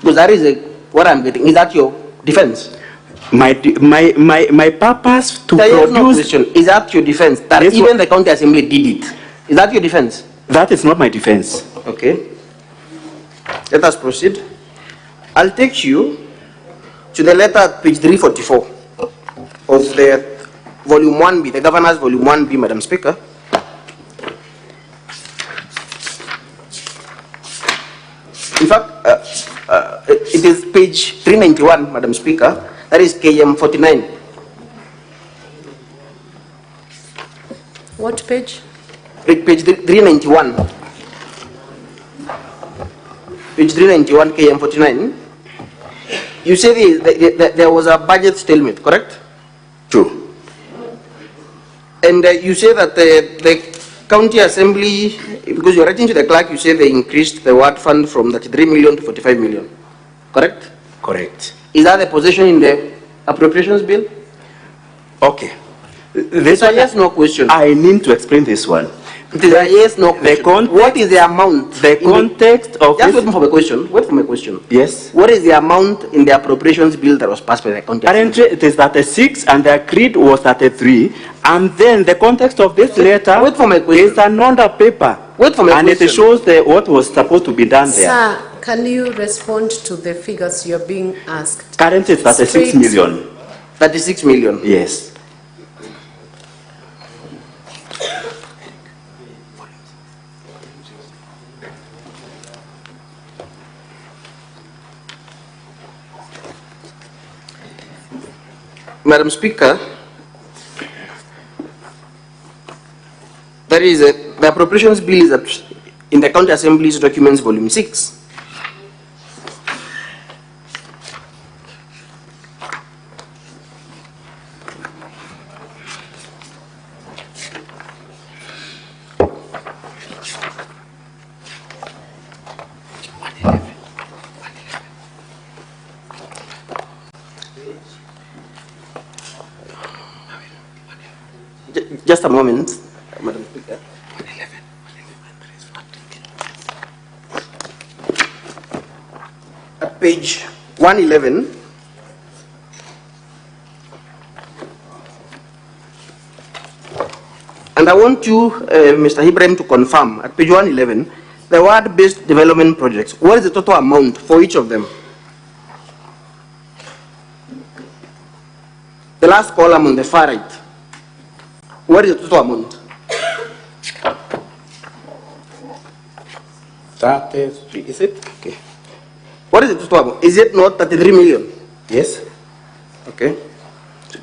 [SPEAKER 1] Because that is what I'm getting. Is that your defense?
[SPEAKER 22] My purpose to
[SPEAKER 1] produce... No question. Is that your defense? That even the county assembly did it? Is that your defense?
[SPEAKER 22] That is not my defense.
[SPEAKER 1] Okay. Let us proceed. I'll take you to the letter at page 344 of the volume 1B, the governor's volume 1B, Madam Speaker. In fact, it is page 391, Madam Speaker. That is KM 49.
[SPEAKER 2] What page?
[SPEAKER 1] Page 391. Page 391, KM 49. You say there was a budget stalemate, correct?
[SPEAKER 22] True.
[SPEAKER 1] And you say that the county assembly, because you're writing to the clerk, you say they increased the ward fund from 33 million to 45 million, correct?
[SPEAKER 22] Correct.
[SPEAKER 1] Is that the position in the appropriations bill?
[SPEAKER 22] Okay.
[SPEAKER 1] This is a yes, no question.
[SPEAKER 22] I need to explain this one.
[SPEAKER 1] It is a yes, no question. What is the amount?
[SPEAKER 22] The context of
[SPEAKER 1] just wait for my question. Wait for my question.
[SPEAKER 22] Yes.
[SPEAKER 1] What is the amount in the appropriations bill that was passed by the county?
[SPEAKER 22] Currently, it is 36, and the agreed was 33. And then the context of this letter is another paper.
[SPEAKER 1] Wait for my
[SPEAKER 22] and
[SPEAKER 1] question.
[SPEAKER 22] It shows what was supposed to be done there.
[SPEAKER 2] Sir, can you respond to the figures you're being asked?
[SPEAKER 22] Currently, it's 36 million.
[SPEAKER 1] 36 million?
[SPEAKER 22] Yes.
[SPEAKER 1] Madam Speaker, is the appropriations bill is in the County Assembly's documents, volume 6. Just a moment, Madam Speaker. At page 111, and I want you, Mr. Ibrahim, to confirm at page 111 the word-based development projects. What is the total amount for each of them? The last column on the far right. What is the total amount?
[SPEAKER 22] 33, is it?
[SPEAKER 1] Okay. What is the total amount? Is it not 33 million?
[SPEAKER 22] Yes.
[SPEAKER 1] Okay.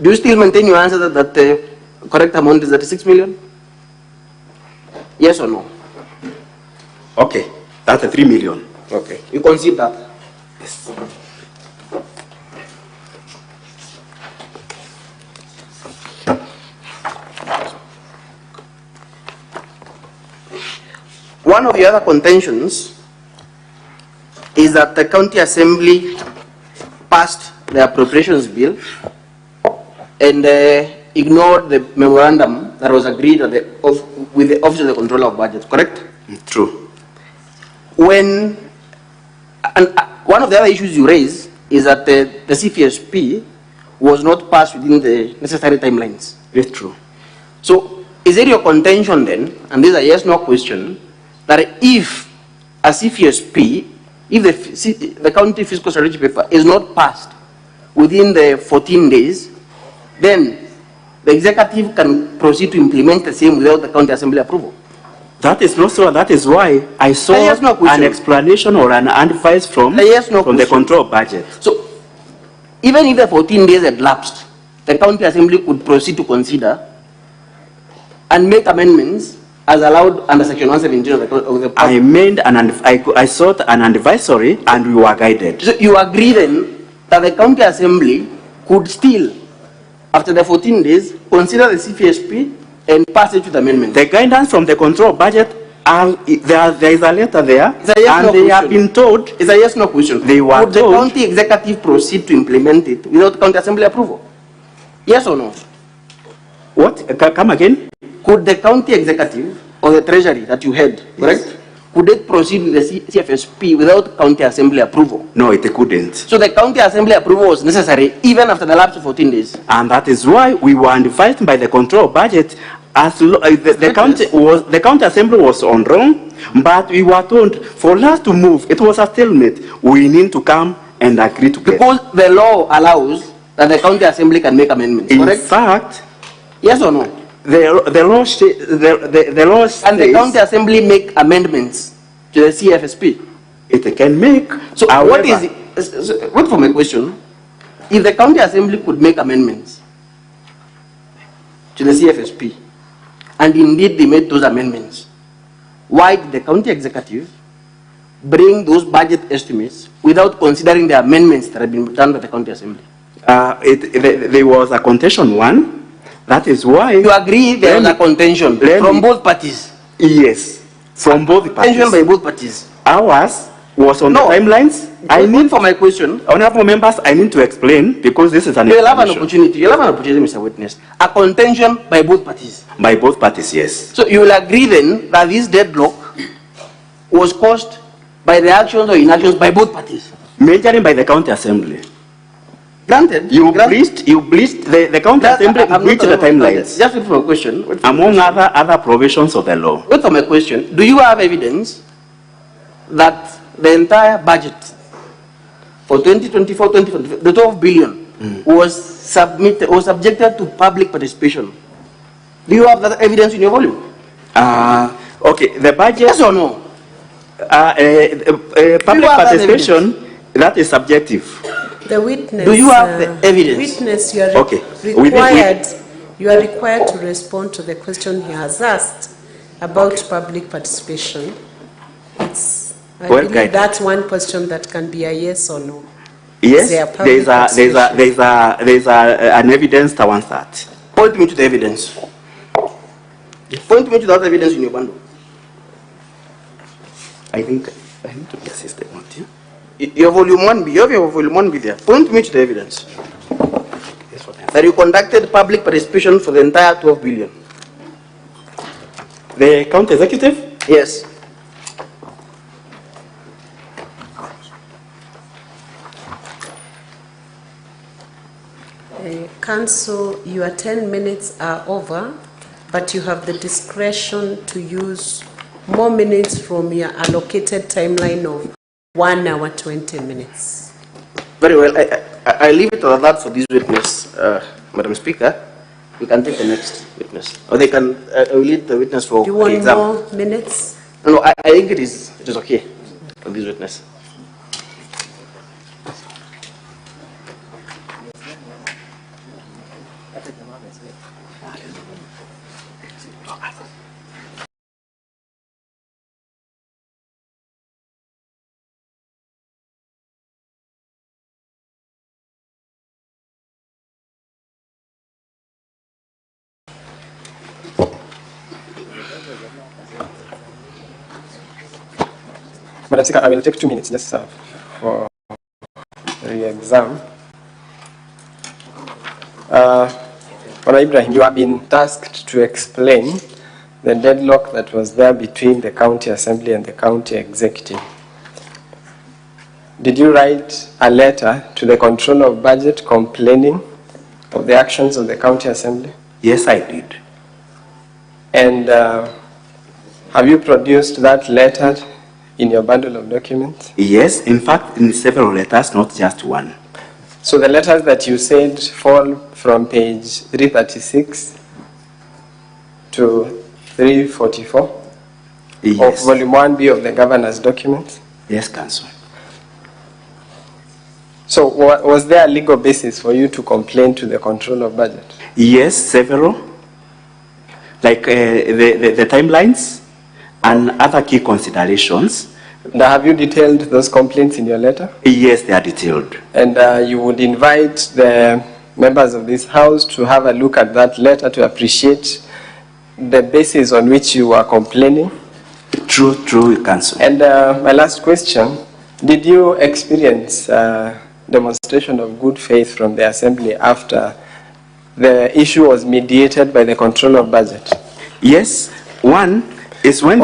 [SPEAKER 1] Do you still maintain your answer that the correct amount is 36 million? Yes or no?
[SPEAKER 22] Okay, that's 3 million.
[SPEAKER 1] Okay. You concede that?
[SPEAKER 22] Yes.
[SPEAKER 1] One of the other contentions is that the County Assembly passed the appropriations bill and ignored the memorandum that was agreed with the Office of the Controller of Budget, correct?
[SPEAKER 22] True.
[SPEAKER 1] And one of the other issues you raise is that the CFSP was not passed within the necessary timelines.
[SPEAKER 22] It's true.
[SPEAKER 1] So is it your contention then, and this is a yes-no question, that if a CFSP, if the county fiscal strategy paper is not passed within the 14 days, then the executive can proceed to implement the same without the county assembly approval?
[SPEAKER 22] That is not so. That is why I saw an explanation or an advice from the control budget.
[SPEAKER 1] So even if the 14 days had lapsed, the county assembly could proceed to consider and make amendments as allowed under section 117 of the
[SPEAKER 22] I sought an advisory and we were guided.
[SPEAKER 1] So you agree then that the county assembly could still, after the 14 days, consider the CFSP and pass it with amendments?
[SPEAKER 22] The guidance from the control budget, there is a letter there,
[SPEAKER 1] it's a yes
[SPEAKER 22] and
[SPEAKER 1] no
[SPEAKER 22] they
[SPEAKER 1] question.
[SPEAKER 22] have been told.
[SPEAKER 1] It's a yes no question.
[SPEAKER 22] They were
[SPEAKER 1] Would the county executive proceed to implement it without county assembly approval? Yes or no?
[SPEAKER 22] What? Come again?
[SPEAKER 1] Could the county executive or the treasury that you had, correct? Could it proceed with the CFSP without county assembly approval?
[SPEAKER 22] No, it couldn't.
[SPEAKER 1] So the county assembly approval was necessary even after the lapse of 14 days.
[SPEAKER 22] And that is why we were advised by the control budget as the county assembly was on wrong, but we were told for us to move, it was a stalemate. We need to come and agree together.
[SPEAKER 1] Because the law allows that the county assembly can make amendments, correct?
[SPEAKER 22] In fact,
[SPEAKER 1] yes or no?
[SPEAKER 22] The law says,
[SPEAKER 1] and the county assembly make amendments to the CFSP.
[SPEAKER 22] It can make.
[SPEAKER 1] So
[SPEAKER 22] however,
[SPEAKER 1] what is it? Wait for my question. If the county assembly could make amendments to the CFSP, and indeed they made those amendments, why did the county executive bring those budget estimates without considering the amendments that have been done by the county assembly?
[SPEAKER 22] There was a contention one. That is why.
[SPEAKER 1] You agree there was a contention from both parties?
[SPEAKER 22] Yes, from both parties.
[SPEAKER 1] Contention by both parties.
[SPEAKER 22] Ours was on the timelines.
[SPEAKER 1] I need for my question.
[SPEAKER 22] Honorable members, I need to explain because this is an
[SPEAKER 1] You'll have an opportunity. You'll have an opportunity, Mr. Witness. A contention by both parties.
[SPEAKER 22] By both parties, yes.
[SPEAKER 1] So you will agree then that this deadlock was caused by the actions or inactions by both parties?
[SPEAKER 22] Majorly by the county assembly.
[SPEAKER 1] Granted.
[SPEAKER 22] You breached the county assembly breached the timelines.
[SPEAKER 1] Just wait for a question.
[SPEAKER 22] Among other provisions of the law.
[SPEAKER 1] Wait for my question. Do you have evidence that the entire budget for 2024-2025, the 12 billion, was subjected to public participation? Do you have that evidence in your volume?
[SPEAKER 22] Okay, the budget.
[SPEAKER 1] Yes or no?
[SPEAKER 22] Public participation, that is subjective.
[SPEAKER 2] The witness.
[SPEAKER 1] Do you have the evidence?
[SPEAKER 2] Witness, you are
[SPEAKER 22] okay.
[SPEAKER 2] required. You are required to respond to the question he has asked. About public participation, I
[SPEAKER 22] Well,
[SPEAKER 2] believe
[SPEAKER 22] guided.
[SPEAKER 2] that's one question that can be a yes or no.
[SPEAKER 22] Yes,
[SPEAKER 2] Is there
[SPEAKER 22] there's
[SPEAKER 2] public
[SPEAKER 22] an evidence towards that.
[SPEAKER 1] Point me to the evidence. Point me to that evidence in your bundle.
[SPEAKER 22] I think I need to be assisted.
[SPEAKER 1] Your volume 1B, you have your volume 1B there. Point me to the evidence. That you conducted public participation for the entire 12 billion.
[SPEAKER 22] The county executive?
[SPEAKER 1] Yes.
[SPEAKER 2] Council, your 10 minutes are over, but you have the discretion to use more minutes from your allocated timeline of 1 hour 20 minutes.
[SPEAKER 1] Very well. I leave it at that for this witness, Madam Speaker. We can take the next witness, or they can. I will lead the witness for
[SPEAKER 2] Do you want
[SPEAKER 1] exam.
[SPEAKER 2] more minutes?
[SPEAKER 1] No, I think it is okay for this witness.
[SPEAKER 7] Madam Speaker, I will take 2 minutes just for the exam. Honorable Ibrahim, you have been tasked to explain the deadlock that was there between the county assembly and the county executive. Did you write a letter to the controller of budget complaining of the actions of the county assembly?
[SPEAKER 22] Yes, I did.
[SPEAKER 7] And have you produced that letter in your bundle of documents?
[SPEAKER 22] Yes, in fact, in several letters, not just one.
[SPEAKER 7] So the letters that you said fall from page 336 to 344
[SPEAKER 22] Yes.
[SPEAKER 7] of volume 1B of the governor's documents?
[SPEAKER 22] Yes, Council.
[SPEAKER 7] So was there a legal basis for you to complain to the controller of budget?
[SPEAKER 22] Yes, several. Like the timelines and other key considerations.
[SPEAKER 7] Now, have you detailed those complaints in your letter?
[SPEAKER 22] Yes, they are detailed.
[SPEAKER 7] And you would invite the members of this house to have a look at that letter to appreciate the basis on which you are complaining?
[SPEAKER 22] True, Council.
[SPEAKER 7] And my last question, did you experience demonstration of good faith from the assembly after the issue was mediated by the controller of budget?
[SPEAKER 22] Yes, one is when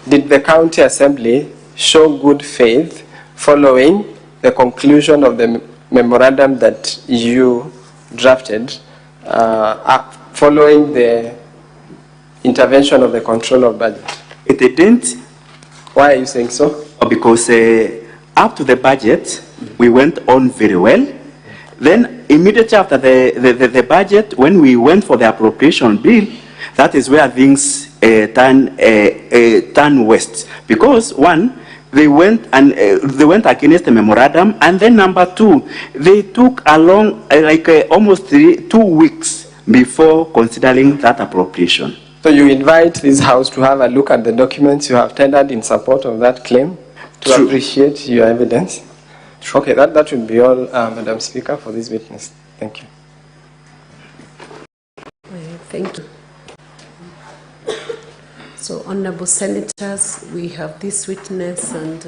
[SPEAKER 7] Did the county assembly show good faith following the conclusion of the memorandum that you drafted, following the intervention of the controller of budget?
[SPEAKER 22] It didn't.
[SPEAKER 7] Why are you saying so?
[SPEAKER 22] Because up to the budget, we went on very well. Then immediately after the budget, when we went for the appropriation bill, that is where things turn west. Because one, they went against the memorandum, and then number two, they took along almost 2 weeks before considering that appropriation.
[SPEAKER 7] So you invite this house to have a look at the documents you have tendered in support of that claim, to
[SPEAKER 22] True.
[SPEAKER 7] appreciate your evidence. Okay, that would be all, Madam Speaker, for this witness. Thank you.
[SPEAKER 2] Thank you. So, honorable senators, we have this witness, and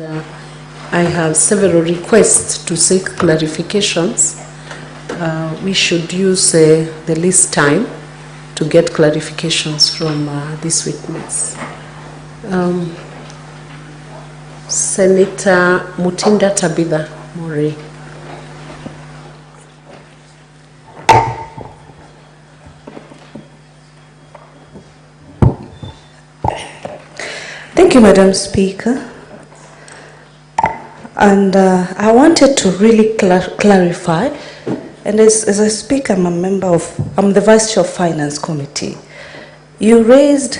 [SPEAKER 2] I have several requests to seek clarifications. We should use the least time to get clarifications from this witness. Senator Mutinda Tabitha Murray.
[SPEAKER 12] Thank you, Madam Speaker. And I wanted to really clarify, and as a speaker, I'm the Vice Chair of Finance Committee. You raised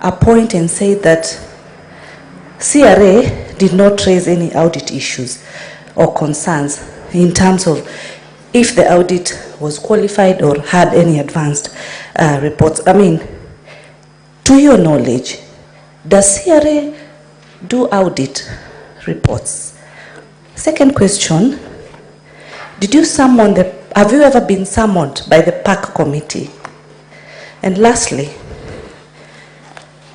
[SPEAKER 12] a point and said that CRA did not raise any audit issues or concerns in terms of if the audit was qualified or had any advanced reports. To your knowledge, does CRA do audit reports? Second question, have you ever been summoned by the park committee? And lastly,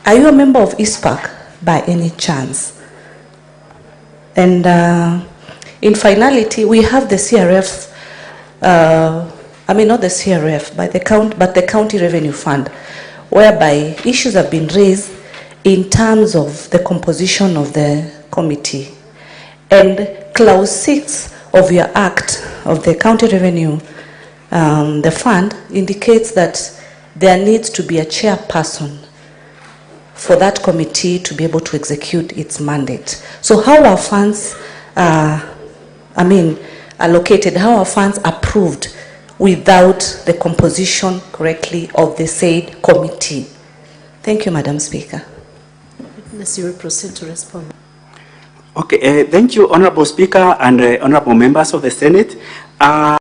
[SPEAKER 12] are you a member of East Park by any chance? And in finality, we have the CRF, not the CRF, but the County Revenue Fund, whereby issues have been raised in terms of the composition of the committee. And clause 6 of your act of the County Revenue, the fund, indicates that there needs to be a chairperson for that committee to be able to execute its mandate. So how are funds allocated, how are funds approved without the composition correctly of the said committee? Thank you, Madam Speaker.
[SPEAKER 2] Witness, you will proceed to respond.
[SPEAKER 22] Okay, thank you, Honorable Speaker and Honorable Members of the Senate. I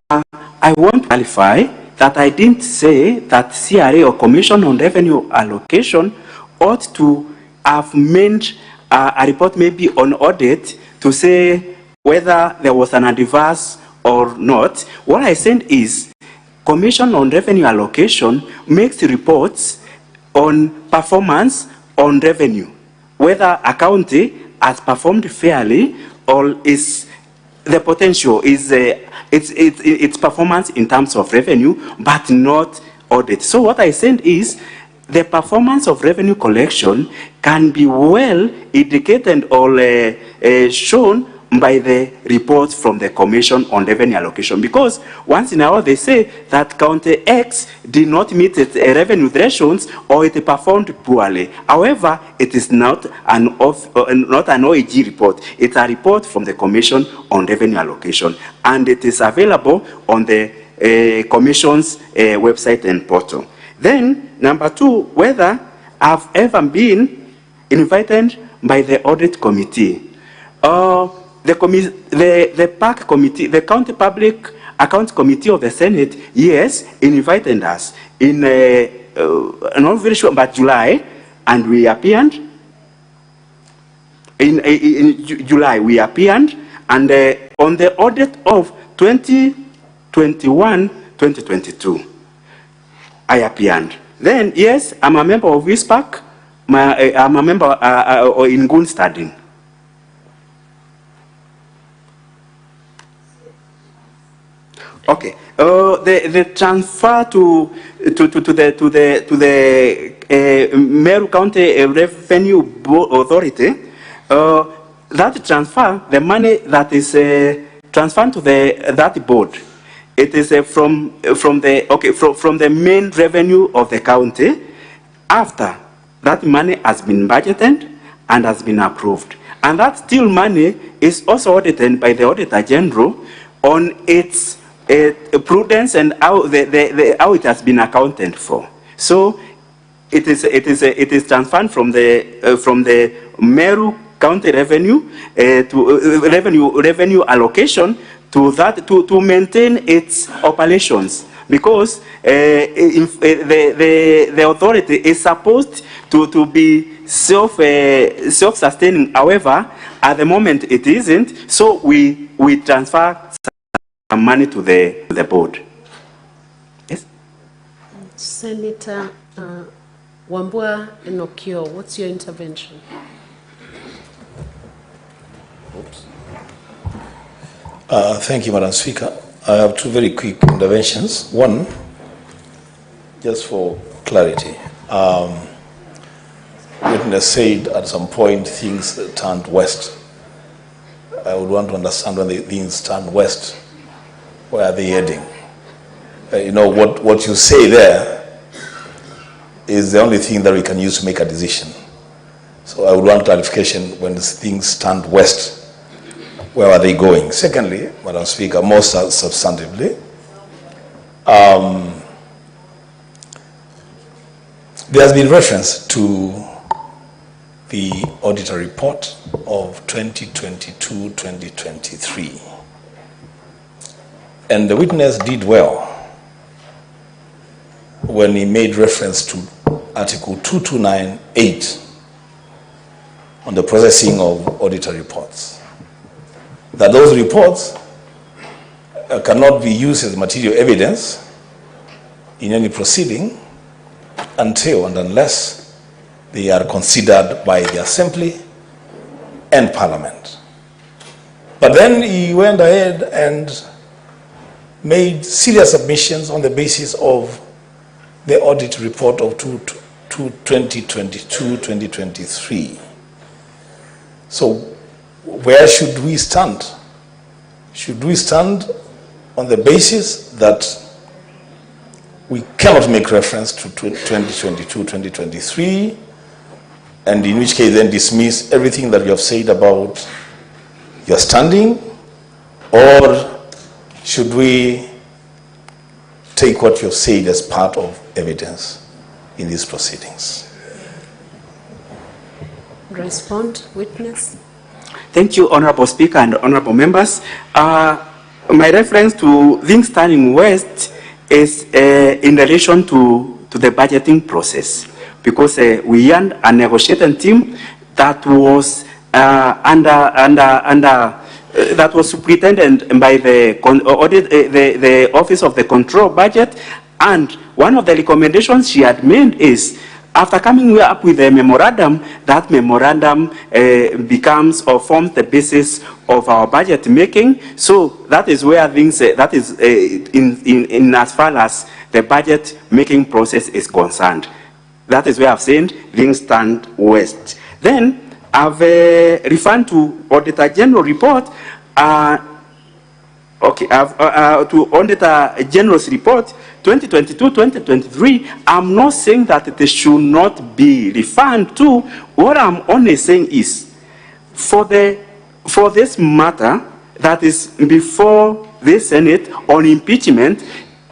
[SPEAKER 22] want to clarify that I didn't say that CRA or Commission on Revenue Allocation ought to have made a report maybe on audit to say whether there was an adverse or not. What I said is Commission on Revenue Allocation makes reports on performance on revenue, whether a county has performed fairly or is the potential is its performance in terms of revenue, but not audit. So what I said is the performance of revenue collection can be well indicated or shown by the reports from the Commission on Revenue Allocation, because once in a while they say that County X did not meet its revenue thresholds or it performed poorly. However, it is not an OAG report. It's a report from the Commission on Revenue Allocation, and it is available on the Commission's website and portal. Then, number 2, whether I've ever been invited by the audit committee. The park committee, the county public accounts committee of the Senate, yes, invited us in not very sure, but July, and we appeared. In July, we appeared, and on the audit of 2021-2022, I appeared. Then, yes, I'm a member of East Park. I'm a member in Gun studying. Okay. The transfer to the Meru County Revenue Authority. That transfer, the money that is transferred to that board, it is from the main revenue of the county after that money has been budgeted and has been approved. And that still money is also audited by the Auditor General on its prudence and how how it has been accounted for. So it is transferred from the Meru County revenue to revenue allocation to that to maintain its operations, because the authority is supposed to be self-sustaining. However, at the moment it isn't, so we transfer some money to the board. Yes.
[SPEAKER 2] Senator Wambua Enokio, what's your intervention?
[SPEAKER 11] Oops. Thank you, Madam Speaker. I have two very quick interventions. One, just for clarity, witness said at some point things turned west. I would want to understand when the things turn west, where are they heading? You know, what you say there is the only thing that we can use to make a decision. So I would want clarification when things turned west. Where are they going? Secondly, Madam Speaker, more substantively, there has been reference to the auditor report of 2022-2023. And the witness did well when he made reference to Article 2298 on the processing of auditor reports. That those reports cannot be used as material evidence in any proceeding until and unless they are considered by the Assembly and Parliament. But then he went ahead and made serious submissions on the basis of the audit report of 2022-2023. So where should we stand? Should we stand on the basis that we cannot make reference to 2022-2023, and in which case then dismiss everything that you have said about your standing, or should we take what you have said as part of evidence in these proceedings?
[SPEAKER 2] Respond, witness.
[SPEAKER 22] Thank you, Honorable Speaker and Honorable Members. My reference to things standing west is in relation to the budgeting process, because we had a negotiating team that was that was superintended by the Office of the Control Budget, and one of the recommendations she had made is, after coming up with a memorandum, that memorandum becomes or forms the basis of our budget making. So that is where things, that is in as far as the budget making process is concerned. That is where I've said things stand west. Then I've referred to Auditor General report. To Auditor General's report 2022-2023, I'm not saying that it should not be referred to. What I'm only saying is, for this matter that is before the Senate on impeachment,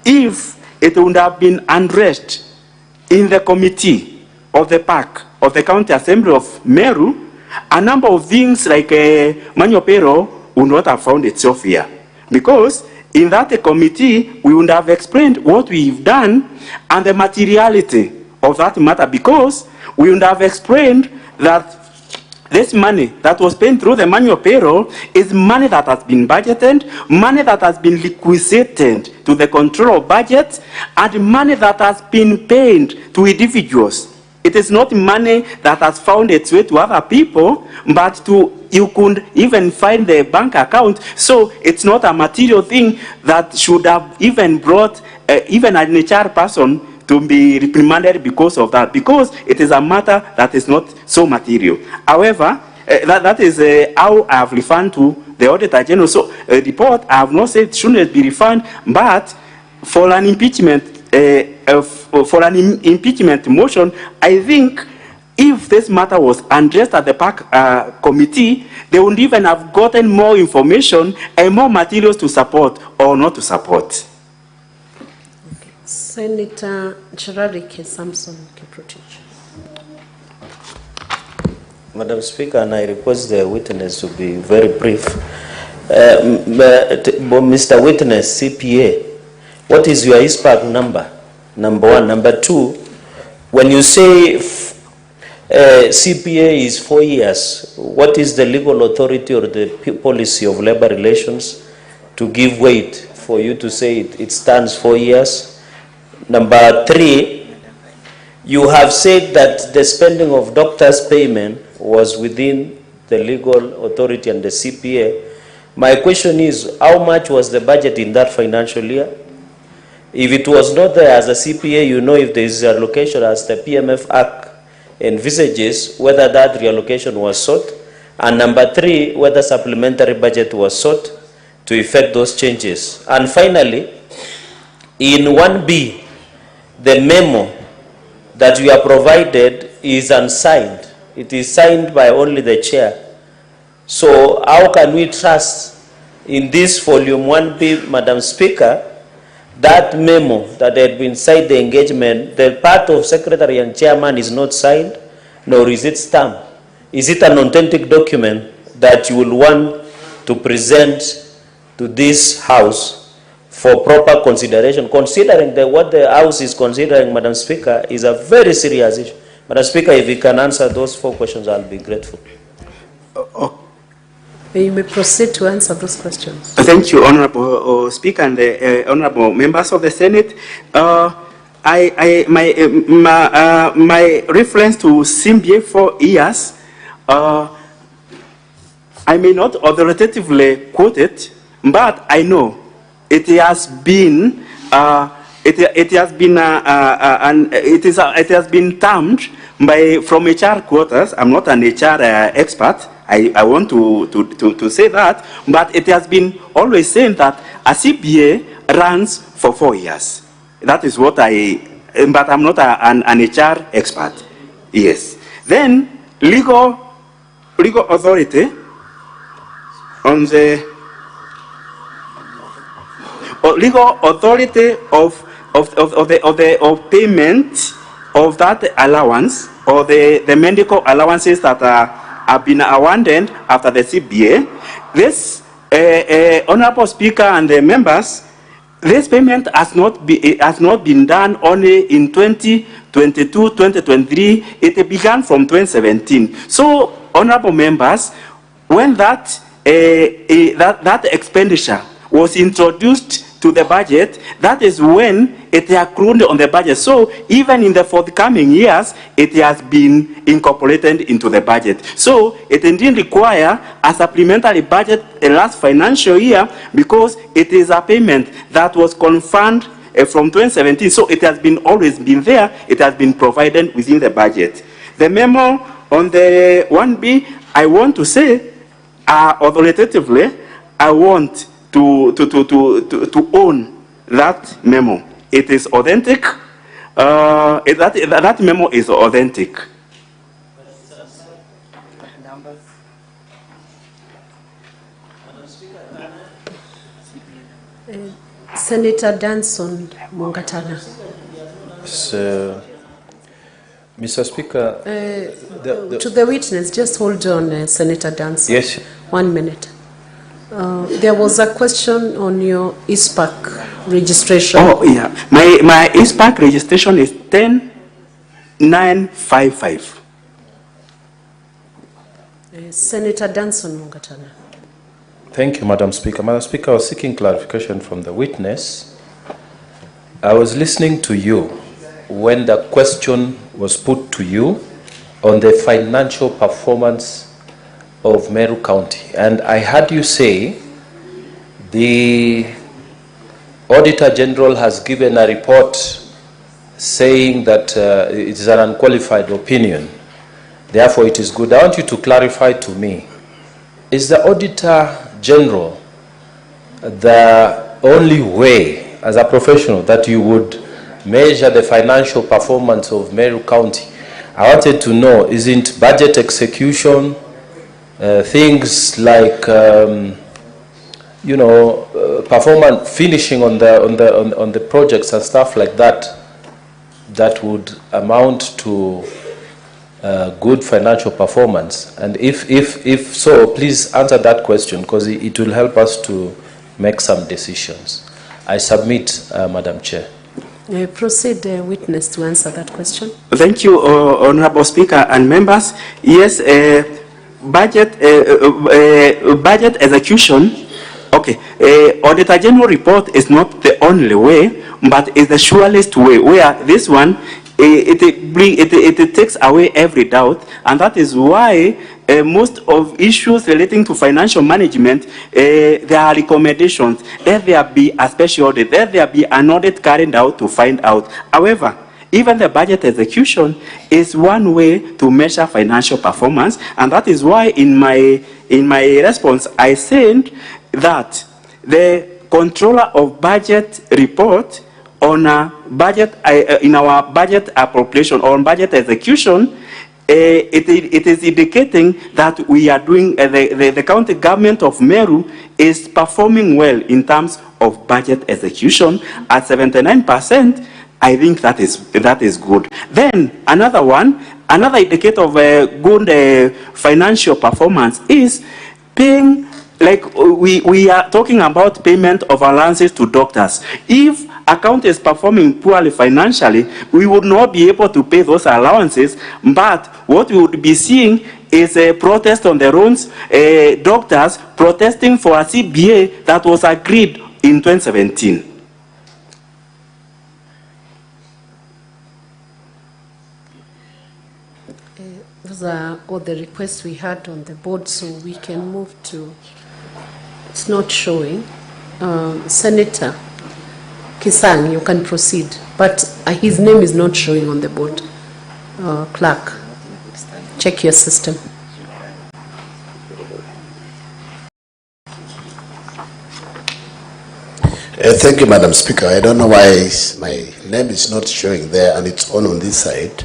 [SPEAKER 22] if it would have been addressed in the committee of the PAC of the County Assembly of Meru, a number of things like manyora would not have found itself here. Because in that committee, we would have explained what we've done and the materiality of that matter, because we would have explained that this money that was paid through the manual payroll is money that has been budgeted, money that has been requisited to the control of budget, and money that has been paid to individuals. It is not money that has found its way to other people, but you could even find the bank account. So it's not a material thing that should have even brought even an HR person to be reprimanded because of that, because it is a matter that is not so material. However, that is how I have referred to the Auditor General. So report, I have not said shouldn't be referred, but for an impeachment motion, I think if this matter was addressed at the PAC committee, they would even have gotten more information and more materials to support or not to support.
[SPEAKER 2] Senator Cherarike Samson Kiprotich.
[SPEAKER 17] Madam Speaker, and I request the witness to be very brief. Mr. Witness, CPA, what is your ISPAC number? Number one. Number two, when you say CPA is 4 years, what is the legal authority or the policy of labor relations to give weight for you to say it stands 4 years? Number three, you have said that the spending of doctors' payment was within the legal authority and the CPA. My question is, how much was the budget in that financial year? If it was not there as a CPA, you know if there is a allocation as the PMF Act envisages, whether that reallocation was sought. And number three, whether supplementary budget was sought to effect those changes. And finally, in 1B, the memo that we are provided is unsigned. It is signed by only the chair. So how can we trust in this volume 1B, Madam Speaker, that memo that had been signed the engagement, the part of secretary and chairman is not signed, nor is it stamped? Is it an authentic document that you will want to present to this House for proper consideration, considering what the House is considering, Madam Speaker, is a very serious issue. Madam Speaker, if you can answer those 4 questions, I'll be grateful.
[SPEAKER 2] You may proceed to answer those questions.
[SPEAKER 22] Thank you, Honorable Speaker and the Honorable members of the Senate. My reference to CMBA 4 years, I may not authoritatively quote it, but I know it has been it has been termed from HR quarters. I'm not an HR expert. I want to say that, but it has been always saying that a CBA runs for 4 years. That is what but I'm not an HR expert. Yes. Then legal authority on the legal authority of payment of that allowance or the medical allowances that have been awarded after the CBA. This Honorable Speaker and the members, this payment has not been done only in 2022, 2023. It began from 2017. So, honorable members, when that expenditure was introduced to the budget, that is when it accrued on the budget. So even in the forthcoming years, it has been incorporated into the budget. So it didn't require a supplementary budget last financial year because it is a payment that was confirmed from 2017. So it has always been there. It has been provided within the budget. The memo on the 1B, I want to say, authoritatively, I want to own that memo. It is authentic. That memo is authentic.
[SPEAKER 2] Senator Danson Mungatana.
[SPEAKER 10] So, Mr. Speaker,
[SPEAKER 2] to the witness, just hold on, Senator Danson.
[SPEAKER 10] Yes.
[SPEAKER 2] 1 minute. There was a question on your ISPAC registration.
[SPEAKER 22] Oh, yeah. My ISPAC registration is 10955.
[SPEAKER 2] Senator Danson Mungatana.
[SPEAKER 10] Thank you, Madam Speaker. Madam Speaker, I was seeking clarification from the witness. I was listening to you when the question was put to you on the financial performance of Meru County. And I heard you say the Auditor General has given a report saying that it is an unqualified opinion. Therefore, it is good. I want you to clarify to me, is the Auditor General the only way, as a professional, that you would measure the financial performance of Meru County? I wanted to know, isn't budget execution, things like performance, finishing on the projects and stuff like that, that would amount to good financial performance? And if so, please answer that question, because it will help us to make some decisions. I submit, Madam Chair.
[SPEAKER 2] Proceed, witness, to answer that question.
[SPEAKER 22] Thank you, Honorable Speaker and members. Yes, budget execution. Okay, Auditor General report is not the only way, but is the surest way. Where this one, it takes away every doubt, and that is why most of issues relating to financial management, there are recommendations. There be a special audit. There be an audit carried out to find out. However, even the budget execution is one way to measure financial performance, and that is why in my response I said that the controller of budget report on a budget in our budget appropriation or on budget execution, it is indicating that we are doing the county government of Meru is performing well in terms of budget execution at 79%. I think that is good. Then another indicator of good financial performance is paying like we are talking about payment of allowances to doctors. If a county is performing poorly financially, we would not be able to pay those allowances, but what we would be seeing is a protest on the roads, doctors protesting for a CBA that was agreed in 2017.
[SPEAKER 2] Those are all the requests we had on the board, so we can move to, it's not showing. Senator Kisang, you can proceed, but his name is not showing on the board. Clerk, check your system.
[SPEAKER 15] Thank you, Madam Speaker. I don't know why my name is not showing there and it's on this side.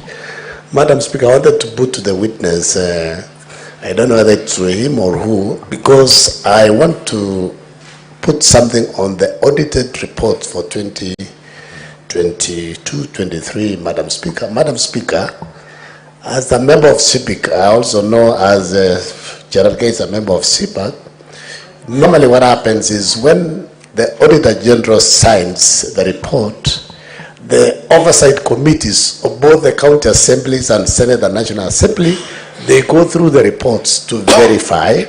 [SPEAKER 15] Madam Speaker, I wanted to put to the witness, I don't know whether it's him or who, because I want to put something on the audited report for 2022-23, Madam Speaker. Madam Speaker, as a member of CIPIC, I also know as Gerald K is a member of CIPAC, normally what happens is when the Auditor General signs the report, the oversight committees of both the county assemblies and Senate and National Assembly, they go through the reports to verify,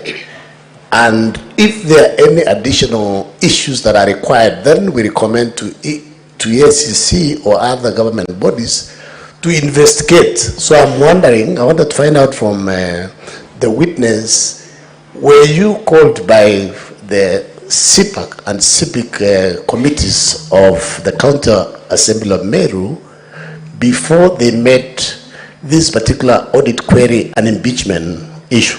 [SPEAKER 15] and if there are any additional issues that are required, then we recommend to ACC or other government bodies to investigate. So I'm wondering, I wanted to find out from the witness, were you called by the CIPAC and CIPIC committees of the County Assembly of Meru before they met this particular audit query and impeachment issue?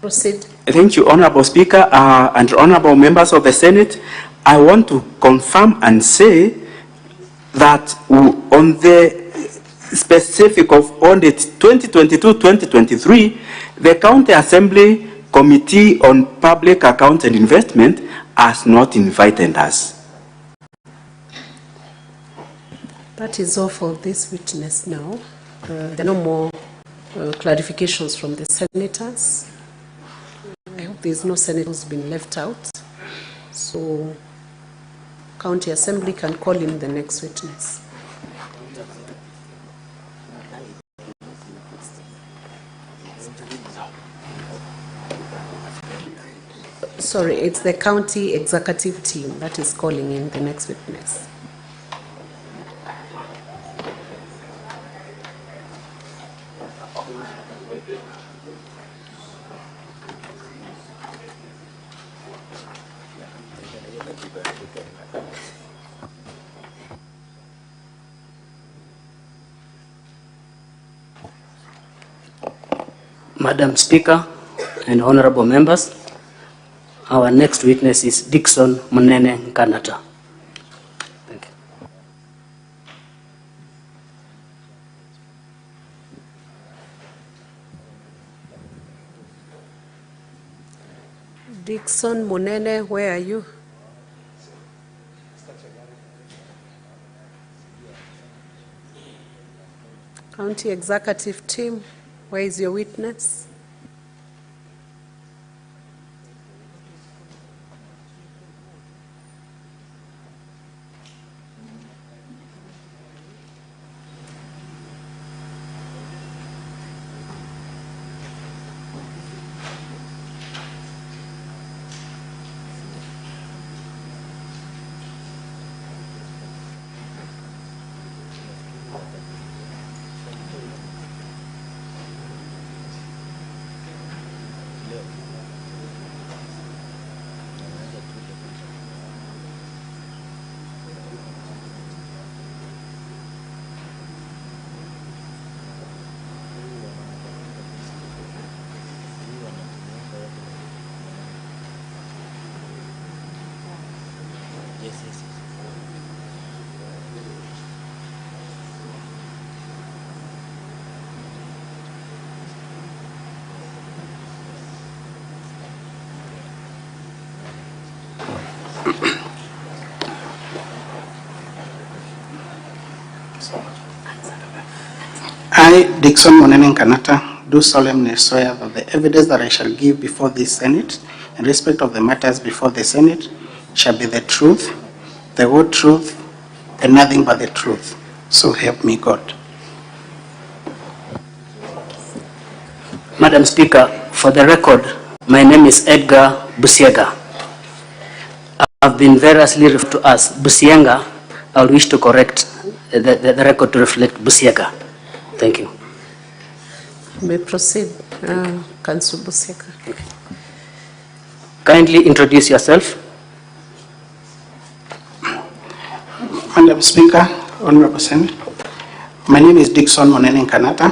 [SPEAKER 2] Proceed.
[SPEAKER 22] Thank you, Honorable Speaker and Honorable members of the Senate. I want to confirm and say that on the specific of audit 2022-2023, the County Assembly Committee on Public Accounts and Investment has not invited us.
[SPEAKER 2] That is all for this witness now. There are no more clarifications from the senators. I hope there is no senator who's been left out. So, County Assembly can call in the next witness. Sorry, it's the county executive team that is calling in the next witness.
[SPEAKER 19] Madam Speaker and honorable members, our next witness is Dixon Munene Nkanata. Thank you.
[SPEAKER 2] Dixon Munene, where are you? County executive team, where is your witness?
[SPEAKER 13] Dickson Monene Kenyatta, do solemnly swear that the evidence that I shall give before this Senate in respect of the matters before the Senate shall be the truth, the whole truth, and nothing but the truth. So help me God.
[SPEAKER 19] Madam Speaker, for the record, my name is Edgar Busiega. I've been variously referred to as Busienga. I wish to correct the record to reflect Busiega. Thank you.
[SPEAKER 2] You may proceed, Councillor Busiega.
[SPEAKER 19] Kindly introduce yourself.
[SPEAKER 13] Madam Speaker, Honorable Senate, my name is Dickson Monene Kenyatta.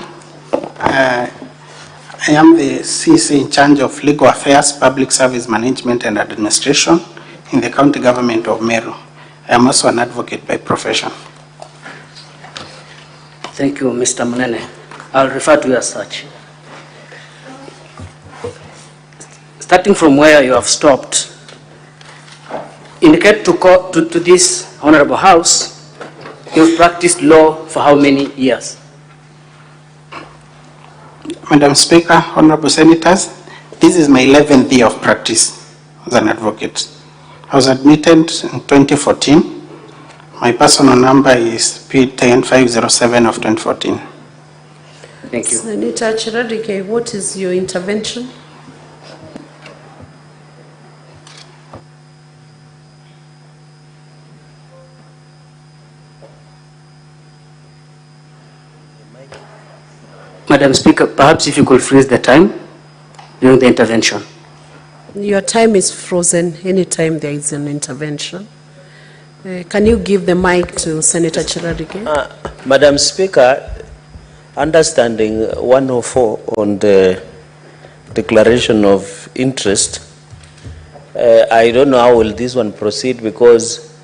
[SPEAKER 13] I am the CC in charge of Legal Affairs, Public Service Management and Administration in the County Government of Meru. I am also an advocate by profession.
[SPEAKER 19] Thank you, Mr. Monene. I'll refer to you as such. Starting from where you have stopped, indicate to this Honorable House, you've practiced law for how many years?
[SPEAKER 13] Madam Speaker, Honorable Senators, this is my 11th year of practice as an advocate. I was admitted in 2014. My personal number is P10507 of 2014.
[SPEAKER 19] Thank you.
[SPEAKER 2] Senator Chiradike, what is your intervention?
[SPEAKER 19] Madam Speaker, perhaps if you could freeze the time during the intervention.
[SPEAKER 2] Your time is frozen anytime there is an intervention. Can you give the mic to Senator Chiradike?
[SPEAKER 17] Madam Speaker, understanding 104 on the declaration of interest, I don't know how will this one proceed because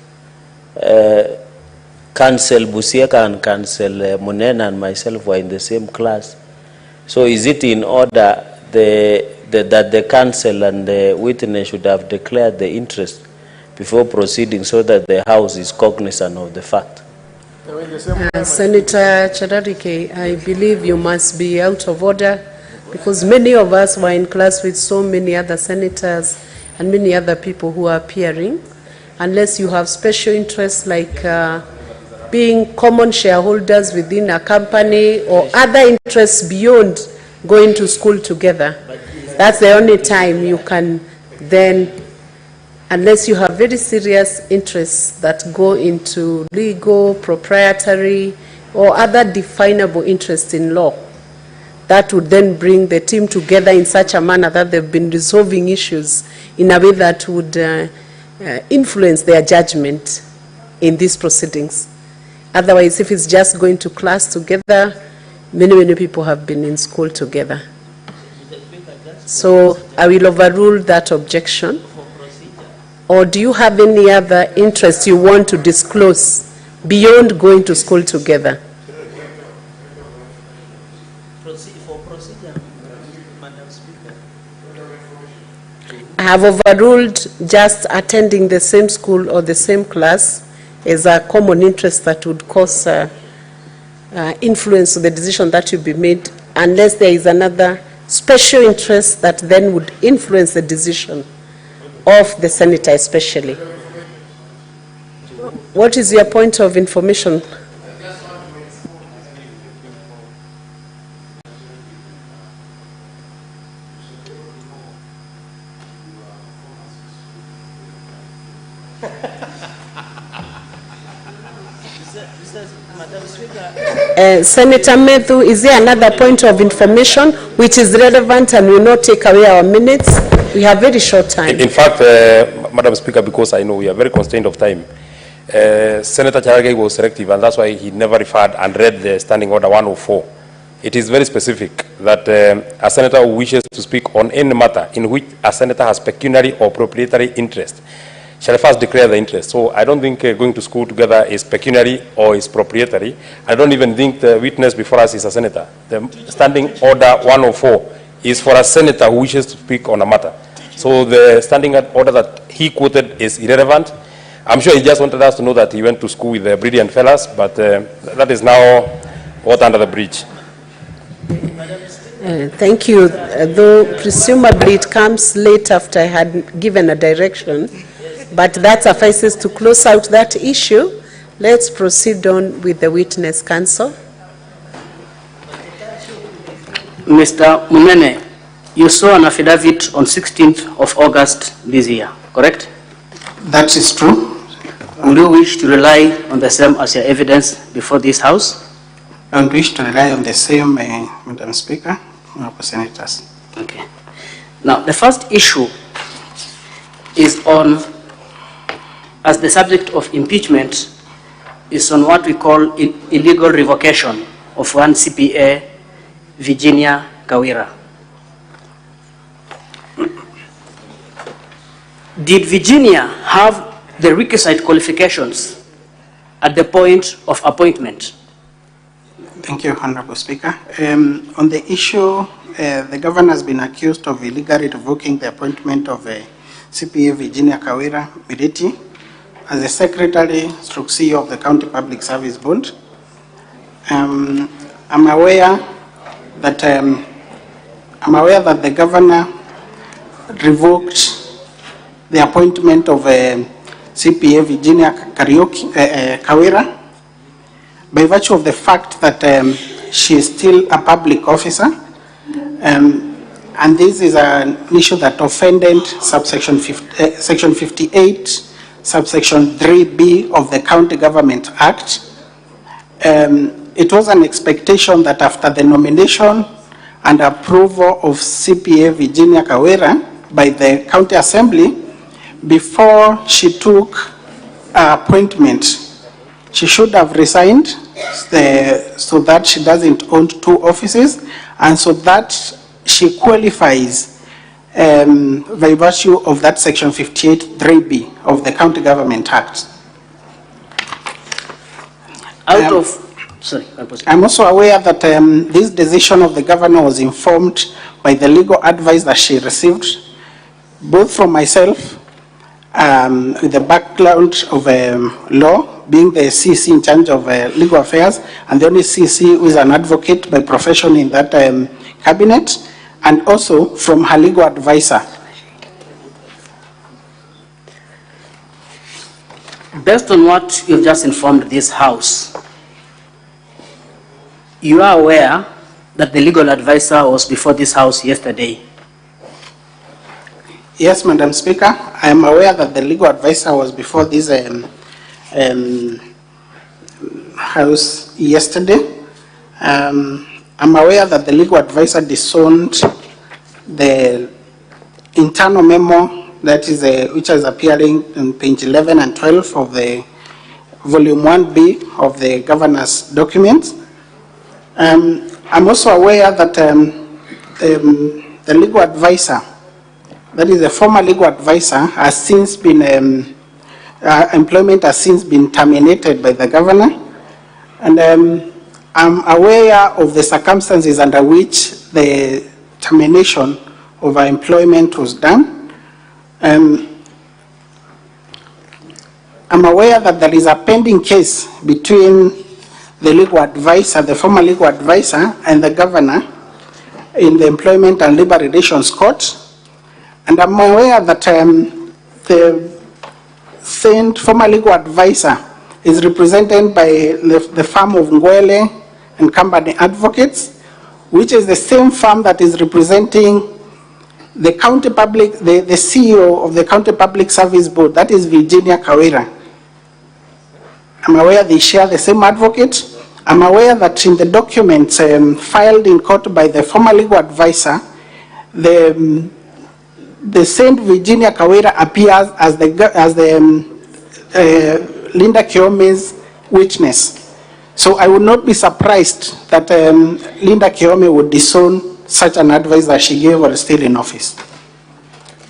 [SPEAKER 17] Council Busieka and Council Monene and myself were in the same class. So is it in order that the council and the witness should have declared the interest before proceeding so that the House is cognizant of the fact?
[SPEAKER 2] Senator Chiradike, I believe you must be out of order because many of us were in class with so many other senators and many other people who are appearing. Unless you have special interests like being common shareholders within a company or other interests beyond going to school together. That's the only time you can then, unless you have very serious interests that go into legal, proprietary, or other definable interests in law, that would then bring the team together in such a manner that they've been resolving issues in a way that would influence their judgment in these proceedings. Otherwise, if it's just going to class together, many people have been in school together. So I will overrule that objection. Or do you have any other interest you want to disclose beyond going to school together? I have overruled just attending the same school or the same class as a common interest that would cause influence on the decision that will be made, unless there is another special interest that then would influence the decision of the senator especially. What is your point of information? Senator Meru, is there another point of information which is relevant and will not take away our minutes? We have very short time.
[SPEAKER 16] In fact, Madam Speaker, because I know we are very constrained of time, Senator Chiradike was selective, and that's why he never referred and read the Standing Order 104. It is very specific that a senator who wishes to speak on any matter in which a senator has pecuniary or proprietary interest shall first declare the interest. So I don't think going to school together is pecuniary or is proprietary. I don't even think the witness before us is a senator. The Standing Order 104 is for a senator who wishes to speak on a matter. So the standing order that he quoted is irrelevant. I'm sure he just wanted us to know that he went to school with the brilliant fellas, but that is now water under the bridge.
[SPEAKER 2] Thank you. Though presumably it comes late after I had given a direction, but that suffices to close out that issue. Let's proceed on with the witness counsel.
[SPEAKER 19] Mr. Munene, you saw an affidavit on 16th of August this year, correct?
[SPEAKER 13] That is true.
[SPEAKER 19] Would you wish to rely on the same as your evidence before this House?
[SPEAKER 13] I would wish to rely on the same, Madam Speaker, Honourable Senators.
[SPEAKER 19] Okay. Now, the first issue is on, as the subject of impeachment, is on what we call illegal revocation of one CPA, Virginia Kawira. Did Virginia have the requisite qualifications at the point of appointment?
[SPEAKER 13] Thank you, Honourable Speaker. On the issue, the governor has been accused of illegally revoking the appointment of CPA Virginia Kawira Miriti as the Secretary/CEO of the County Public Service Board. I'm aware that the governor revoked the appointment of CPA Virginia Kawira by virtue of the fact that she is still a public officer, and this is an issue that offended section 58, subsection 3B of the County Government Act. It was an expectation that after the nomination and approval of CPA Virginia Kawira by the County Assembly, before she took appointment, she should have resigned so that she doesn't own two offices, and so that she qualifies by virtue of that section 58 3B of the County Government Act. I'm also aware that this decision of the governor was informed by the legal advice that she received, both from myself, with the background of law, being the CC in charge of legal affairs, and the only CC who is an advocate by profession in that cabinet, and also from her legal advisor.
[SPEAKER 19] Based on what you've just informed this House, you are aware that the legal advisor was before this House yesterday?
[SPEAKER 13] Yes, Madam Speaker, I am aware that the legal advisor was before this House yesterday. I'm aware that the legal advisor disowned the internal memo that is which is appearing on page 11 and 12 of the volume 1B of the governor's documents. I'm also aware that the legal advisor, that is the former legal advisor, has since been employment has since been terminated by the governor, and I'm aware of the circumstances under which the termination of her employment was done. I'm aware that there is a pending case between the legal advisor, the former legal advisor, and the governor in the Employment and Labor Relations Court. And I'm aware that the former legal advisor is represented by the firm of Ngwele and Company Advocates, which is the same firm that is representing the county public, the CEO of the County Public Service Board, that is Virginia Kawira. I'm aware they share the same advocate. I'm aware that in the documents filed in court by the former legal advisor, the Saint Virginia Kawira appears as the Linda Kiome's witness. So I would not be surprised that Linda Kiome would disown such an advice that she gave while still in office.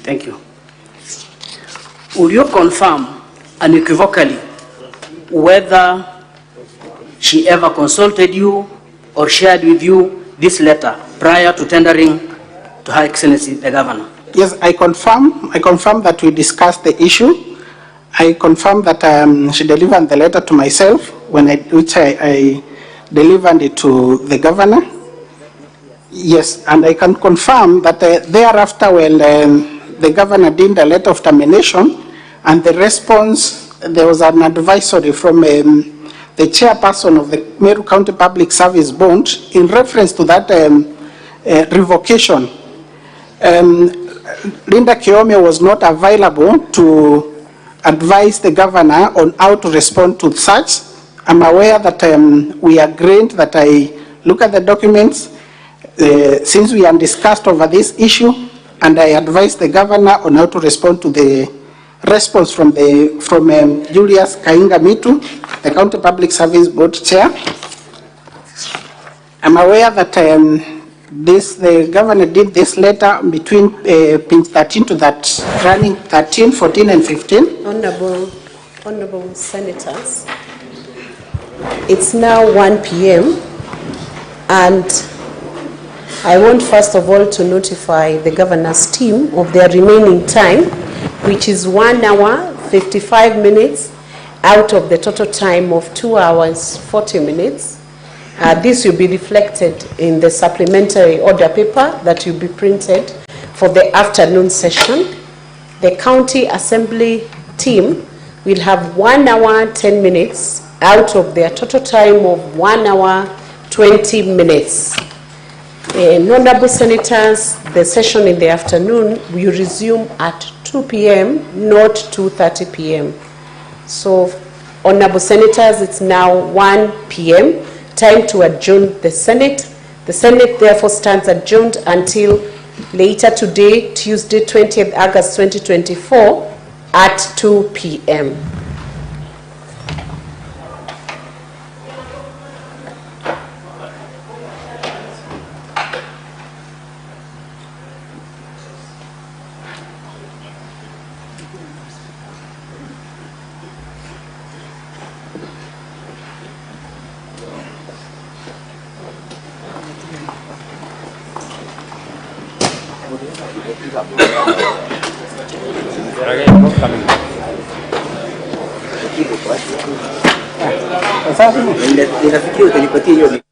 [SPEAKER 19] Thank you. Would you confirm unequivocally whether she ever consulted you or shared with you this letter prior to tendering to Her Excellency the Governor?
[SPEAKER 13] Yes, I confirm that we discussed the issue. I confirm that she delivered the letter to myself, which I delivered it to the governor. Yes, and I can confirm that thereafter, when the governor did a letter of termination, and the response, there was an advisory from the chairperson of the Meru County Public Service Board in reference to that revocation. Linda Kiome was not available to advise the governor on how to respond to such. I'm aware that we agreed that I look at the documents since we had discussed over this issue, and I advised the governor on how to respond to the response from Julius Kainga Mitu, the County Public Service Board Chair. I'm aware that the governor did this letter between pins 13 to that running 13, 14, and 15.
[SPEAKER 2] Honorable Senators, it's now 1 p.m. and I want first of all to notify the governor's team of their remaining time, which is 1 hour, 55 minutes out of the total time of 2 hours, 40 minutes. This will be reflected in the supplementary order paper that will be printed for the afternoon session. The county assembly team will have 1 hour, 10 minutes out of their total time of 1 hour, 20 minutes. Honorable Senators, the session in the afternoon will resume at 2 p.m., not 2:30 p.m. So, Honorable Senators, it's now 1 p.m., time to adjourn the Senate. The Senate therefore stands adjourned until later today, Tuesday, 20th August 2024 at 2 p.m.
[SPEAKER 1] Sasa ninafikiri utanipatia hiyo